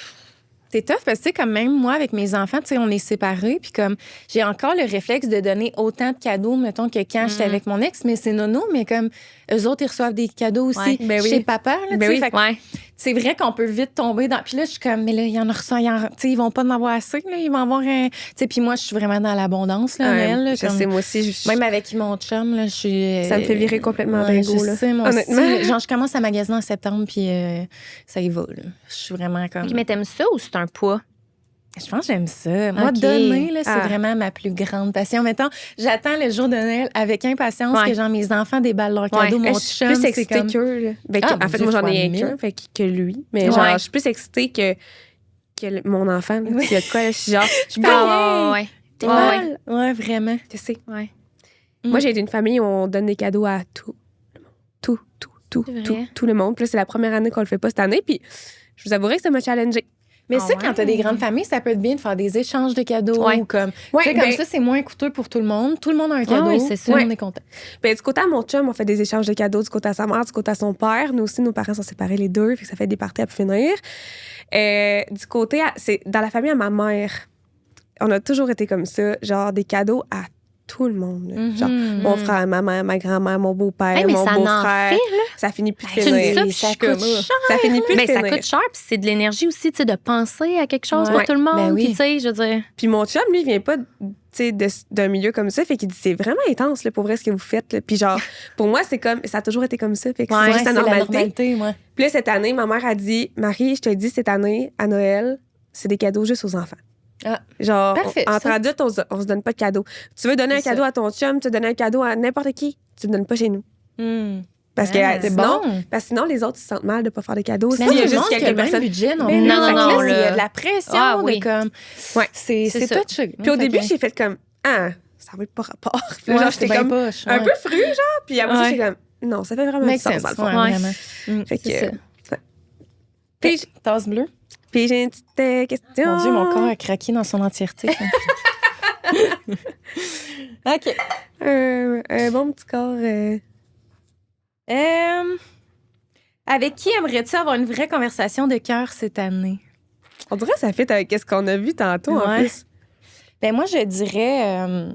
C'est tough parce que, tu sais, comme même moi, avec mes enfants, tu sais, on est séparés. Puis comme, j'ai encore le réflexe de donner autant de cadeaux, mettons, que quand j'étais avec mon ex. Mais c'est nono, mais comme, eux autres, ils reçoivent des cadeaux aussi Ouais, ben oui. chez papa. Là, tu sais. oui. Fait que Ouais. c'est vrai qu'on peut vite tomber dans... Puis là, je suis comme, mais là, il y en a reçu, tu sais, ils vont pas en avoir assez. Là, ils vont avoir un... Tu sais, puis moi, je suis vraiment dans l'abondance, là, Ouais, Noël, là, je comme- sais, moi aussi. Même avec mon chum, là, je suis... Ça me fait virer complètement ouais, dingo, je là. sais, moi aussi. Honnêtement. Genre, je commence à magasiner en septembre, puis ça y va, là. Je suis vraiment comme... Mais t'aimes ça ou c'est un poids? Je pense que j'aime ça. Moi, Ok. donner, là, c'est Ah. vraiment ma plus grande passion. Mettons, j'attends le jour de Noël avec impatience Ouais. que genre mes enfants déballent leurs cadeaux. Je Mon suis chum, plus c'est excitée comme... qu'eux. là. Ben, Ah, en mon fait, Dieu, moi, j'en fois ai 1000. qu'un, fait que lui. Mais Ouais. genre, je suis plus excitée que que mon enfant, là, s'il y a de quoi, je suis genre, Ouais. T'es Ouais, mal. Ouais, vraiment. je sais. Ouais. Moi, j'ai été une famille où on donne des cadeaux à tout C'est vrai. le monde. Puis là, c'est la première année qu'on le fait pas cette année. Puis je vous avouerai que ça m'a challengée. Mais Ah ça, quand ouais? t'as des grandes familles, ça peut être bien de faire des échanges de cadeaux. Ouais. Ou comme, Ouais, tu sais, comme ben- ça, c'est moins coûteux pour tout le monde. Tout le monde a un cadeau. ouais, c'est ça. Tout le monde est content. Ben, du côté à mon chum, on fait des échanges de cadeaux. Du côté à sa mère, du côté à son père. Nous aussi, nos parents sont séparés les deux. Fait que ça fait des parties à pu finir. Du côté, c'est dans la famille à ma mère. On a toujours été comme ça. Genre, des cadeaux à tout le monde. Là. Genre, mon frère, ma mère, ma grand-mère, mon beau-père, Hey, mais mon ça beau-frère. n'en fait, Ça finit plus de Tu me dis finir. ça, puis ça je suis comme, coûte cher. Ça finit plus de Mais ça finir. coûte cher, puis c'est de l'énergie aussi, tu sais, de penser à quelque chose Ouais. pour tout le monde. Ben oui. Puis, tu sais, je veux dire. Puis mon chum, lui, il vient pas d'un milieu comme ça. Fait qu'il dit, c'est vraiment intense, là, pour vrai, ce que vous faites. Là. Puis genre, pour moi, c'est comme, ça a toujours été comme ça. Fait que Ouais, c'est juste la c'est normalité. ouais. Puis là, cette année, ma mère a dit, Marie, je te dis, cette année, à Noël, c'est des cadeaux juste aux enfants. Ah. Genre, Parfait, entre ça. adultes, on se donne pas de cadeaux. Tu veux donner un C'est cadeau ça. à ton chum, tu veux donner un cadeau à n'importe qui, tu le donnes pas chez nous. Parce que Ah, c'est sinon, bon. parce que sinon, les autres, ils se sentent mal de pas faire de cadeaux. Mais S'il y a tout le juste monde qui a quelques le même personnes. budget, non? Ben plus. non, Fait que non, là, là. il y a de la pression. Ah, oui. de comme, Ouais, c'est c'est ça. touché. Puis au Fait début, que- j'ai fait comme, ah, ça va être pas rapport. Puis là, Ouais, genre, c'est j'étais bien comme poche, un ouais. peu fru, genre. Puis après ça, Ouais. j'étais comme, non, ça fait vraiment Make du sens, sense, dans le fond. ouais, Ouais. vraiment. Fait que, C'est ça. ouais. Puis, Tasse bleue. puis j'ai une petite question. Mon Dieu, mon corps a craqué dans son entièreté. OK. Un bon petit corps. Avec qui aimerais-tu avoir une vraie conversation de cœur cette année? On dirait que ça fait avec ce qu'on a vu tantôt, en Ouais. plus. Ben moi, je dirais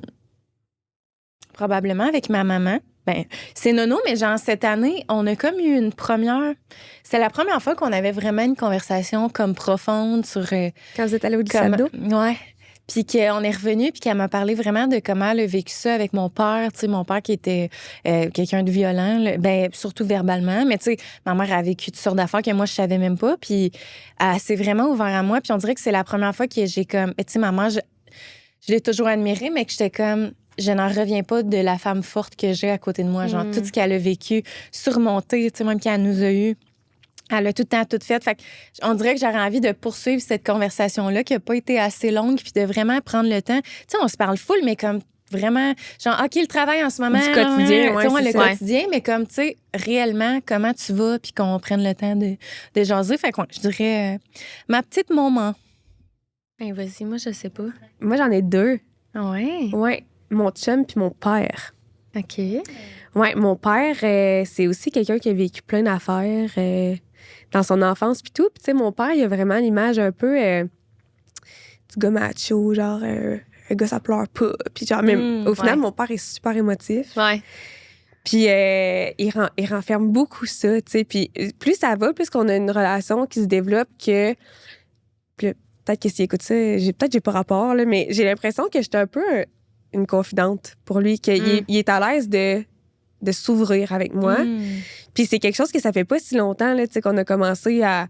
probablement avec ma maman. Ben, c'est nono, mais genre cette année, on a comme eu une première... C'est la première fois qu'on avait vraiment une conversation comme profonde sur... Quand vous êtes allé au comme, glissade d'eau. ouais. Puis qu'on est revenu, puis qu'elle m'a parlé vraiment de comment elle a vécu ça avec mon père. Tu sais, mon père qui était quelqu'un de violent, là, ben, surtout verbalement. Mais tu sais, ma mère a vécu toutes sortes d'affaires que moi, je savais même pas. Puis elle s'est vraiment ouverte à moi. Puis on dirait que c'est la première fois que j'ai comme... Tu sais, ma mère, je l'ai toujours admirée, mais que j'étais comme... Je n'en reviens pas de la femme forte que j'ai à côté de moi. Genre, tout ce qu'elle a vécu, surmonté, tu sais, même qu'elle nous a eu. Elle a tout le temps tout fait. Fait que on dirait que j'aurais envie de poursuivre cette conversation-là qui n'a pas été assez longue, puis de vraiment prendre le temps. Tu sais, on se parle full, mais comme vraiment, genre, OK, le travail en ce moment. Du quotidien, tu sais, ouais, le c'est ça. quotidien, mais comme, tu sais, réellement, comment tu vas, puis qu'on prenne le temps de jaser. Fait que, ouais, je dirais ma petite maman. Ben, vas-y, moi, je sais pas. Moi, j'en ai deux. Ouais. Ouais, mon chum puis mon père. OK. Ouais, mon père, c'est aussi quelqu'un qui a vécu plein d'affaires dans son enfance puis tout. Puis tu sais, mon père, il a vraiment l'image un peu du gars macho, genre un gars, ça pleure pas. Puis genre, même, au final, ouais. mon père est super émotif. Ouais. Puis il renferme beaucoup ça, tu sais. Puis plus ça va, plus qu'on a une relation qui se développe que... Puis là, peut-être que s'il écoute ça, j'ai pas rapport, là, mais j'ai l'impression que j'étais un peu une confidente pour lui, qu'il il est à l'aise de s'ouvrir avec moi. Puis c'est quelque chose que ça fait pas si longtemps là, tu sais, qu'on a commencé à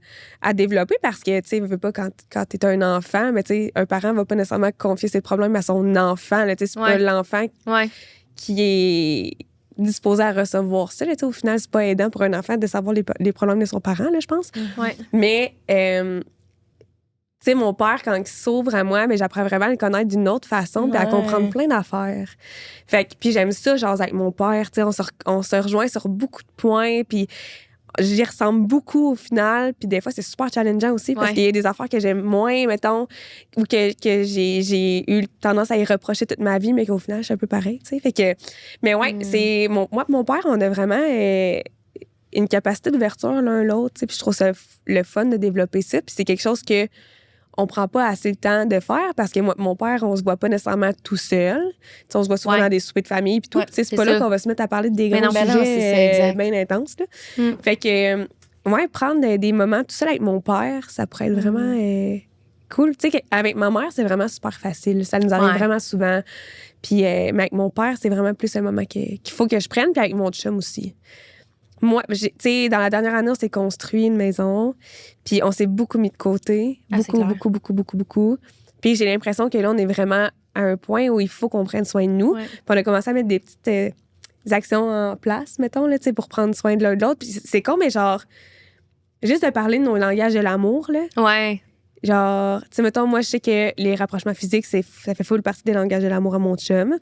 développer parce que, tu sais, veux pas quand t'es un enfant, mais tu sais, un parent va pas nécessairement confier ses problèmes à son enfant. Là, tu sais, c'est pas Ouais. l'enfant Ouais. qui est disposé à recevoir ça. Là, tu sais, au final, c'est pas aidant pour un enfant de savoir les problèmes de son parent, là, je pense. Ouais. Mais, tu sais, mon père, quand il s'ouvre à moi, mais j'apprends vraiment à le connaître d'une autre façon puis à Ouais. comprendre plein d'affaires. Fait que, puis j'aime ça, genre, avec mon père, tu sais, on se rejoint sur beaucoup de points, puis j'y ressemble beaucoup au final, puis des fois, c'est super challengeant aussi, parce Ouais. qu'il y a des affaires que j'aime moins, mettons, ou que j'ai eu tendance à y reprocher toute ma vie, mais qu'au final, je suis un peu pareil, tu sais. Fait que, mais ouais, c'est... Moi et mon père, on a vraiment... une capacité d'ouverture l'un l'autre, tu sais, puis je trouve ça le fun de développer ça, puis c'est quelque chose que on prend pas assez le temps de faire parce que moi mon père, on se voit pas nécessairement tout seul. Tu sais, on se voit souvent Ouais. dans des soupers de famille puis tout. Ouais, Puis tu sais, c'est c'est pas là ça. qu'on va se mettre à parler de des Mais grands non, ben non, c'est ça, sujets exact. bien intenses. Là. Mm. Fait que, ouais, prendre des moments tout seul avec mon père, ça pourrait être vraiment cool. Tu sais, avec ma mère, c'est vraiment super facile. Ça nous arrive Ouais. vraiment souvent. Puis, mais avec mon père, c'est vraiment plus un moment qu'il faut que je prenne. Puis avec mon chum aussi. Moi, tu sais, dans la dernière année, on s'est construit une maison. Puis on s'est beaucoup mis de côté. Ah, c'est Beaucoup, clair. beaucoup. Puis j'ai l'impression que là, on est vraiment à un point où il faut qu'on prenne soin de nous. Ouais. Puis on a commencé à mettre des petites actions en place, mettons, là, tu sais, pour prendre soin de l'un de l'autre. Puis c'est con, mais genre, juste de parler de nos langages de l'amour, là, Ouais. Genre, tu sais, mettons, moi, je sais que les rapprochements physiques, ça fait full partie des langages de l'amour à mon chum.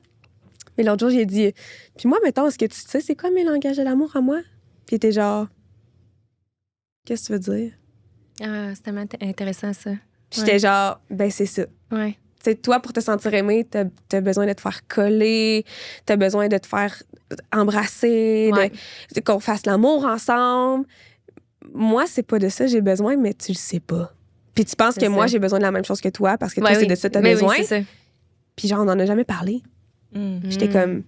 Mais l'autre jour, j'ai dit, puis moi, mettons, est-ce que tu sais, c'est quoi mes langages de l'amour à moi? Puis il était genre, qu'est-ce que tu veux dire? Ah, c'est tellement intéressant, ça. Puis j'étais genre, ben c'est ça. Ouais. Tu sais, toi, pour te sentir aimé, t'as besoin de te faire coller, t'as besoin de te faire embrasser, Ouais. qu'on fasse l'amour ensemble. Moi, c'est pas de ça que j'ai besoin, mais tu le sais pas. Puis tu penses C'est que moi, ça. j'ai besoin de la même chose que toi parce que toi, Ouais, c'est oui. de ça que t'as Mais besoin. Oui, c'est ça. Puis genre, on en a jamais parlé. J'étais comme,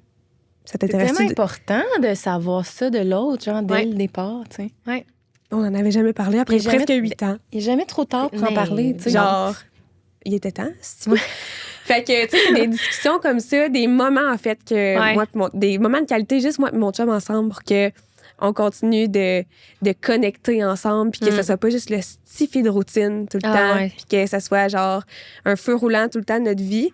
ça C'est t'intéresse tellement important de savoir ça de l'autre, genre, dès Ouais. le départ, tu sais. On en avait jamais parlé après Mais jamais- presque 8 ans. Il n'est jamais trop tard pour en Mais parler, tu sais. Genre, il était temps. c'est-tu? Fait que, tu sais, c'est des discussions comme ça, des moments, en fait, que Ouais. moi, des moments de qualité, juste moi et mon chum ensemble pour que on continue de connecter ensemble, puis que ça soit pas juste le stifi de routine tout le Ah, temps, ouais. puis que ça soit genre un feu roulant tout le temps de notre vie.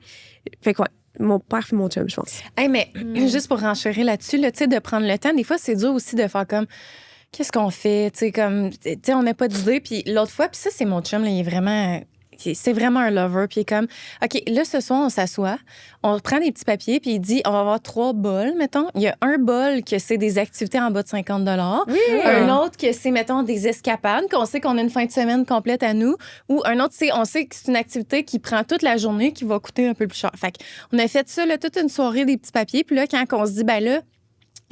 Fait que, ouais, mon père et mon chum, je pense. Hey, mais juste pour renchérir là-dessus, là, tu sais, de prendre le temps, des fois, c'est dur aussi de faire comme, qu'est-ce qu'on fait? Tu sais, comme, tu sais, on n'a pas d'idée. Puis l'autre fois, puis ça, c'est mon chum, là, il est vraiment. C'est vraiment un lover. Puis il est comme, OK, là, ce soir, on s'assoit, on prend des petits papiers, puis il dit, on va avoir 3 bols, mettons. Il y a un bol que c'est des activités en bas de 50 un autre que c'est, mettons, des escapades, qu'on sait qu'on a une fin de semaine complète à nous, ou un autre, on sait que c'est une activité qui prend toute la journée, qui va coûter un peu plus cher. Fait qu'on a fait ça, là, toute une soirée, des petits papiers. Puis là, quand on se dit, ben là,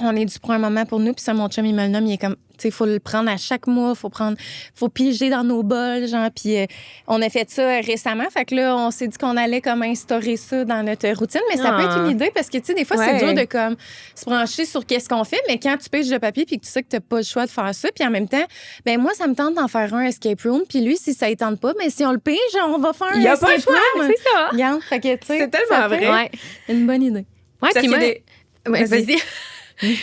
on est dû pour un moment pour nous, puis ça, mon chum, il me le nomme, il est comme, tu sais, il faut le prendre à chaque mois, faut piger dans nos bols, genre, puis on a fait ça récemment, fait que là, on s'est dit qu'on allait comme instaurer ça dans notre routine, mais ça peut être une idée, parce que, tu sais, des fois, c'est dur de, comme, se brancher sur qu'est-ce qu'on fait, mais quand tu piges le papier, puis que tu sais que t'as pas le choix de faire ça, puis en même temps, ben moi, ça me tente d'en faire un escape room, puis lui, si ça ne tente pas, mais si on le pige, on va faire un Il y a escape pas le choix, room. C'est ça. Regarde, fait que, tu sais, C'est tellement ça peut vrai. être Ouais. une bonne idée. Ouais, Ça, puis c'est moi, des- ouais, Vas-y. vas-y.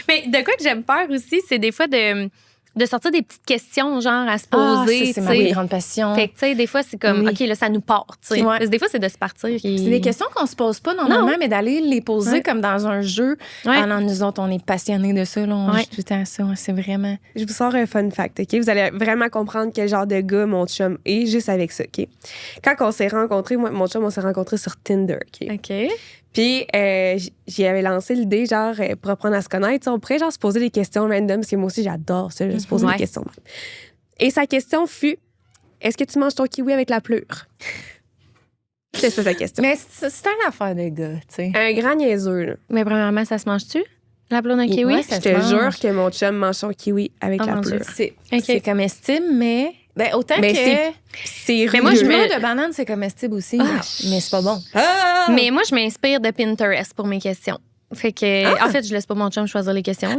Mais de quoi que j'aime faire aussi, c'est des fois de sortir des petites questions, genre à se poser. ça, c'est ma tu sais. plus grande passion. Fait que, tu sais, des fois, c'est comme, Oui. OK, là, ça nous part, tu sais. Ouais. Parce que des fois, c'est de se partir. C'est des questions qu'on se pose pas normalement, mais d'aller les poser Ouais. comme dans un jeu. Ouais. Ah non, nous autres, on est passionnés de ça. Là, on Ouais. joue tout le temps à ça. C'est vraiment... Je vous sors un fun fact, OK? Vous allez vraiment comprendre quel genre de gars mon chum est juste avec ça, OK? Quand on s'est rencontrés, moi et mon chum, on s'est rencontrés sur Tinder, OK? OK. Puis, j'y avais lancé l'idée, genre, pour apprendre à se connaître, tu sais, on pourrait, genre, se poser des questions random, parce que moi aussi, j'adore ça, se poser Ouais. des questions. Et sa question fut, est-ce que tu manges ton kiwi avec la pleure? C'est ça, sa question. Mais c'est une affaire de gars, tu sais. Un grand niaiseux, là. Mais premièrement, ça se mange-tu? La blonde d'un kiwi? Ouais, ça Je se te mange. jure que mon chum mange son kiwi avec Oh la mon Dieu. pleure. C'est comestible, mais... Ben, autant Mais que... C'est Mais moi, Le je jus me- de banane, c'est comestible aussi, Ah, mais c'est pas bon. Ah! Mais moi, je m'inspire de Pinterest pour mes questions. Fait que, en fait, je laisse pas mon chum choisir les questions.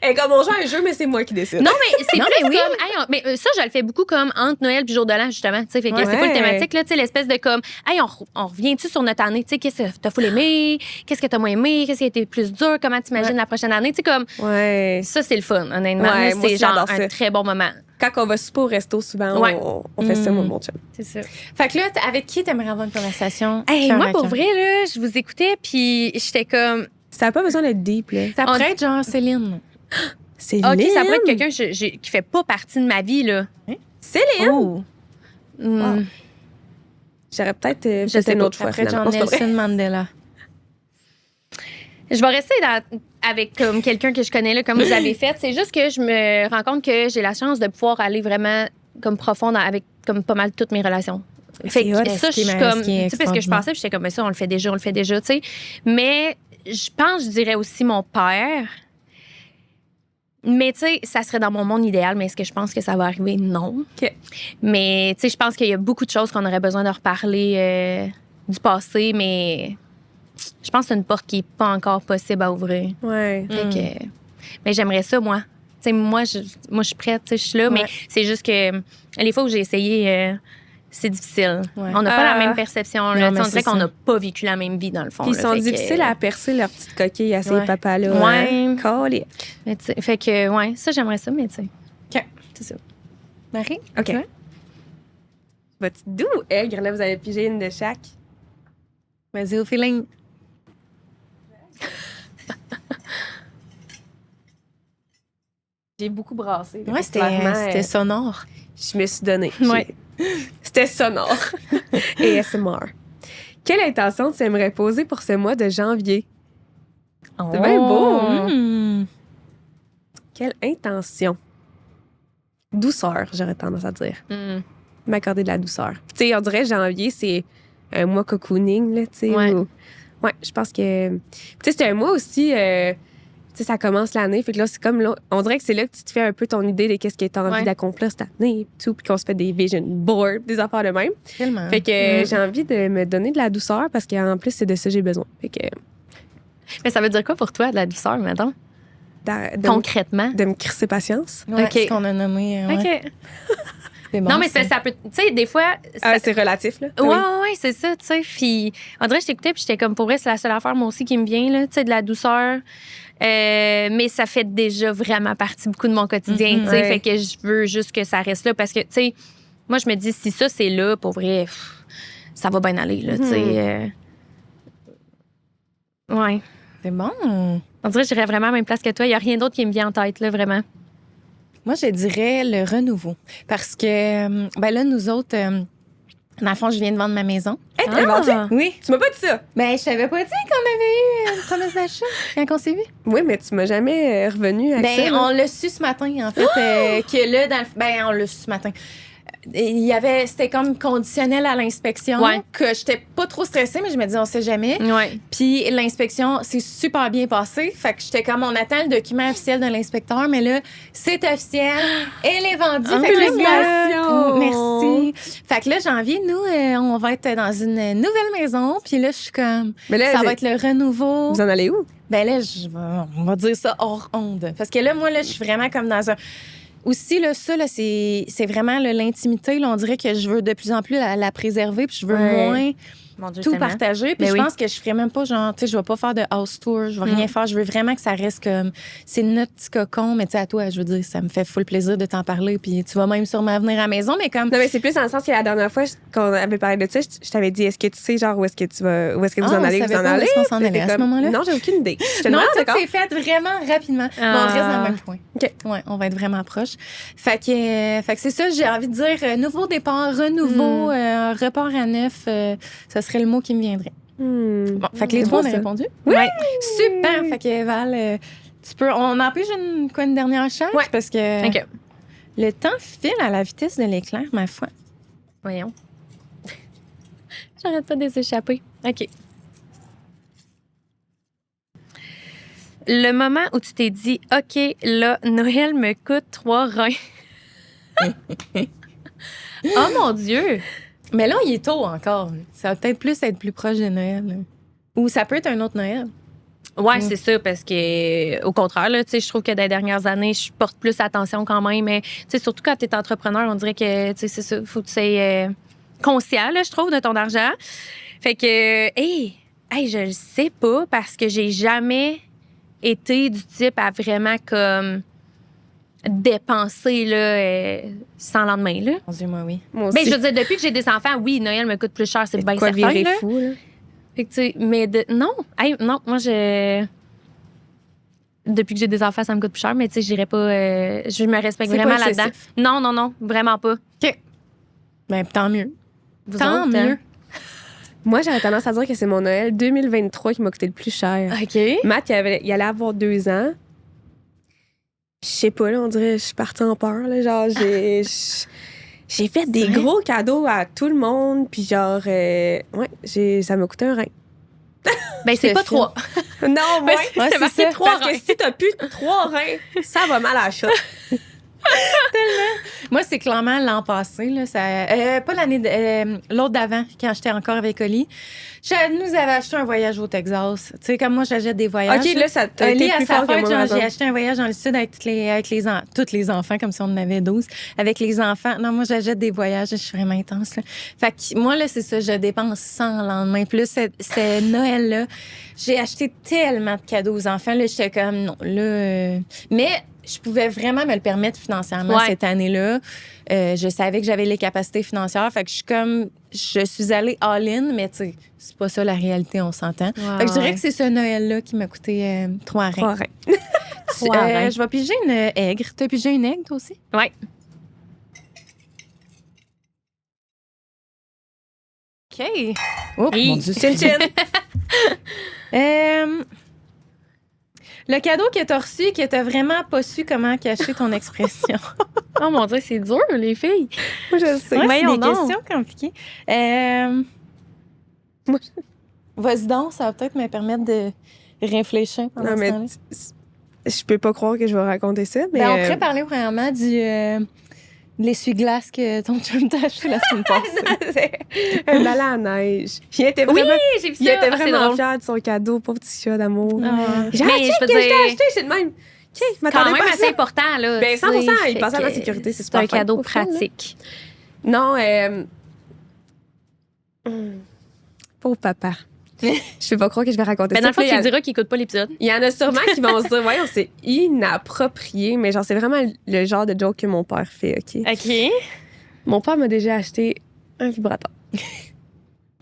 Et comme on joue à un jeu, mais c'est moi qui décide. Non, mais c'est Non, plus mais oui. comme. Hey, mais ça, je le fais beaucoup comme entre Noël puis jour de l'an, justement. Tu sais, fait que Ouais. c'est pas le thématique, là. Tu sais, l'espèce de comme. Hey, on revient-tu sur notre année? Tu sais, qu'est-ce que t'as full aimé? Qu'est-ce que t'as moins aimé? Qu'est-ce qui a été plus dur? Comment t'imagines la prochaine année? Tu sais, comme. Ouais. Ça, c'est le fun, honnêtement. Ouais, Là, moi c'est aussi, genre j'adore un ça. très bon moment. Quand on va souper au resto, souvent, Ouais. on fait ça, moi et mon chum. C'est ça. Fait que là, avec qui t'aimerais avoir une conversation? Hey, cœur moi, à pour cœur? vrai, là, je vous écoutais, puis j'étais comme. Ça n'a pas besoin d'être deep, là. Ça On pourrait être genre Céline. C'est OK, ça Lynn. pourrait être quelqu'un qui fait pas partie de ma vie, là. Céline. Oh. Hmm. J'aurais peut-être Je sais une pas. autre fois. Après finalement. John Non, c'est pas vrai. Nelson Mandela. Je vais rester avec comme quelqu'un que je connais, là, comme vous avez fait. C'est juste que je me rends compte que j'ai la chance de pouvoir aller vraiment comme profond avec comme pas mal toutes mes relations. Fait que hot. ça, je suis comme. Tu sais, parce que je pensais, j'étais comme, mais ça, on le fait déjà, tu sais. Mais je pense, je dirais aussi mon père. Mais tu sais, ça serait dans mon monde idéal, mais est-ce que je pense que ça va arriver? Non. OK. Mais tu sais, je pense qu'il y a beaucoup de choses qu'on aurait besoin de reparler du passé, mais je pense que c'est une porte qui n'est pas encore possible à ouvrir. Ouais. Fait que, mais j'aimerais ça, moi. Tu sais, moi, je suis prête, tu sais, je suis là, mais c'est juste que les fois où j'ai essayé, c'est difficile. Ouais. On n'a pas la même perception. Là. Non, mais On dirait c'est qu'on ça. n'a pas vécu la même vie, dans le fond. Puis ils là. sont Fait que- difficiles à percer leur petite coquille à ces Ouais. papas-là. Ouais. Hein? Calique. Mais tu sais, fait que, ouais, ça, j'aimerais ça, mais tu sais. OK. C'est ça. Marie? OK. Ouais. Votre doux aigre, là, vous avez pigé une de chaque. Vas-y, au feeling. J'ai beaucoup brassé. là. Ouais, Clairement, c'était sonore. je me suis donnée. Ouais. C'était C'était sonore. Et ASMR. Quelle intention tu aimerais poser pour ce mois de janvier? C'est bien beau, hein? Quelle intention? Douceur, j'aurais tendance à dire. M'accorder de la douceur. Tu sais, on dirait janvier, c'est un mois cocooning, là, tu sais. Ouais. Ouais, je pense que... Tu sais, c'est un mois aussi... tu sais, ça commence l'année, fait que là, c'est comme là, on dirait que c'est là que tu te fais un peu ton idée de qu'est-ce que tu as envie d'accomplir cette année, tout, puis qu'on se fait des vision boards, des affaires de même. Tellement. Fait que j'ai envie de me donner de la douceur parce qu'en plus, c'est de ça que j'ai besoin. Fait que... Mais ça veut dire quoi pour toi, de la douceur, mettons? Concrètement? De me crisser patience. Ouais, OK. ce qu'on a nommé. Ouais. OK. C'est bon, Non, mais ça peut... Tu sais, des fois... C'est relatif, là. Ouais, c'est ça, tu sais. Puis, on dirait que je t'écoutais, puis j'étais comme, pour vrai, c'est la seule affaire, moi aussi, qui me vient, là, tu sais, de la douceur. Mais ça fait déjà vraiment partie beaucoup de mon quotidien, tu sais. Fait que je veux juste que ça reste là parce que, tu sais, moi, je me dis, si ça, c'est là, pour vrai, ça va bien aller, là, tu sais. Ouais. C'est bon. On dirait que j'irais vraiment à la même place que toi. Il n'y a rien d'autre qui me vient en tête, là, vraiment. Moi, je dirais le renouveau. Parce que, ben là, nous autres, dans le fond, je viens de vendre ma maison. Hey, t'as vendu? Oui. Tu m'as pas dit ça? Ben, je t'avais pas dit qu'on avait eu une promesse d'achat quand on s'est vu. Oui, mais tu m'as jamais revenu avec ça. Ben, là. on l'a su ce matin, en fait. Que là, ben, on l'a su ce matin. C'était comme conditionnel à l'inspection, que j'étais pas trop stressée, mais je me disais, on sait jamais. Ouais. Puis l'inspection s'est super bien passée. Fait que j'étais comme, on attend le document officiel de l'inspecteur, mais là, c'est officiel. Elle est vendue. Fait que Félicitations! merci. Fait que là, janvier, nous, on va être dans une nouvelle maison. Puis là, je suis comme, Mais là, ça va être le renouveau. Vous en allez où? Ben là, on va dire ça hors onde. Parce que là, moi, là, je suis vraiment comme dans un... Aussi, là, ça, là, c'est vraiment là, l'intimité. Là, on dirait que je veux de plus en plus la préserver, puis je veux moins Mon Dieu, tout tellement. partager. Puis Ben je oui. pense que je ferais même pas, genre, tu sais, je vais pas faire de house tour, je vais rien faire. Je veux vraiment que ça reste comme, c'est notre petit cocon, mais tu sais, à toi, je veux dire, ça me fait full plaisir de t'en parler, puis tu vas même sûrement venir à la maison, mais comme... Non, mais c'est plus dans le sens que la dernière fois qu'on avait parlé de ça, je t'avais dit, est-ce que tu sais, genre, où est-ce que vous en allez, on savait pas où est-ce qu'on s'en allait à ce moment-là? Non, j'ai aucune idée. J'étais Non, vraiment tout d'accord. s'est fait vraiment rapidement. Bon, on reste dans le même point. OK. Ouais, on va être vraiment proches. Fait que c'est ça, j'ai envie de dire nouveau départ, renouveau, repart à neuf, ça serait le mot qui me viendrait. Bon, fait que les C'est trois, beau, on a ça. répondu. Oui! Ouais. Super! Fait que Val, tu peux... On empêche une dernière chance? Ouais. Parce que OK. le temps file à la vitesse de l'éclair, ma foi. Voyons. J'arrête pas de les échapper. OK. Le moment où tu t'es dit, OK, là, Noël me coûte 3 reins. Oh mon Dieu! Mais là, il est tôt encore. Ça va peut-être plus être plus proche de Noël. Là. Ou ça peut être un autre Noël. Ouais, c'est ça, parce que, au contraire, là, tu sais, je trouve que dans les dernières années, je porte plus attention quand même. Mais, tu sais, surtout quand tu es entrepreneur, on dirait que, tu sais, c'est ça, faut que tu sois conscient, là, je trouve, de ton argent. Fait que, je le sais pas parce que j'ai jamais été du type à vraiment comme dépenser là, sans lendemain. Là. Mon Dieu, moi, oui. Moi Ben, aussi. je veux dire, depuis que j'ai des enfants, oui, Noël me coûte plus cher, c'est bien quoi certain. virer Là. fou, là? Fait que, tu sais, mais non, non, moi, depuis que j'ai des enfants, ça me coûte plus cher, mais tu sais, j'irais pas. Je me respecte C'est vraiment pas là-dedans. excessif. Non, vraiment pas. OK. Ben, tant mieux. Vous Tant autres, mieux. hein? Moi, j'aurais tendance à dire que c'est mon Noël 2023 qui m'a coûté le plus cher. OK. Matt, il allait avoir 2 ans. Puis, je sais pas, là, on dirait que je suis partie en peur. Là, genre, j'ai fait des vrai? gros cadeaux à tout le monde. Puis, genre, ça m'a coûté un rein. Ben, c'est pas file. 3. Non, moi, Ouais, c'est marqué ça. 3 Parce reins. que Si t'as plus 3 reins, ça va mal à la chatte. Moi, c'est clairement l'an passé. Là, pas l'année... l'autre d'avant, quand j'étais encore avec Oli. Nous avais acheté un voyage au Texas. Tu sais, comme moi, j'achète des voyages. OK, là, ça t'a été Oli, à plus sa fort que fête, moi, genre, par j'ai exemple. acheté un voyage dans le sud avec tous les enfants, comme si on en avait 12. Avec les enfants. Non, moi, j'achète des voyages. Je suis vraiment intense. Là. Fait que moi, là, c'est ça. Je dépense sans lendemain. Plus, c'est Noël-là. J'ai acheté tellement de cadeaux aux enfants. Là, j'étais comme, non, là... Mais je pouvais vraiment me le permettre financièrement cette année-là. Je savais que j'avais les capacités financières. Fait que je suis allée all-in, mais tu sais, c'est pas ça la réalité, on s'entend. Fait que je dirais que c'est ce Noël-là qui m'a coûté 3 reins. 3 reins. 3 reins. Je vais piger une aigre. T'as pigé une aigre, toi aussi? Ouais. OK. Oh, Hey. mon Dieu. Chin chin. Le cadeau que t'as reçu et que t'as vraiment pas su comment cacher ton expression. Oh mon Dieu, c'est dur, les filles. Moi, je le sais. Ouais, c'est Voyons des donc. questions compliquées. Moi, Vas-y donc, ça va peut-être me permettre de réfléchir pendant non, ce mais temps-là. je peux pas croire que je vais raconter ça. Mais Ben, on pourrait parler vraiment de l'essuie-glace que ton chum t'a acheté la semaine passée. c'est un balai à neige. Il était Oui, vraiment, j'ai vu ça. il était Ah, c'est vraiment drôle. fier de son cadeau, pauvre petit chat d'amour. Ah. J'ai Mais acheté je ce veux que je t'ai dire- acheté, c'est le même. OK, je Quand m'attendais même pas à assez ça. important, là. Ben, 100%, tu sais, il fait pensait à la que sécurité, c'est C'est super un fin. cadeau Au final, là. pratique. Non, pauvre papa. Je peux pas croire que je vais raconter Mais ça. dans le fond, Puis tu là, lui diras qu'il écoute pas l'épisode. il y en a sûrement qui vont se dire, voyons, c'est inapproprié, mais genre, c'est vraiment le genre de joke que mon père fait, OK? OK. Mon père m'a déjà acheté un vibrateur.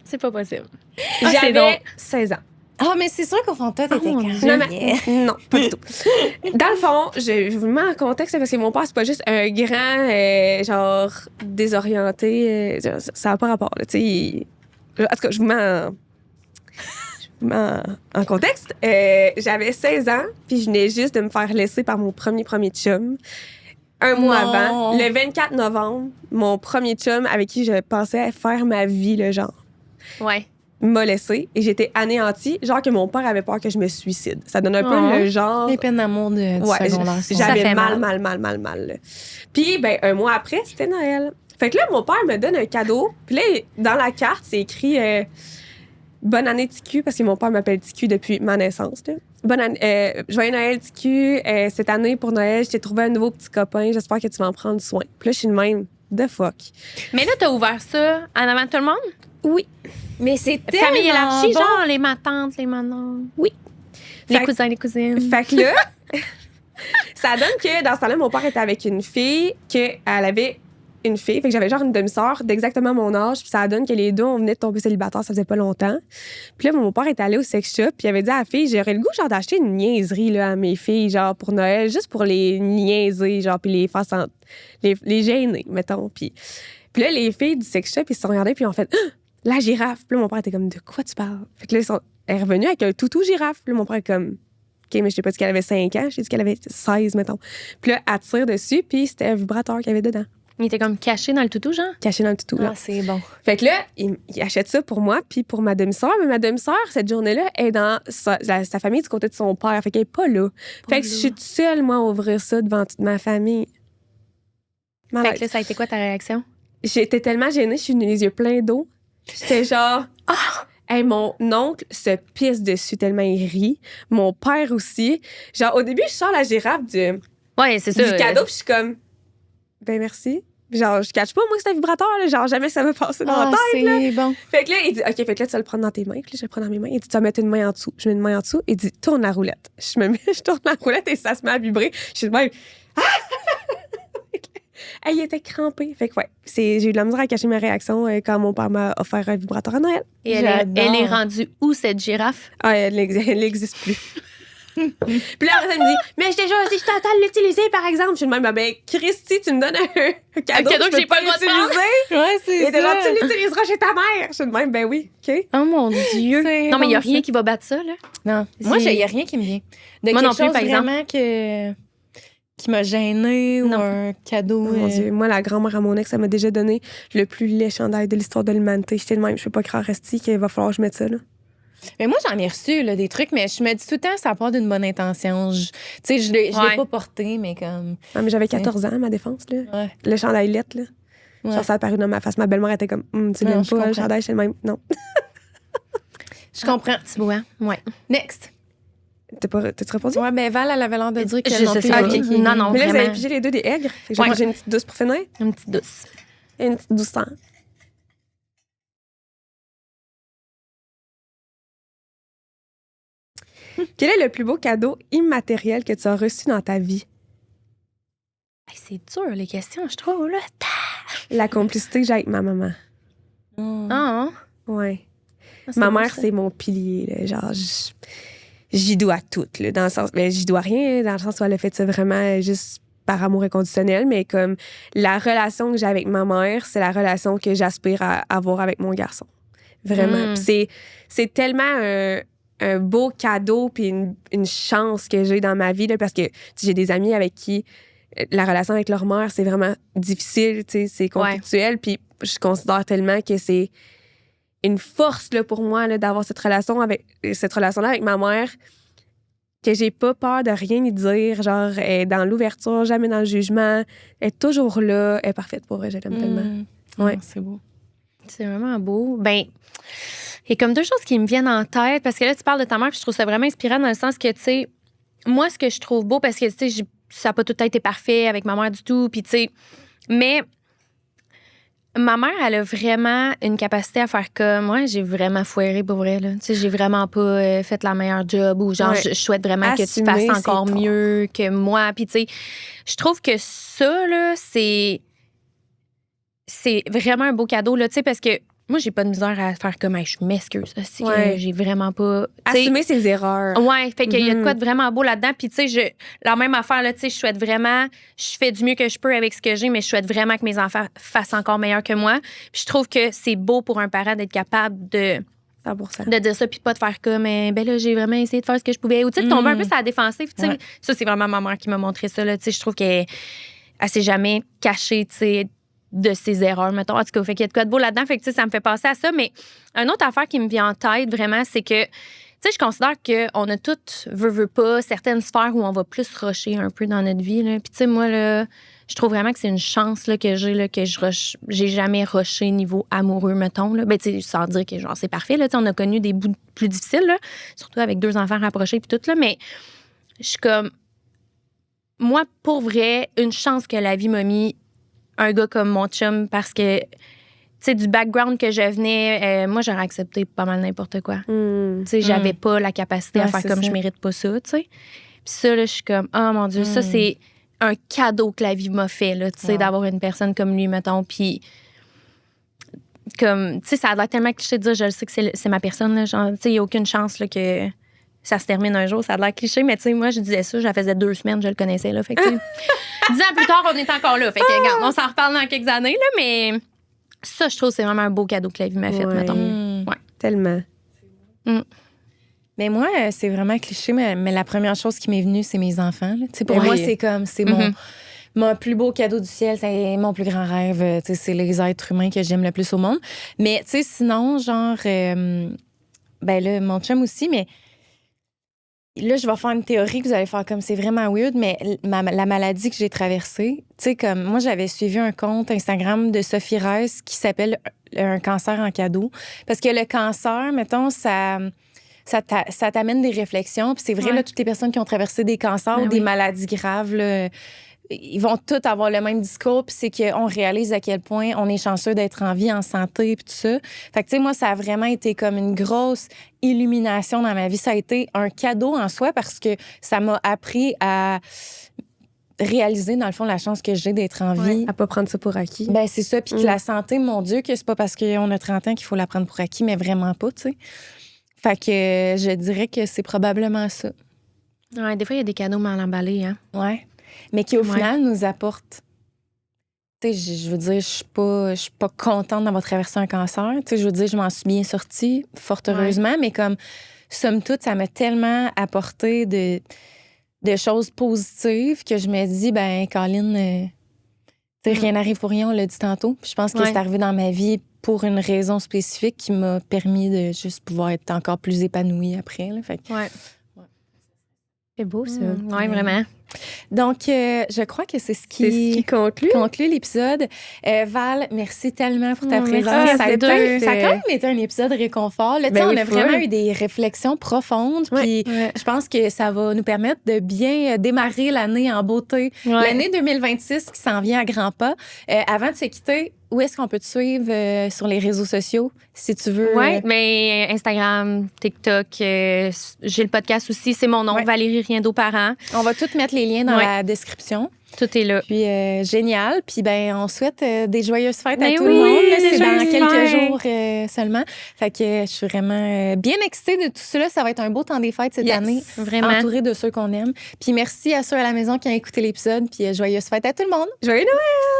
C'est pas possible. Ah, c'est J'avais drôle. 16 ans. Ah, mais c'est sûr qu'au fond de toi, t'étais mon quand Dieu. Non, même... mais, non, pas du tout. Dans le fond, je vous mets en contexte parce que mon père, c'est pas juste un grand, genre, désorienté. Ça n'a pas rapport, là, tu sais. En tout cas, je vous mets en contexte. J'avais 16 ans, puis je venais juste de me faire laisser par mon premier chum. Un mois Non. avant, le 24 novembre, mon premier chum avec qui je pensais faire ma vie, le genre, Ouais. m'a laissé et j'étais anéantie, genre que mon père avait peur que je me suicide. Ça donne un peu Oh. le genre... Les peines d'amour du Ouais, secondaire. Ça j'avais fait mal. Là. Puis, ben, un mois après, c'était Noël. Fait que là, mon père me donne un cadeau. Puis là, dans la carte, c'est écrit Bonne année, TQ, parce que mon père m'appelle TQ depuis ma naissance. Là. Joyeux Noël, TQ. Cette année, pour Noël, je t'ai trouvé un nouveau petit copain. J'espère que tu vas en prendre soin. Puis là, je suis de même. The fuck. Mais là, t'as ouvert ça en avant de tout le monde? Oui. Mais c'est tellement Famille élargie, bon. genre les matantes, les manants. Oui. Les Fait- cousins, les cousines. Fait que là, ça donne que dans ce temps-là, mon père était avec une fille, qu'elle avait une fille. Fait que j'avais genre une demi-sœur d'exactement mon âge. Puis ça donne que les deux, on venait de tomber célibataires, ça faisait pas longtemps. Puis là, mon père est allé au sex shop, puis il avait dit à la fille, j'aurais le goût genre d'acheter une niaiserie là, à mes filles, genre pour Noël, juste pour les niaiser, genre, puis les faire les gêner, mettons. Puis là, les filles du sex shop, ils se sont regardées, puis ils ont fait la girafe. Puis là, mon père était comme, de quoi tu parles? Fait que là, elle est revenue avec un toutou girafe. Puis là, mon père est comme, OK, mais je t'ai pas dit qu'elle avait 5 ans, j'ai dit qu'elle avait 16, mettons. Puis là, elle tire dessus, puis c'était un vibrateur qu'il y avait dedans, Il était comme caché dans le toutou, genre? caché dans le toutou. Là. Ah, c'est bon. Fait que là, il achète ça pour moi, puis pour ma demi-sœur. Mais ma demi-sœur, cette journée-là, est dans sa famille du côté de son père. Fait qu'elle est pas là. Fait que je suis toute seule, moi, à ouvrir ça devant toute ma famille. Fait Malaise. que là, ça a été quoi ta réaction? J'étais tellement gênée, je suis venue les yeux pleins d'eau. J'étais genre... Hey, mon oncle se pisse dessus tellement il rit. Mon père aussi. Genre, au début, je sors la girafe du Ouais, c'est ça. cadeau, puis je suis comme... Ben merci. Genre, je cache pas, moi, que c'est un vibrateur. Là. Genre, jamais ça me passé dans la Ah, tête. Là. c'est bon. Fait que là, il dit, OK, fait que là, tu vas le prendre dans tes mains. Puis là, je le prends dans mes mains. Il dit, tu vas mettre une main en dessous. Je mets une main en dessous. Il dit, tourne la roulette. Je tourne la roulette et ça se met à vibrer. Je suis de même. Il était crampé. Fait que ouais, j'ai eu de la misère à cacher ma réaction quand mon père m'a offert un vibrateur à Noël. Et J'adore. elle est rendue où, cette girafe? Ah, elle n'existe plus. Puis là, après, ça me dit, mais je t'ai déjà si je t'entends l'utiliser, par exemple. Je suis de même, ben, Christy, tu me donnes un cadeau, cadeau que j'ai pas le droit de prendre. l'utiliser. Ouais, c'est Et de genre, ça. tu l'utiliseras chez ta mère. Je suis de même, ben oui, OK. Oh mon Dieu. C'est Non, mais il n'y a bon, rien ça. qui va battre ça, là. Non. Moi, il n'y a rien qui me vient. De Moi quelque non plus, chose par exemple. vraiment qui m'a gênée ou Non. un cadeau. Oh mon Dieu. Moi, la grand-mère à mon ex, elle m'a déjà donné le plus laid chandail de l'histoire de l'humanité. J'étais de même, je peux pas croire rester qu'il va falloir que je mette ça, là. Mais moi, j'en ai reçu là, des trucs, mais je me dis tout le temps, ça part d'une bonne intention. Tu sais, je l'ai Ouais. pas porté, mais comme. Ah, mais j'avais 14 ans à ma défense, là. Ouais. Le chandail lettre, là. Ouais. Genre, ça a apparu dans ma face. Ma belle-mère était comme, tu Non, l'aimes je pas, le comprends. chandail, c'est le même. Non. Je comprends. Tu vois? Ouais. Next. T'as-tu répondu? Ouais, ben Val, elle avait l'air de dire qu'elle Je non sais plus. ça, avait ok. rien qui- Non, non. Mais là, vous vraiment. avez pigé les deux des aigres. Fait que j'ai Ouais. mangé une petite douce pour finir. Une petite douce. Et une petite douceur. Quel est le plus beau cadeau immatériel que tu as reçu dans ta vie? Hey, c'est dur, les questions, je trouve, là. La complicité que j'ai avec ma maman. Mm. Ah, Ouais. ah, c'est Ma beau, mère, ça. c'est mon pilier. Là. Genre, j'y dois tout. Là, dans le sens, mais j'y dois rien, dans le sens où elle a fait ça vraiment juste par amour inconditionnel. Mais comme la relation que j'ai avec ma mère, c'est la relation que j'aspire à avoir avec mon garçon. Vraiment. Puis c'est tellement un beau cadeau puis une chance que j'ai dans ma vie, là, parce que j'ai des amis avec qui la relation avec leur mère, c'est vraiment difficile, c'est conflictuel. Puis je considère tellement que c'est une force là, pour moi là, d'avoir cette relation-là avec ma mère, que j'ai pas peur de rien y dire. Genre, elle est dans l'ouverture, jamais dans le jugement. Elle est toujours là. Elle est parfaite pour elle. Je l'aime tellement. Ouais. C'est beau. C'est vraiment beau. Ben, il y a comme deux choses qui me viennent en tête, parce que là, tu parles de ta mère, puis je trouve ça vraiment inspirant dans le sens que, tu sais, moi, ce que je trouve beau, parce que, tu sais, ça n'a pas tout été parfait avec ma mère du tout, puis, tu sais, mais ma mère, elle a vraiment une capacité à faire comme, ouais, j'ai vraiment foiré pour vrai, là. Tu sais, j'ai vraiment pas fait la meilleure job, ou genre, je souhaite vraiment assumer, que tu fasses encore mieux que moi. Puis, tu sais, je trouve que ça, là, c'est vraiment un beau cadeau, là, tu sais, parce que moi, j'ai pas de misère à faire comme, je m'excuse. J'ai vraiment pas. Assumer ses erreurs. Ouais, fait qu'il y a de quoi de vraiment beau là-dedans. Puis, tu sais, la même affaire, là, tu sais, je souhaite vraiment, je fais du mieux que je peux avec ce que j'ai, mais je souhaite vraiment que mes enfants fassent encore meilleur que moi. Puis, je trouve que c'est beau pour un parent d'être capable de 100%. de dire ça, puis pas de faire comme, ben là, j'ai vraiment essayé de faire ce que je pouvais. Ou, tu sais, de tomber un peu sur la défensive. Tu sais, ça, c'est vraiment ma mère qui m'a montré ça, là. Tu sais, je trouve qu'elle s'est jamais cachée, tu sais, de ses erreurs, mettons. En tout cas, fait qu'il y a de quoi de beau là-dedans. Fait que, tu sais, ça me fait penser à ça. Mais une autre affaire qui me vient en tête, vraiment, c'est que, tu sais, je considère qu'on a toutes, veut pas, certaines sphères où on va plus rusher un peu dans notre vie, là. Puis, tu sais, moi, là, je trouve vraiment que c'est une chance, là, que j'ai, là, que j'ai jamais rushé niveau amoureux, mettons, là. Ben, tu sais, sans dire que, genre, c'est parfait, là. Tu sais, on a connu des bouts plus difficiles, là. Surtout avec 2 enfants rapprochés, puis tout, là. Mais je suis comme, moi, pour vrai, une chance que la vie m'a mis un gars comme mon chum, parce que, tu sais, du background que je venais, moi, j'aurais accepté pas mal n'importe quoi. Tu sais, j'avais pas la capacité à faire comme je mérite pas ça, tu sais. Puis ça, là, je suis comme, oh mon Dieu, ça, c'est un cadeau que la vie m'a fait, là, tu sais, d'avoir une personne comme lui, mettons. Puis, comme, tu sais, ça a l'air tellement cliché de dire, je le sais que c'est ma personne, là. Genre, tu sais, il n'y a aucune chance, là, que ça se termine un jour. Ça a l'air cliché, mais tu sais, moi, je disais ça, ça faisait 2 semaines, je le connaissais, là. Fait que, 10 ans plus tard, on est encore là. Fait que, regarde, on s'en reparle dans quelques années, là, mais ça, je trouve que c'est vraiment un beau cadeau que la vie m'a fait, mettons. Ouais. Tellement. Mais moi, c'est vraiment cliché, mais la première chose qui m'est venue, c'est mes enfants. Tu sais, pour moi, c'est comme, c'est mon plus beau cadeau du ciel, c'est mon plus grand rêve. Tu sais, c'est les êtres humains que j'aime le plus au monde. Mais, tu sais, sinon, genre, ben là, mon chum aussi, mais là, je vais faire une théorie que vous allez faire comme c'est vraiment weird, mais la maladie que j'ai traversée, tu sais, comme moi, j'avais suivi un compte Instagram de Sophie Reiss qui s'appelle Un cancer en cadeau. Parce que le cancer, mettons, ça t'amène des réflexions. Puis c'est vrai, là, toutes les personnes qui ont traversé des cancers ou des maladies graves, là, ils vont tous avoir le même discours, puis c'est qu'on réalise à quel point on est chanceux d'être en vie, en santé, puis tout ça. Fait que, tu sais, moi, ça a vraiment été comme une grosse illumination dans ma vie. Ça a été un cadeau en soi parce que ça m'a appris à réaliser, dans le fond, la chance que j'ai d'être en vie. À pas prendre ça pour acquis. Ben c'est ça. Puis que la santé, mon Dieu, que c'est pas parce qu'on a 30 ans qu'il faut la prendre pour acquis, mais vraiment pas, tu sais. Fait que je dirais que c'est probablement ça. Ouais, des fois, il y a des cadeaux mal emballés, hein. Ouais. Mais qui, au final, nous apporte. Tu sais, je veux dire, je suis pas contente d'avoir traversé un cancer. Tu sais, je veux dire, je m'en suis bien sortie, fort heureusement, mais comme, somme toute, ça m'a tellement apporté de choses positives que je me dis, ben, Colin, tu sais, rien n'arrive pour rien, on l'a dit tantôt. Puis je pense que c'est arrivé dans ma vie pour une raison spécifique qui m'a permis de juste pouvoir être encore plus épanouie après. Là. Fait que, c'est beau, ça. Oui, vraiment. Donc, je crois que c'est ce qui conclut l'épisode. Val, merci tellement pour ta présence. Ça a quand même été un épisode réconfort. Là, on a vraiment eu des réflexions profondes. Puis je pense que ça va nous permettre de bien démarrer l'année en beauté. L'année 2026 qui s'en vient à grands pas. Avant de se quitter, où est-ce qu'on peut te suivre sur les réseaux sociaux, si tu veux? Oui, mais Instagram, TikTok, j'ai le podcast aussi. C'est mon nom, Valérie Riendeau-Parent. On va tout mettre les liens dans la description. Tout est là. Puis, génial. Puis, ben, on souhaite des joyeuses fêtes à tout le monde. Là, c'est dans quelques jours seulement. Fait que je suis vraiment bien excitée de tout cela. Ça va être un beau temps des fêtes cette année. Vraiment. Entourée de ceux qu'on aime. Puis, merci à ceux à la maison qui ont écouté l'épisode. Puis, joyeuses fêtes à tout le monde. Joyeux Noël!